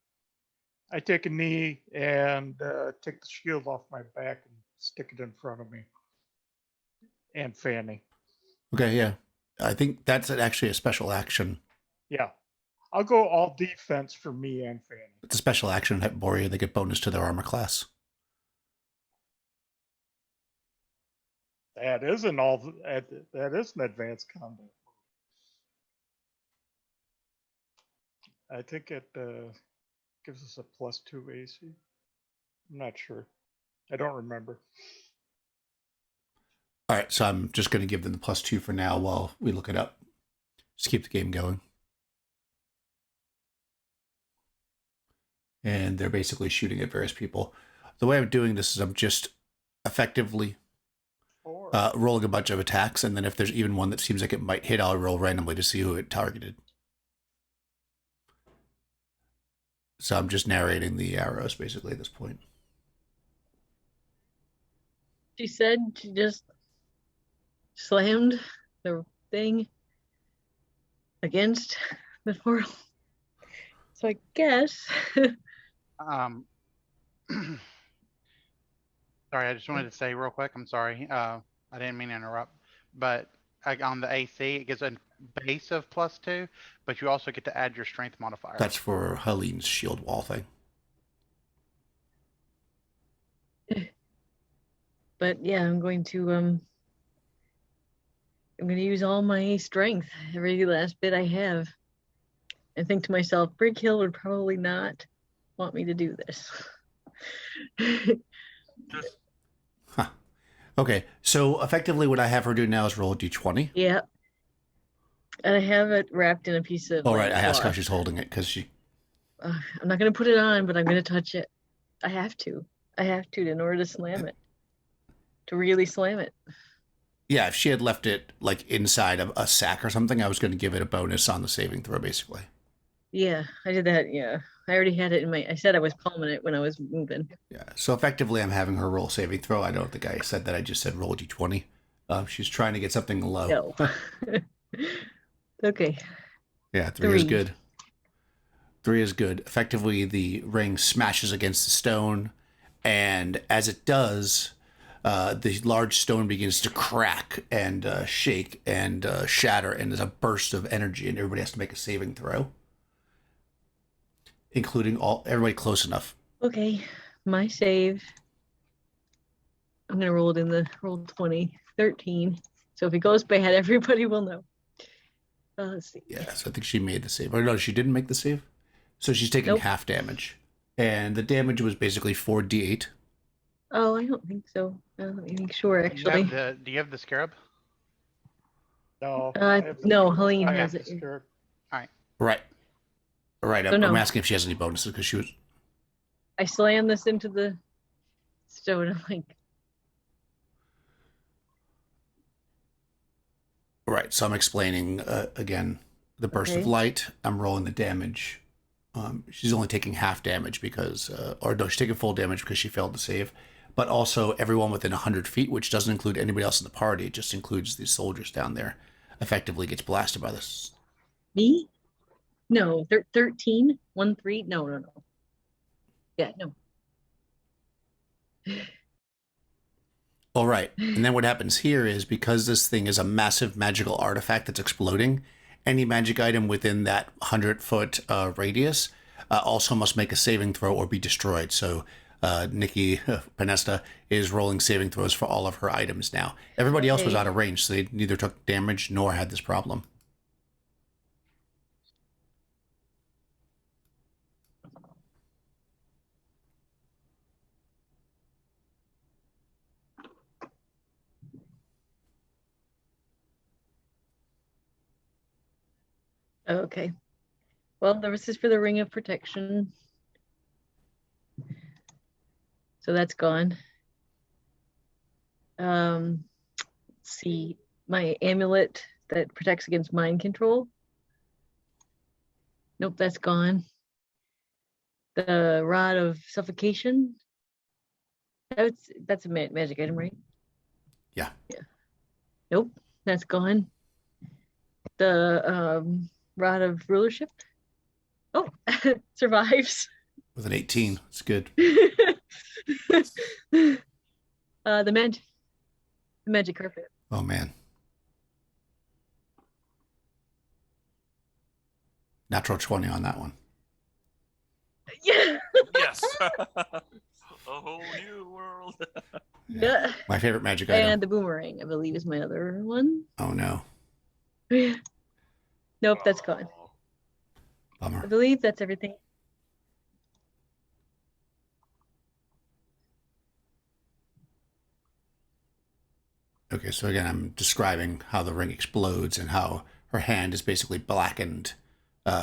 I take a knee and take the shield off my back and stick it in front of me. And Fanny. Okay, yeah. I think that's actually a special action. Yeah. I'll go all defense for me and Fanny. It's a special action in Hyperborea. They get bonus to their armor class. That is an advanced combat. I think it gives us a +2 AC. I'm not sure. I don't remember. All right, so I'm just going to give them the +2 for now while we look it up. Just keep the game going. And they're basically shooting at various people. The way I'm doing this is I'm just effectively rolling a bunch of attacks, and then if there's even one that seems like it might hit, I'll roll randomly to see who it targeted. So I'm just narrating the arrows basically at this point. She said she just slammed the thing against the portal. So I guess. Sorry, I just wanted to say real quick, I'm sorry. I didn't mean to interrupt, but on the AC, it gives a base of +2, but you also get to add your strength modifier. That's for Helene's shield wall thing. But yeah, I'm going to use all my strength, every last bit I have. I think to myself, Brig Hill would probably not want me to do this. Huh. Okay, so effectively what I have her do now is roll a d20. Yeah. And I have it wrapped in a piece of. Oh, right, I asked how cloth. she's holding it because she... I'm not going to put it on, but I'm going to touch it. I have to. In order to slam it. To really slam it. Yeah, if she had left it like inside of a sack or something, I was going to give it a bonus on the saving throw, basically. Yeah, I did that. Yeah, I already had it in my. I said I was palming it when I was moving. Yeah, so effectively I'm having her roll saving throw. I don't think I said that. I just said roll a d20. She's trying to get something low. No. Okay. Yeah, 3 is 3. good. 3 is good. Effectively, the ring smashes against the stone, and as it does, the large stone begins to crack and shake and shatter, and there's a burst of energy, and everybody has to make a saving throw, including everybody close enough. Okay, my save. I'm gonna roll it in the roll 20, 13. So if it goes bad, everybody will know. Let's see. Yes, I think she made the save. Or no, she didn't make the save. So she's taking Nope. half damage. And the damage was basically 4d8. Oh, I don't think so. Let me make sure, actually. Do you have the scarab? No. No, Helene Okay. has it. Right. Right. So I'm no. asking if she has any bonuses because she was. I slam this into the stone. I'm like, Right. So I'm explaining again the burst of Okay. light. I'm rolling the damage. She's only taking half damage because, or no, she's taking full damage because she failed to save. But also, everyone within 100 feet, which doesn't include anybody else in the party, it just includes these soldiers down there, effectively gets blasted by this. me? No, 13? 1, 3? No. Yeah, no. All right. And then what happens here is because this thing is a massive magical artifact that's exploding, any magic item within that 100-foot radius also must make a saving throw or be destroyed. So Nikki Panesta is rolling saving throws for all of her items now. Everybody else was Okay. out of range, so they neither took damage nor had this problem. Okay. Well, this is for the Ring of Protection. So that's gone. Let's see. My amulet that protects against mind control. Nope, that's gone. The Rod of Suffocation. That's a magic item, right? Yeah. Nope, that's gone. The Rod of Rulership. Oh, survives. With an 18, it's good. The magic carpet. Oh, man. Natural 20 on that one. Yeah. Yes. A whole new world. Yeah. My favorite magic item. And the boomerang, I believe, is my other one. Oh, no. Nope, that's gone. I Bummer. believe that's everything. Okay, so again, I'm describing how the ring explodes and how her hand is basically blackened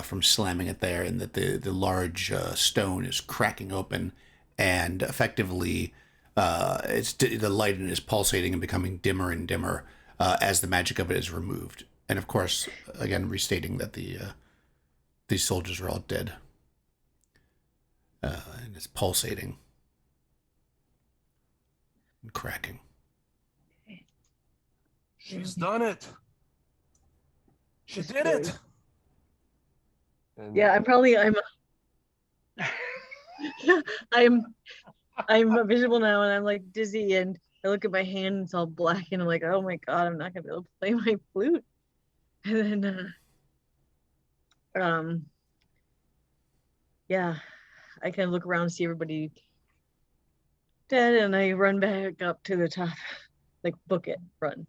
from slamming it there, and that the large stone is cracking open, and effectively the light in it is pulsating and becoming dimmer and dimmer as the magic of it is removed. And of course, again, restating that these soldiers are all dead, and it's pulsating and cracking. She's done it. She That's did good. it. And Yeah, I'm visible now, and I'm like dizzy, and I look at my hand, it's all black, and I'm like, oh my god, I'm not gonna be able to play my flute. And then yeah, I kind of look around and see everybody dead, and I run back up to the top, like book it, run.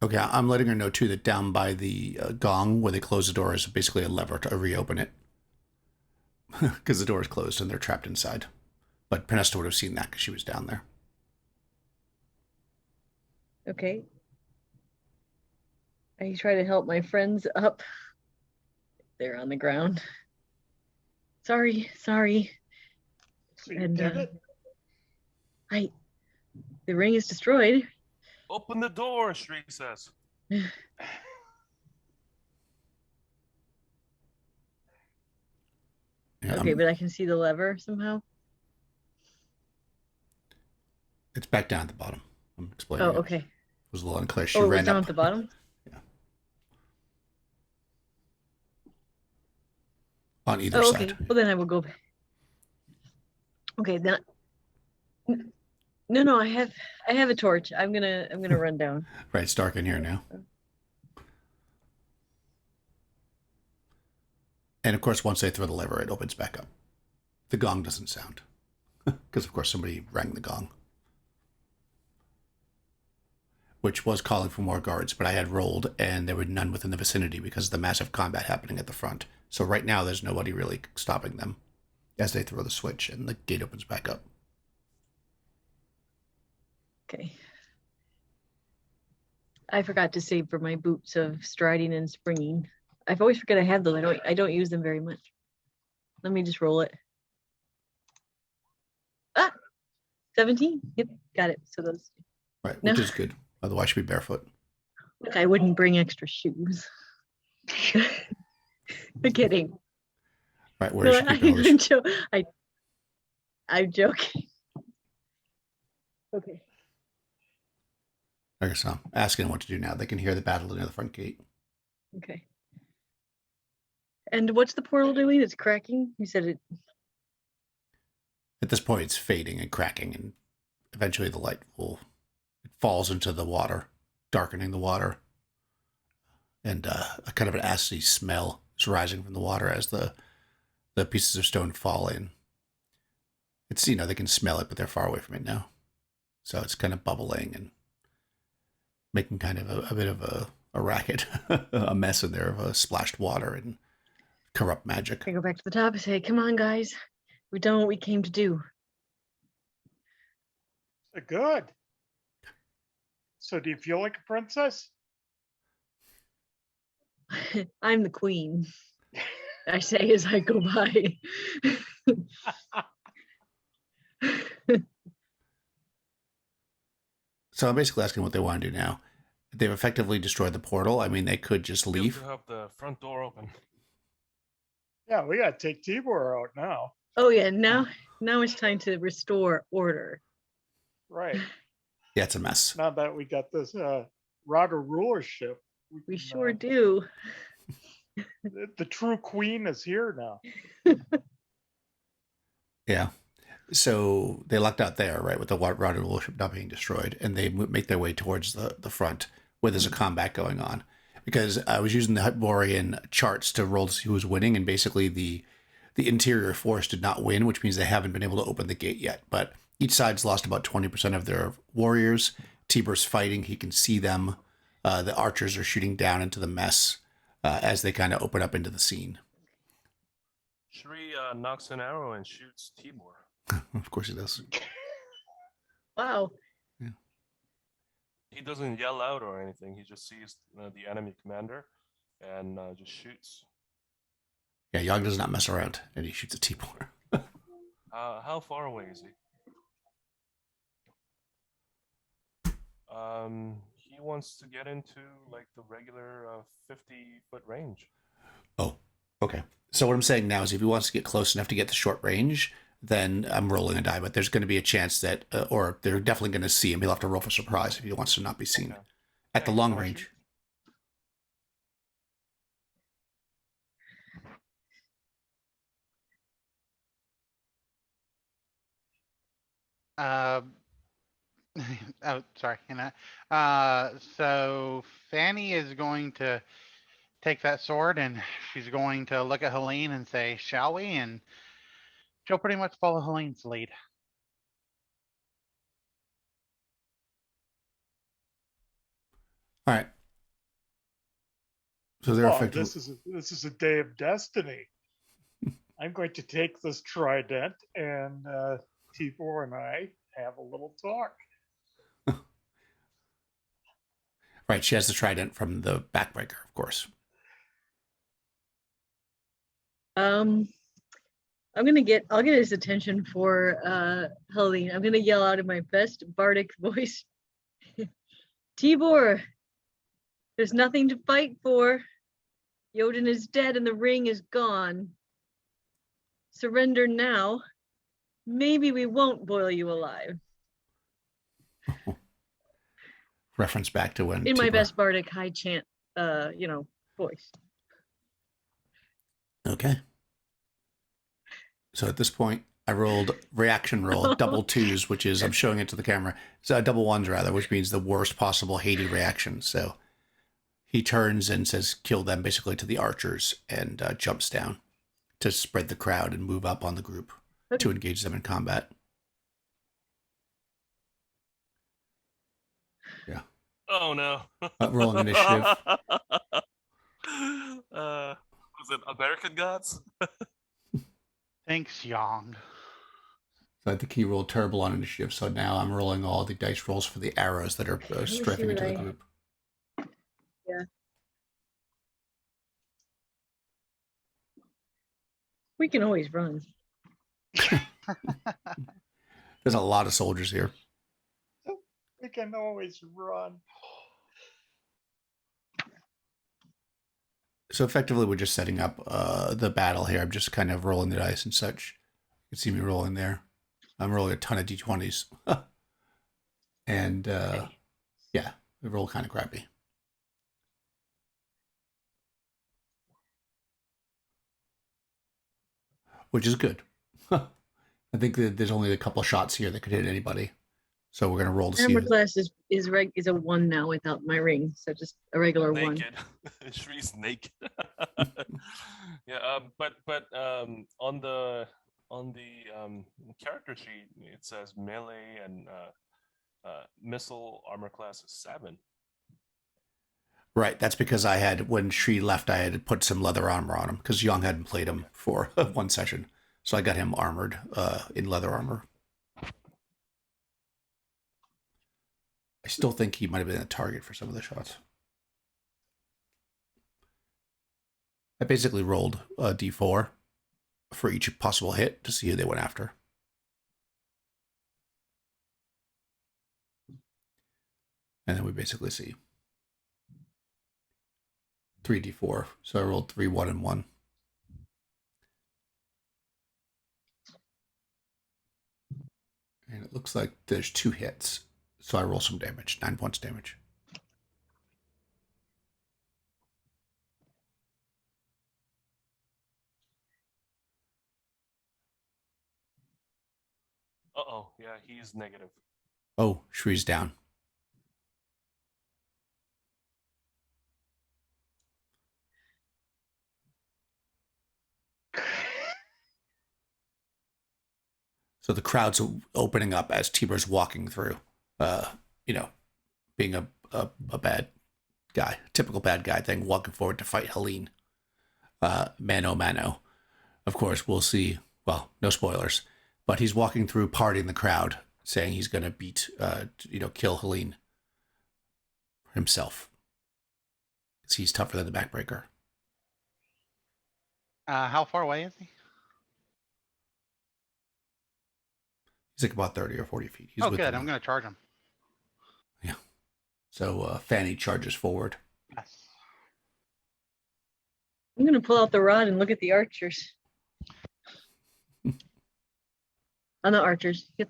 Okay, I'm letting her know too that down by the gong where they close the door is basically a lever to reopen it. Because the door is closed and they're trapped inside. But Penesta would have seen that because she was down there. Okay. I try to help my friends up. They're on the ground. Sorry. So you And did it? the ring is destroyed. open the door, Shriek says. Yeah, Okay, but I can see the lever somehow. it's back down at the bottom. I'm explaining. Oh, It. okay. It was a little unclear. She Oh, it was ran down up at the bottom? on either Oh, side. okay. Well, then I will go back. Okay, then No, I have a torch. I'm gonna run down. Right, it's dark in here now. And of course, once they throw the lever, it opens back up. The gong doesn't sound. Because, of course, somebody rang the gong. Which was calling for more guards, but I had rolled, and there were none within the vicinity because of the massive combat happening at the front. So right now, there's nobody really stopping them as they throw the switch, and the gate opens back up. Okay. I forgot to save for my boots of striding and springing. I've always forget I have those. I don't use them very much. Let me just roll it. 17. Yep, got it. So those. Right, No. which is good. Otherwise, you'd be barefoot. Look, I wouldn't bring extra shoes. I'm kidding. Right, where does she keep those? I'm joking. Okay. Okay, so I'm asking what to do now. They can hear the battle near the front gate. Okay. And what's the portal doing? It's cracking? You said it. At this point, it's fading and cracking, and eventually the light it falls into the water, darkening the water. And a kind of an acidy smell is rising from the water as the pieces of stone fall in. It's, they can smell it, but they're far away from it now. So it's kind of bubbling and making kind of a bit of a racket, a mess in there of splashed water and corrupt magic. I go back to the top and say, come on, guys. We've done what we came to do. Good. So do you feel like a princess? I'm the queen. I say as I go by. So I'm basically asking what they want to do now. They've effectively destroyed the portal. I mean, they could just leave. You have the front door open. Yeah, we gotta take Tibor out now. Oh yeah, now it's time to restore order. Right. Yeah, it's a mess. Now that we got this rod of rulership. We can, sure do. The true queen is here now. Yeah. So they lucked out there, right, with the rod of rulership not being destroyed, and they make their way towards the front where there's a combat going on. Because I was using the Hyperborean charts to roll to see who was winning, and basically the interior force did not win, which means they haven't been able to open the gate yet. But each side's lost about 20% of their warriors. Tibor's fighting. He can see them. The archers are shooting down into the mess as they kind of open up into the scene. Shri knocks an arrow and shoots Tibor. Of course he does. Wow. Yeah. He doesn't yell out or anything. He just sees the enemy commander and just shoots. Yeah, Yog does not mess around, and he shoots a Tibor. How far away is he? He wants to get into like the regular 50-foot range. Oh, okay. So what I'm saying now is if he wants to get close enough to get the short range, then I'm rolling a die, but there's going to be a chance that, or they're definitely going to see him. He'll have to roll for surprise if he wants to not be seen. Okay. At the long range. Oh, sorry. So Fanny is going to take that sword and she's going to look at Helene and say, shall we? And she'll pretty much follow Helene's lead. All right. So they're effectively... This is a day of destiny. I'm going to take this trident, and Tibor and I have a little talk. Right, she has the trident from the backbreaker, of course. I'll get his attention for Helene. I'm gonna yell out in my best bardic voice. Tibor, there's nothing to fight for. Jotun is dead and the ring is gone. Surrender now. Maybe we won't boil you alive. Reference back to when In my Tibor... best bardic high chant, voice. Okay. So at this point, I rolled reaction roll, double twos, which is, I'm showing it to the camera. So double ones, rather, which means the worst possible hated reaction. So he turns and says, kill them, basically, to the archers, and jumps down to spread the crowd and move up on the group Okay. to engage them in combat. Yeah. Oh no. Rolling initiative. Was it American Gods? Thanks, Yang. So I think he rolled terrible on initiative. So now I'm rolling all the dice rolls for the arrows that are me see strafing into what the I- group. We can always run. There's a lot of soldiers here. We can always run. So effectively, we're just setting up the battle here. I'm just kind of rolling the dice and such. You can see me rolling there. I'm rolling a ton of d20s. And yeah, they roll kind of crappy. Which is good. I think that there's only a couple shots here that could hit anybody. So we're going to roll to see. Armor class is a 1 now without my ring, so just a regular 1. Naked. Shree's naked. Yeah, but on the character sheet it says melee and missile armor class is 7. Right, that's because I had, when Shree left, I had put some leather armor on him because Young hadn't played him for one session. So I got him armored in leather armor. I still think he might have been a target for some of the shots. I basically rolled a d4 for each possible hit to see who they went after. And then we basically see 3d4. So I rolled 3, 1, and 1. And it looks like there's 2 hits. So I roll some damage, 9 points damage. Uh-oh, yeah, he's negative. Oh, Shree's down. So the crowd's opening up as Tiber's walking through, being a bad guy, typical bad guy thing, walking forward to fight Helene. Mano mano. Of course, we'll see, well, no spoilers, but he's walking through, partying the crowd, saying he's going to beat, kill Helene himself. Because he's tougher than the backbreaker. How far away is he? He's like about 30 or 40 feet. He's Oh, with good. them. I'm going to charge him. Yeah. So Fanny charges forward. Yes. I'm gonna pull out the rod and look at the archers. On the archers. Yep.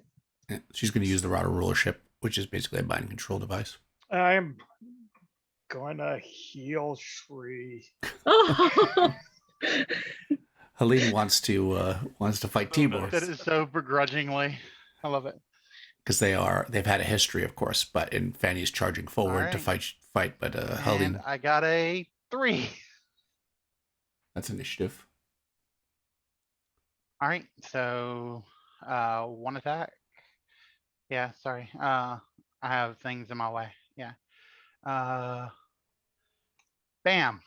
Yeah, she's going to use the Rod of Rulership, which is basically a mind control device. I'm gonna heal Shree. Oh, Helene wants to fight Tibor That is so begrudgingly. I love it. because they've had a history, of course. But in Fanny's charging forward to Alright. fight. But Helene, And I got a 3. that's initiative. All right. So, 1 attack. Yeah, sorry. I have things in my way. Yeah. Bam.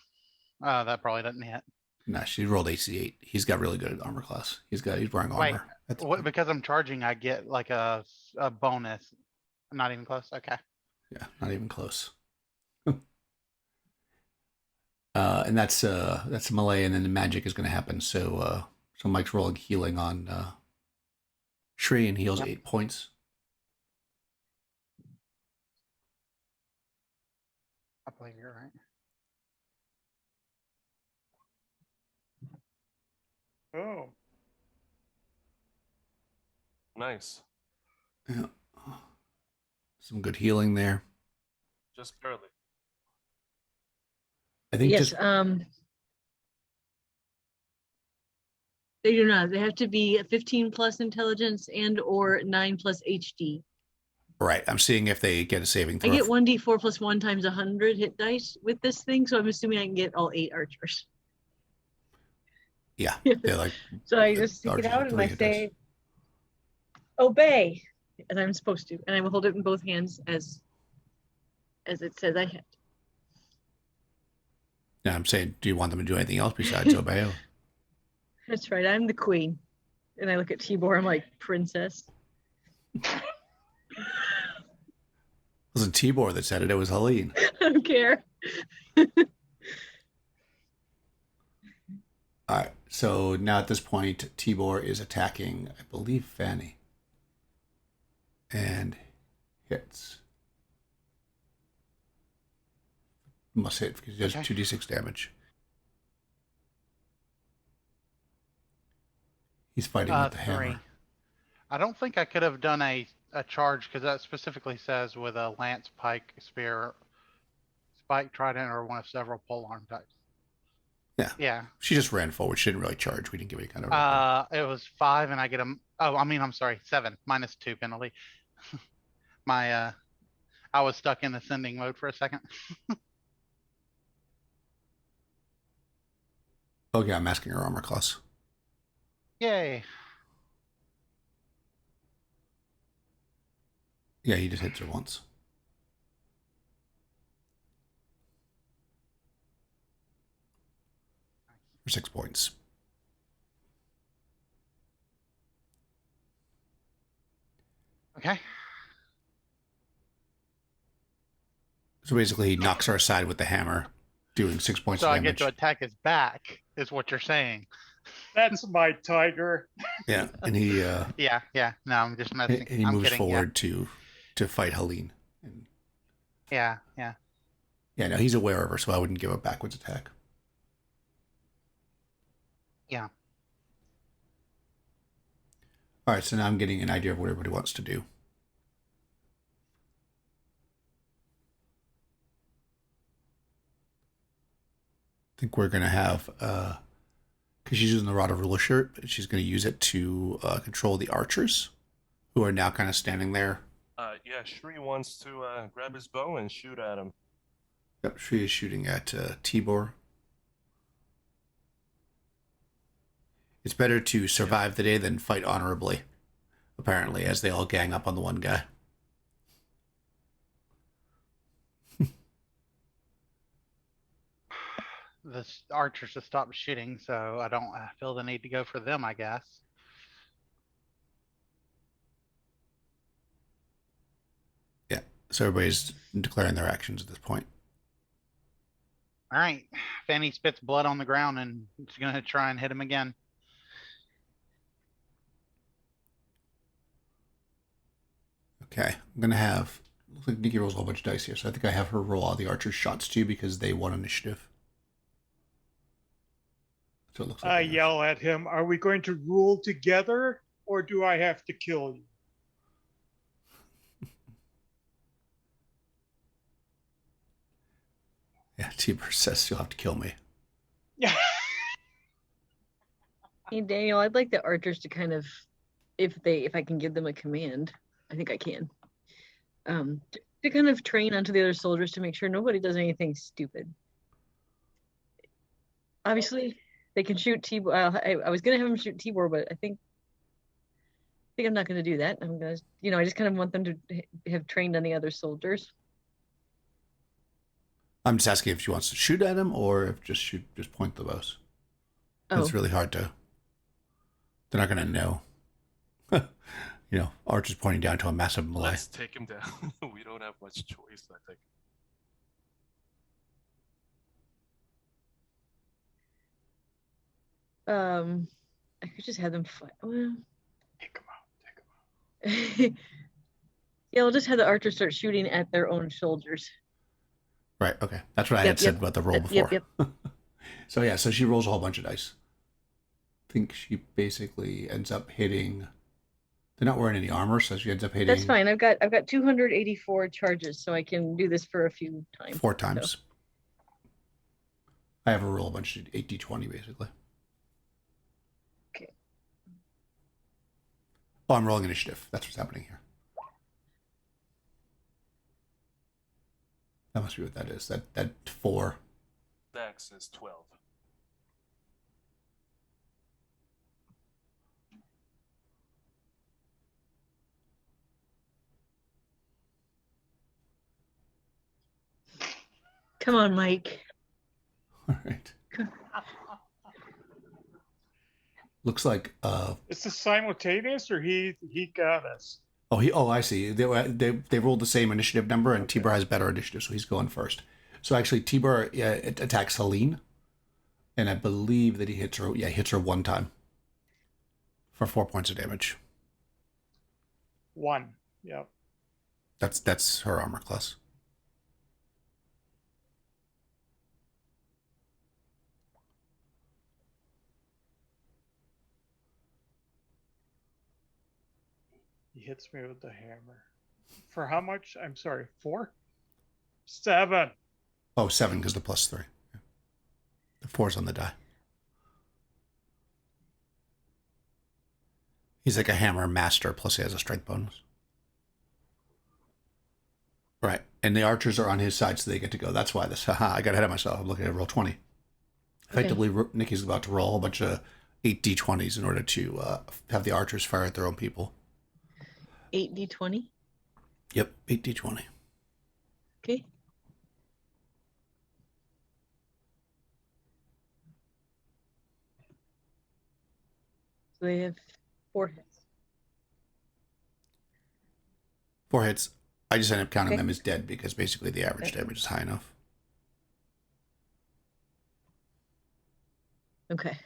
That probably doesn't hit. No, she rolled AC8. He's got really good armor class. He's wearing armor. Wait, That's- because I'm charging, I get like a bonus. Not even close. Okay. Yeah, not even close. And that's melee, and then the magic is going to happen. So Mike's rolling healing on Shree, and heals Yep. 8 points. I believe you're right. Oh, Nice. Yeah. Some good healing there. Just barely. I think yes. just They do not. They have to be 15 plus intelligence and or 9 plus HD. Right. I'm seeing if they get a saving I throw. get 1d4 plus 1 times 100 hit dice with this thing, so I'm assuming I can get all 8 archers. Yeah. They're like. So I just stick it archers out with and I 3 hit dice. say, obey, as I'm supposed to. And I will hold it in both hands as it says I have. Yeah, I'm saying, do you want them to do anything else besides obey? That's right, I'm the queen. And I look at Tibor, I'm like, princess. It wasn't Tibor that said it, it was Helene. I don't care. All right. So now at this point, Tibor is attacking, I believe, Fanny. And hits. Must hit because he does 2d6 damage. He's fighting with the hammer. 3. I don't think I could have done a charge because that specifically says with a lance, pike, spear, spike, trident, or one of several polearm types. Yeah. Yeah. She just ran forward. She didn't really charge. We didn't give any kind of. It was 5, and I get a. Oh, I mean, I'm sorry, 7 minus 2 penalty. I was stuck in ascending mode for a second. Okay, I'm asking her armor class. Yay. Yeah, he just hits her once. For 6 points. Okay. So basically, he knocks her aside with the hammer, doing 6 points So of I damage. get to attack his back, is what you're saying. That's my tiger. Yeah, and he Yeah. No, I'm just messing. he I'm moves kidding, forward to fight Helene. And Yeah. yeah, no, he's aware of her, so I wouldn't give a backwards attack. Yeah. All right, so now I'm getting an idea of what everybody wants to do. I think we're going to have, because she's using the Rod of Rulership, she's going to use it to control the archers, who are now kind of standing there. Yeah, Shri wants to grab his bow and shoot at him. Yep, she is shooting at Tibor. It's better to survive the day than fight honorably, apparently, as they all gang up on the one guy. The archers have stopped shooting, so I don't feel the need to go for them, I guess. Yeah, so everybody's declaring their actions at this point. All right. Fanny spits blood on the ground and she's going to try and hit him again. Okay, I'm going to have... Looks like Nikki rolls a whole bunch of dice here, so I think I have her roll all the archers' shots too because they won initiative. So it looks like I yell at him, are we going to rule together or do I have to kill you? Yeah, Tibor says you'll have to kill me. Hey Daniel, I'd like the archers to kind of, if I can give them a command, I think I can. To kind of train onto the other soldiers to make sure nobody does anything stupid. Obviously, they can shoot Tibor. I was gonna have them shoot Tibor, but I think I'm not gonna do that. I'm gonna, I just kind of want them to have trained on the other soldiers. I'm just asking if she wants to shoot at him or if just point the bows. Oh. It's really hard to. They're not going to know. Archer's pointing down to a massive melee. Let's take him down. We don't have much choice, I think. I could just have them fight. Well, Take him out. yeah, we'll just have the archers start shooting at their own soldiers. Right, okay. That's what I had said about the roll before. Yep. So she rolls a whole bunch of dice. I think she basically ends up hitting... They're not wearing any armor, so she ends up hitting... That's fine. I've got 284 charges, so I can do this for a few times. 4 times. So. I have her roll a bunch of 8d20, basically. Okay. Oh, I'm rolling initiative. That's what's happening here. That must be what that is. That 4. Dex is 12. Come on, Mike. All right. Looks like Is this simultaneous or he got us? oh I see. They rolled the same initiative number, and Okay. Tibor has better initiative, so he's going first. So actually, Tibor attacks Helene, and I believe that he hits her. Yeah, he hits her 1 time for 4 points of damage. 1. Yep. That's her armor class. He hits me with the hammer. For how much? I'm sorry, 4? 7. Oh, 7 because the +3. The 4's on the die. He's like a hammer master, plus he has a strength bonus. Right. And the archers are on his side, so they get to go. That's why this. Haha, I got ahead of myself. I'm looking at roll 20. Effectively, Nikki's about to roll a bunch of 8d20s in order to have the archers fire at their own people. 8d20. Yep, 8d20. Okay. So they have 4 hits. 4 hits. I just end up counting Okay. them as dead because basically the average damage is high enough. Okay.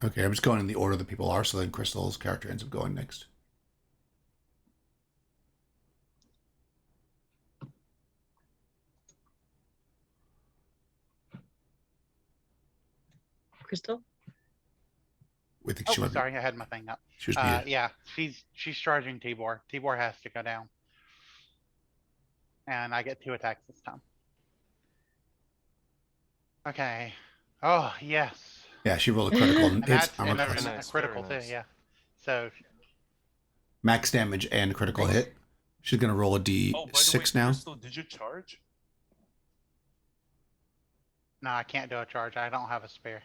Okay, I'm just going in the order that people are, so then Crystal's character ends up going next. Crystal? We think Oh, she might be- sorry, I had my thing up. she was muted. Yeah, she's charging Tibor. Tibor has to go down, and I get 2 attacks this time. Okay. Oh yes, Yeah, she rolled a critical and and hits that's armor and class. that's Very nice, a critical very nice. too. Yeah. So Max damage and critical Nice. hit. She's going to roll a Oh, by the way, d6 now. Crystal, did you charge? no, I can't do a charge. I don't have a spare.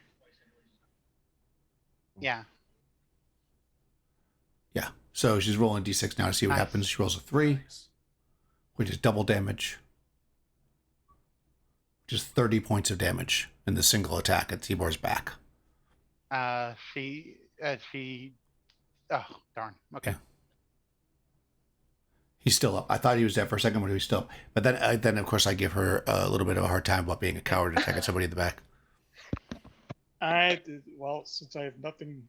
Yeah. Yeah. So she's rolling d6 now to see what Nice. happens. She rolls a 3, Nice. which is double damage. Just 30 points of damage in the single attack at Tibor's back. She. Oh darn. Okay. Yeah. He's still up. I thought he was dead for a second, but he was still up. But then of course, I give her a little bit of a hard time about being a coward attacking somebody in the back. Well, since I have nothing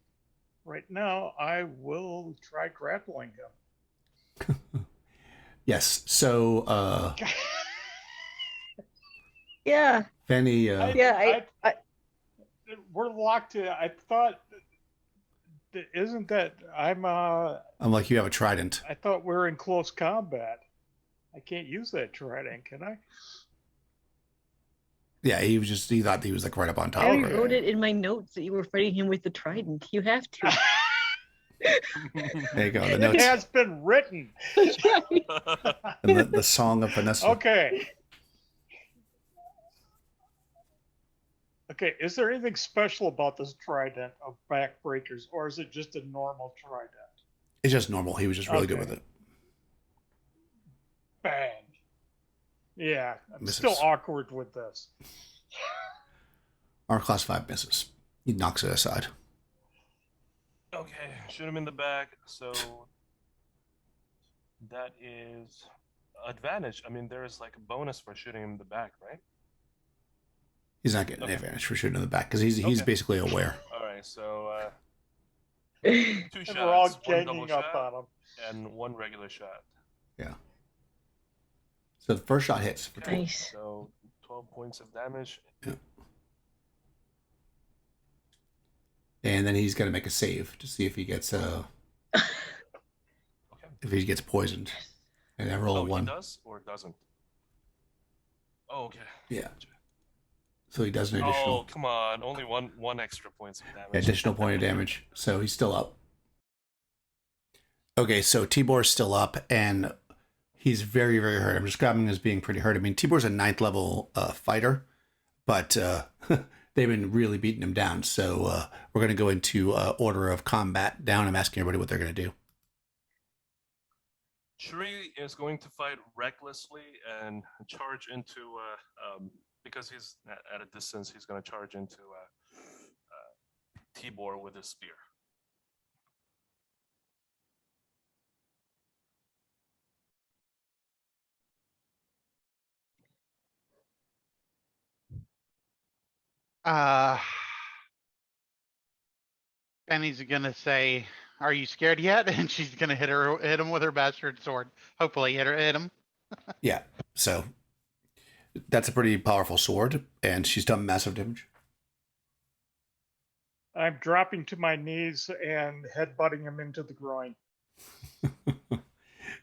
right now, I will try grappling him. Yes. So, Yeah. Fanny, Yeah, We're locked in. I thought, isn't that I'm like, you have a trident. I thought we were in close combat. I can't use that trident, can I? Yeah, he thought he was like right up on top I of her. wrote it in my notes that you were fighting him with the trident. You have to. There you go. The It notes has been written. That's right. and the song of Vanessa. Okay. Okay, is there anything special about this trident of backbreakers, or is it just a normal trident? It's just normal. He was just really good Okay. with it. Bang. Yeah, I'm Misses. still awkward with this. Armor class 5 misses. He knocks it aside. Okay, shoot him in the back. So that is advantage. I mean, there is like a bonus for shooting him in the back, right? He's not getting Okay. an advantage for shooting in the back because he's Okay. basically aware. All right, so 2 And shots, we're all 1 double ganging up shot, on him. and 1 regular shot. Yeah. So the first shot hits for 12. Nice. So 12 points of damage. And then he's going to make a save to see if he gets Okay. if he gets poisoned. And I roll a He 1. does or doesn't? Oh, okay. Yeah. Gotcha. So he does an additional Oh, come on. Only one extra points of damage. additional point of damage. So he's still up. Okay, so Tibor's still up, and he's very, very hurt. I'm describing him as being pretty hurt. I mean, Tibor's a 9th level fighter, but they've been really beating him down. So we're going to go into order of combat down. I'm asking everybody what they're going to do. Shri is going to fight recklessly and charge into, because he's at a distance, he's going to charge into Tibor with his spear. Fanny's gonna say, "Are you scared yet?" And she's gonna hit him with her bastard sword. Hopefully, hit him. Yeah, so that's a pretty powerful sword, and she's done massive damage. I'm dropping to my knees and headbutting him into the groin.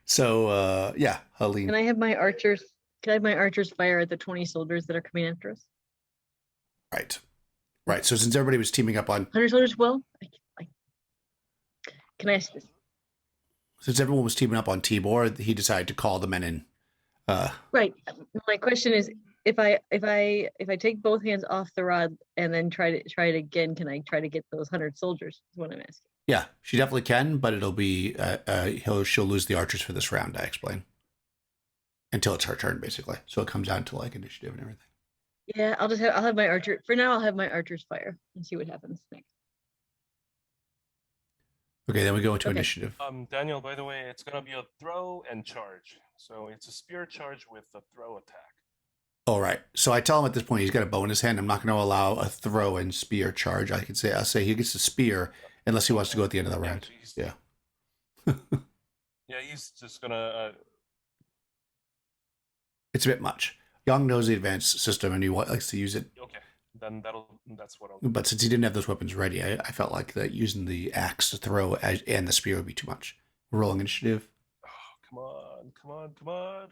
So yeah, Helene. Can I have my archers? Can I have my archers fire at the 20 soldiers that are coming after us? Right. So since everybody was teaming up on, 100 soldiers. Well, can I ask this? since everyone was teaming up on Tibor, he decided to call the men in. Right. My question is, if I take both hands off the rod and then try it again, can I try to get those 100 soldiers? Is what I'm asking. Yeah, she definitely can, but it'll be she'll lose the archers for this round. I explain until it's her turn, basically. So it comes down to like initiative and everything. Yeah, I'll have my archer for now. I'll have my archers fire and see what happens next. Okay, then we go into Okay. initiative. Daniel, by the way, it's going to be a throw and charge. So it's a spear charge with a throw attack. All right. So I tell him at this point he's got a bow in his hand. I'm not going to allow a throw and spear charge. I'll say he gets a spear unless he wants to go at the end of the round. Yeah. Yeah, he's just going to... It's a bit much. Young knows the advanced system and he likes to use it. Okay, then that's what I'll do. But since he didn't have those weapons ready, I felt like that using the axe to throw and the spear would be too much. Rolling initiative. Oh, come on.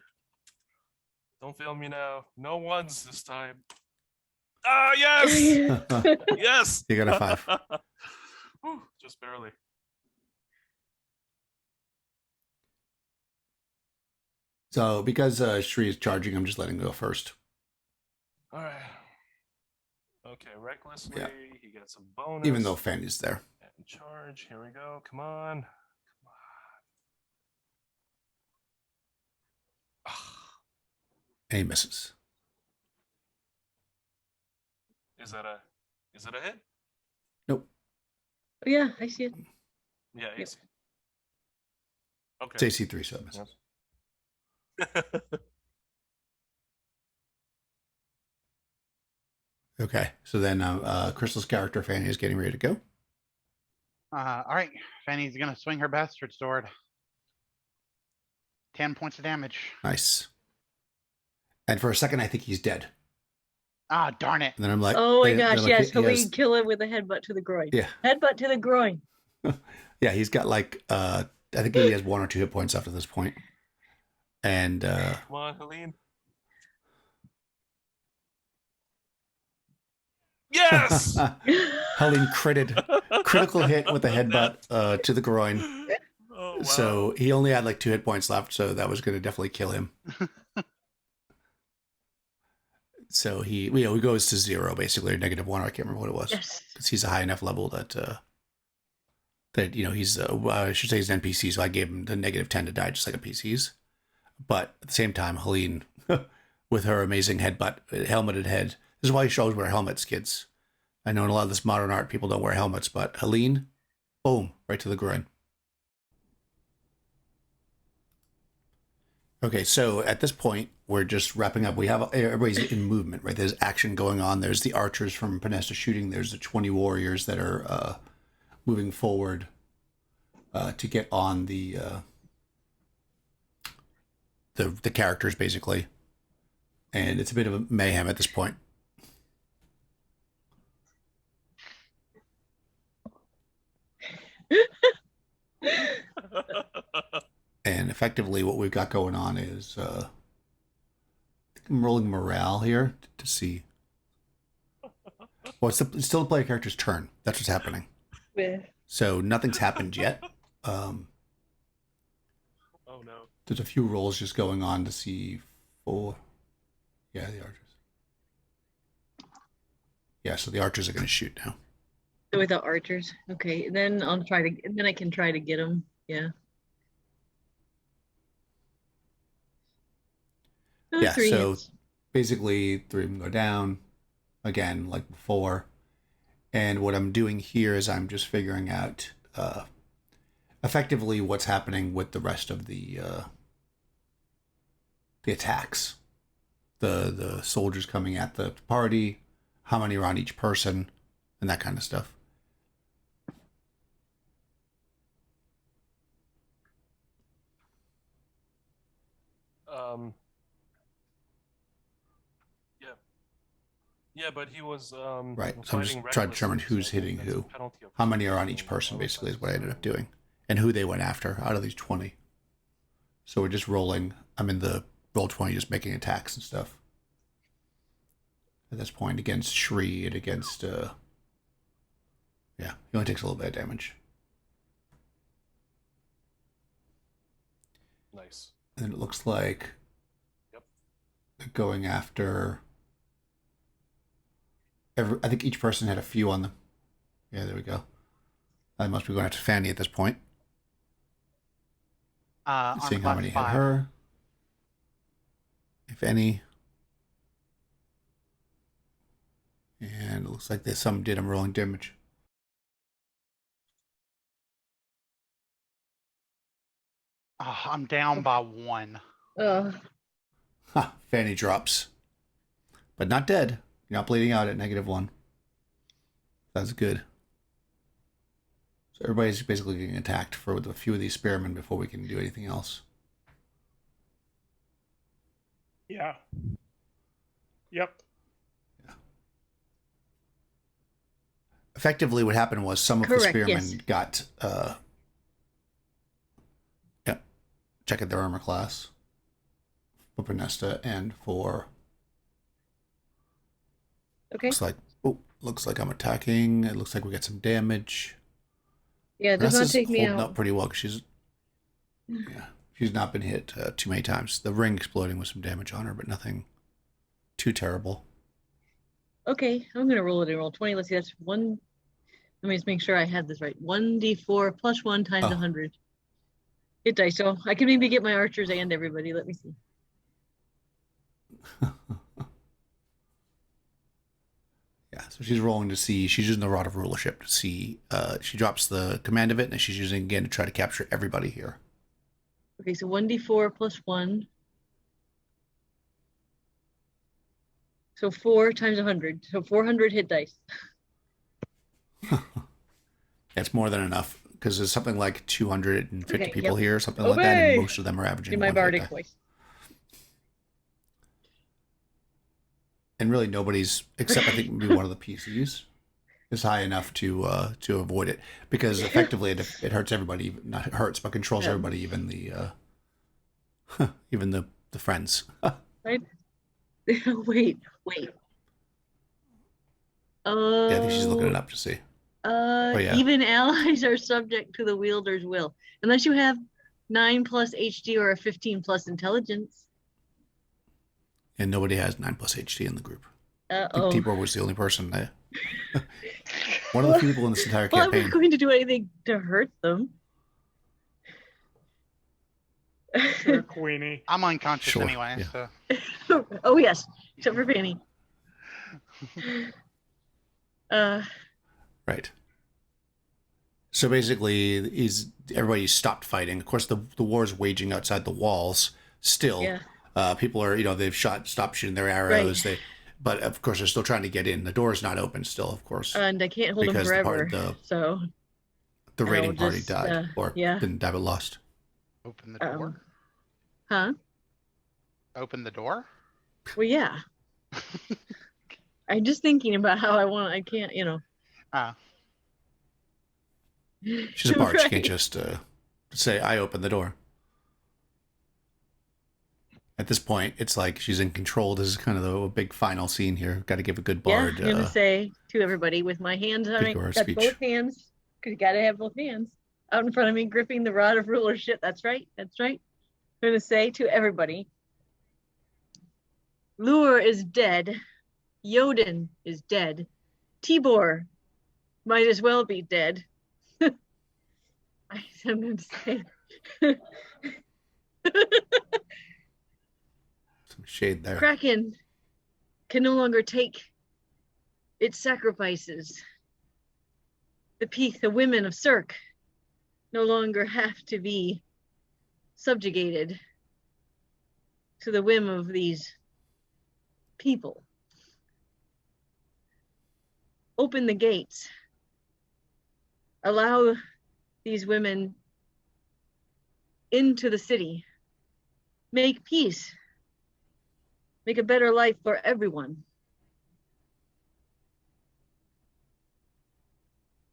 Don't fail me now. No ones this time. Ah, yes! Yes! You got a 5. Whew, just barely. So because Shri is charging, I'm just letting him go first. All right. Okay, recklessly, Yeah. he gets a bonus. Even though Fanny's there. And charge, here we go. Come on. And he misses. Is it a hit? Nope. Oh, yeah, I see it. Yeah, Yep. easy. Okay. It's AC3, so it misses. Yes. Okay, so then Crystal's character, Fanny, is getting ready to go. All right, Fanny's gonna swing her bastard sword. 10 points of damage. Nice. And for a second, I think he's dead. Ah, darn it. And then I'm like, Oh my then gosh, I'm like, yes, he has- Helene, kill him with a headbutt to the groin. Yeah. Headbutt to the groin. Yeah, he's got like, I think he has 1 or 2 hit points after this point. And Come on, Helene. Yes! Helene critical hit with a headbutt to the groin. Oh, wow. So he only had like 2 hit points left, so that was going to definitely kill him. So he goes to 0 basically, or -1. I can't remember what it was, Yes. because he's a high enough level that he's I should say he's an NPC, so I gave him the -10 to die, just like a PC's. But at the same time, Helene, with her amazing helmeted head. This is why you should always wear helmets, kids. I know in a lot of this modern art, people don't wear helmets, but Helene, boom, right to the groin. Okay, so at this point, we're just wrapping up. We have everybody's in movement, right? There's action going on. There's the archers from Panesta shooting. There's the 20 warriors that are moving forward to get on the characters, basically. And it's a bit of a mayhem at this point. And effectively what we've got going on is I'm rolling morale here to see. Well, it's still the player character's turn. That's what's happening. Yeah. So nothing's happened yet. Oh no. There's a few rolls just going on to see for. Yeah, the archers. Yeah, so the archers are going to shoot now. So with the archers, okay. Then I'll try to. Then I can try to get them. Yeah. Oh, Yeah, 3 so hits. basically 3 of them go down again, like before. And what I'm doing here is I'm just figuring out effectively what's happening with the rest of the attacks. The soldiers coming at the party, how many are on each person, and that kind of stuff. Yeah, but he was Right. was So I'm just fighting trying to determine recklessly, who's so I think hitting that's a who. penalty of How many are on each playing person, other basically, is sides, what I ended so- up doing. And who they went after out of these 20. So we're just rolling. I'm in the roll 20, just making attacks and stuff. At this point, against Shri and against... yeah, he only takes a little bit of damage. Nice. And it looks like... Yep. they're going after... I think each person had a few on them. Yeah, there we go. I must be going after Fanny at this point. Armor Seeing how class many hit 5. her. If any. And it looks like there's some did. I'm rolling damage. I'm down by 1. Ha! Fanny drops. But not dead. You're not bleeding out at -1. That's good. So everybody's basically getting attacked for a few of these spearmen before we can do anything else. Yeah. Yep. Effectively, what happened was some of the Correct, spearmen yes. got... yep. Check out their armor class. For Pernesta and for... Okay. Looks like I'm attacking. It looks like we get some damage. Yeah, it does not Vanessa's take me holding out. up pretty well because she's not been hit too many times. The ring exploding with some damage on her, but nothing too terrible. Okay, I'm gonna roll it and roll 20. Let's see, that's 1. Let me just make sure I had this right. 1d4 plus 1 times Oh. 100. Hit dice, so I can maybe get my archers and everybody. Let me see. Yeah, so she's rolling to see. She's using the Rod of Rulership to see. She drops the command of it, and she's using it again to try to capture everybody here. Okay, so 1d4 plus 1. So 4 times 100. So 400 hit dice. That's more than enough because there's something like 250 Okay, people yep. here, something like that, and Okay. most of them are averaging In my 1 hit bardic die. voice. And really, nobody's except I think maybe one of the PCs is high enough to avoid it because effectively it hurts everybody. Not hurts, but controls Yeah. everybody, even the even the friends. Right? Wait. Yeah, I think she's looking it up to see. Yeah. Even allies are subject to the wielder's will, unless you have 9 plus HD or a 15 plus intelligence. And nobody has 9 plus HD in the group. I think Uh-oh. Tibor was the only person. One of the few people in this entire Well, I'm campaign. not going to do anything to hurt them. Sure, Queenie. I'm unconscious Sure, anyway, yeah. so Oh yes, except for Fanny. Right. So basically, everybody stopped fighting. Of course, the war's waging outside the walls still. Yeah. People are, they've stopped shooting their arrows. But of course, they're still trying to get in. The door's not open still, of course. And I can't hold them Because forever. So the raiding I'll party just, died, or yeah. didn't die, but lost. open the door. Huh? Open the door? Well, yeah. I'm just thinking about how I can't, Ah, She's a bard. She can't Right. just say, I opened the door. At this point, it's like she's in control. This is kind of a big final scene here. Got to give a good Yeah, bard. I'm gonna say to everybody with my hands on Pico it, her got speech. both hands, because you gotta have both hands out in front of me, gripping the rod of rulership. That's right. That's right. I'm gonna say to everybody, Lure is dead. Yodin is dead. Tibor might as well be dead. I'm gonna say. Some shade there. Kraken can no longer take its sacrifices. The women of Cirque no longer have to be subjugated to the whim of these people. Open the gates. Allow these women into the city. Make peace. Make a better life for everyone.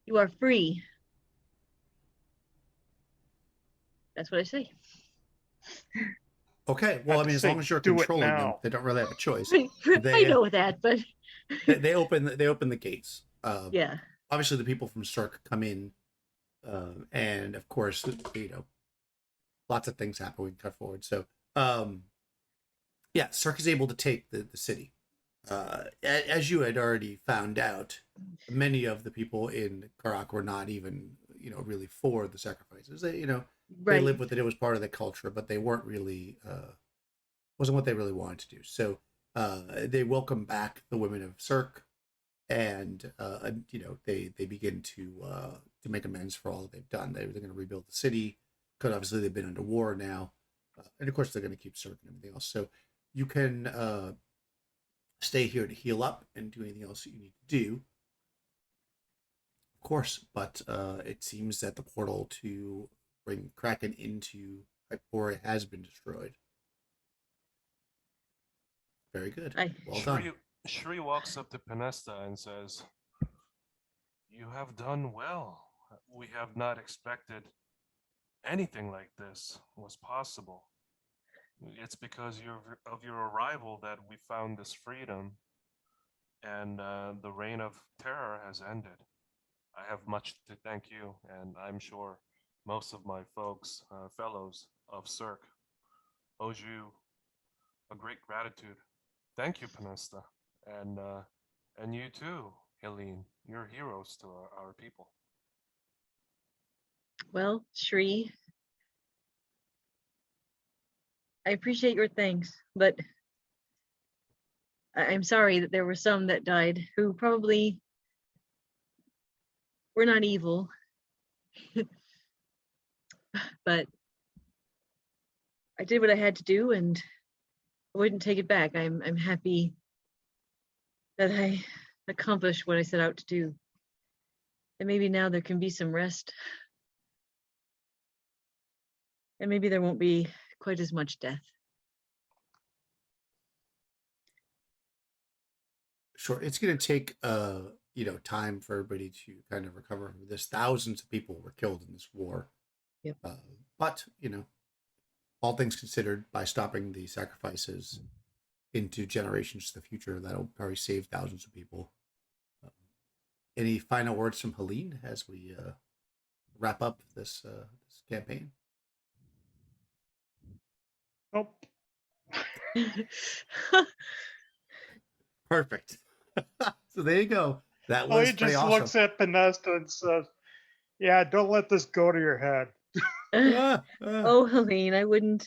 You are free. That's what I say. Okay. Well, I I'd mean, as say long as you're do it controlling them, now. they don't really have a choice. I They know that, but they open the gates. yeah. Obviously, the people from Cirque come in, and of course, lots of things happen. We can cut forward. So, yeah, Cirque is able to take the city. As you had already found out, many of the people in Karak were not even, really for the sacrifices. They, they Right. lived with it. It was part of the culture, but they weren't really, wasn't what they really wanted to do. So, they welcome back the women of Cirque, and they begin to make amends for all that they've done. They're going to rebuild the city, because obviously they've been under war now, and of course they're going to keep Cirque and everything else. So you can stay here to heal up and do anything else that you need to do, of course. But it seems that the portal to bring Kraken into Hyperborea has been destroyed. Very good. Well done. Shri walks up to Penesta and says, "You have done well. We have not expected anything like this was possible. It's because of your arrival that we found this freedom, and the reign of terror has ended. I have much to thank you, and I'm sure most of my fellows of Cirque, owes you a great gratitude. Thank you, Penesta, and you too, Helene. You're heroes to our people." Well, Shri, I appreciate your thanks, but I'm sorry that there were some that died who probably were not evil, but I did what I had to do, and I wouldn't take it back. I'm happy that I accomplished what I set out to do. And maybe now there can be some rest. And maybe there won't be quite as much death. Sure. It's going to take time for everybody to kind of recover from this. Thousands of people were killed in this war. Yep. But all things considered, by stopping the sacrifices into generations to the future, that'll probably save thousands of people. Any final words from Helene as we wrap up this campaign? Nope. Perfect. So there you go. That Oh, was he pretty just awesome. looks at Penesta and says, "Yeah, don't let this go to your head." Oh, Helene, I wouldn't.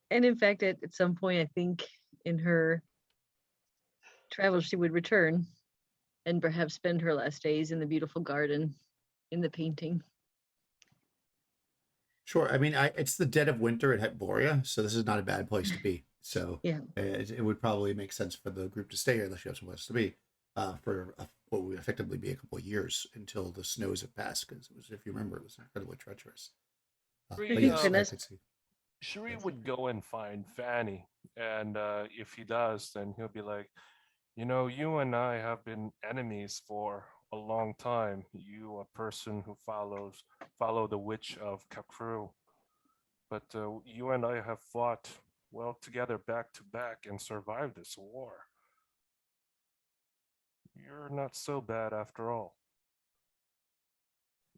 And in fact, at some point, I think in her travels, she would return and perhaps spend her last days in the beautiful garden, in the painting. Sure. I mean, it's the dead of winter at Hyperborea, so this is not a bad place to be. So Yeah. it would probably make sense for the group to stay here unless you have somewhere else to be for what would effectively be a couple of years until the snows have passed. Because if you remember, it was incredibly treacherous. But yes, I could see. Shri would go and find Fanny, and if he does, then he'll be like, you and I have been enemies for a long time. You, a person who follow the witch of Kakru, But you and I have fought well together back to back and survived this war. You're not so bad after all.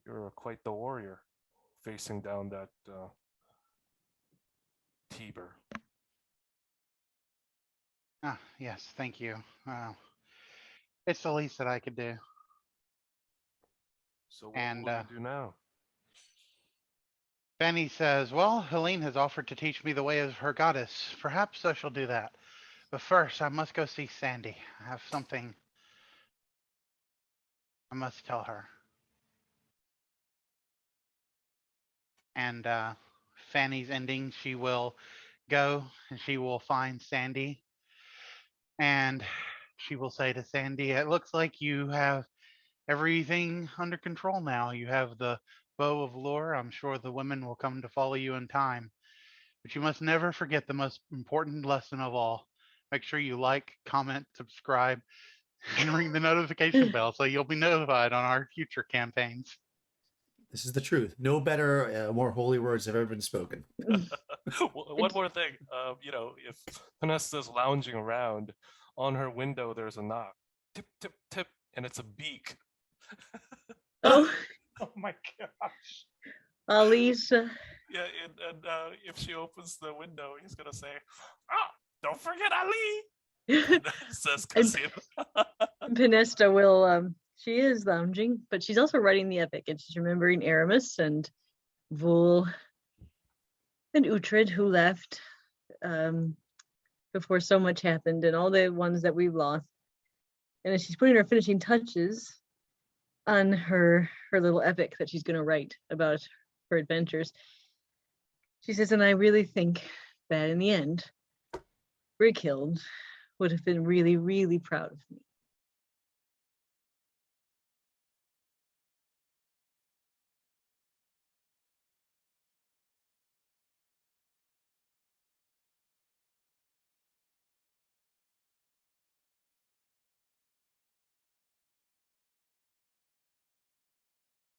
You're quite the warrior, facing down that Tiber. Ah, yes, thank you. It's the least that I could do. So what And, will you do now? Fanny says, well, Helene has offered to teach me the way of her goddess. Perhaps I shall do that. But first, I must go see Sandy. I have something I must tell her. And Fanny's ending, she will go and she will find Sandy. And she will say to Sandy, it looks like you have everything under control now. You have the bow of lore. I'm sure the women will come to follow you in time. But you must never forget the most important lesson of all. Make sure you like, comment, subscribe, and ring the notification bell so you'll be notified on our future campaigns. This is the truth. No better, more holy words have ever been spoken. One more thing. If Vanessa's lounging around, on her window there's a knock. Tip, tip, tip, and it's a beak. Oh, Oh my gosh. Alisa. Yeah, and if she opens the window, he's gonna say, "Ah, don't forget Ali." Says Kasim. Pinesta will, she is lounging, but she's also writing the epic, and she's remembering Aramis and Vul and Uhtred, who left before so much happened, and all the ones that we've lost. And as she's putting her finishing touches on her little epic that she's going to write about her adventures, she says, and I really think that in the end, Brighild would have been really, really proud of me.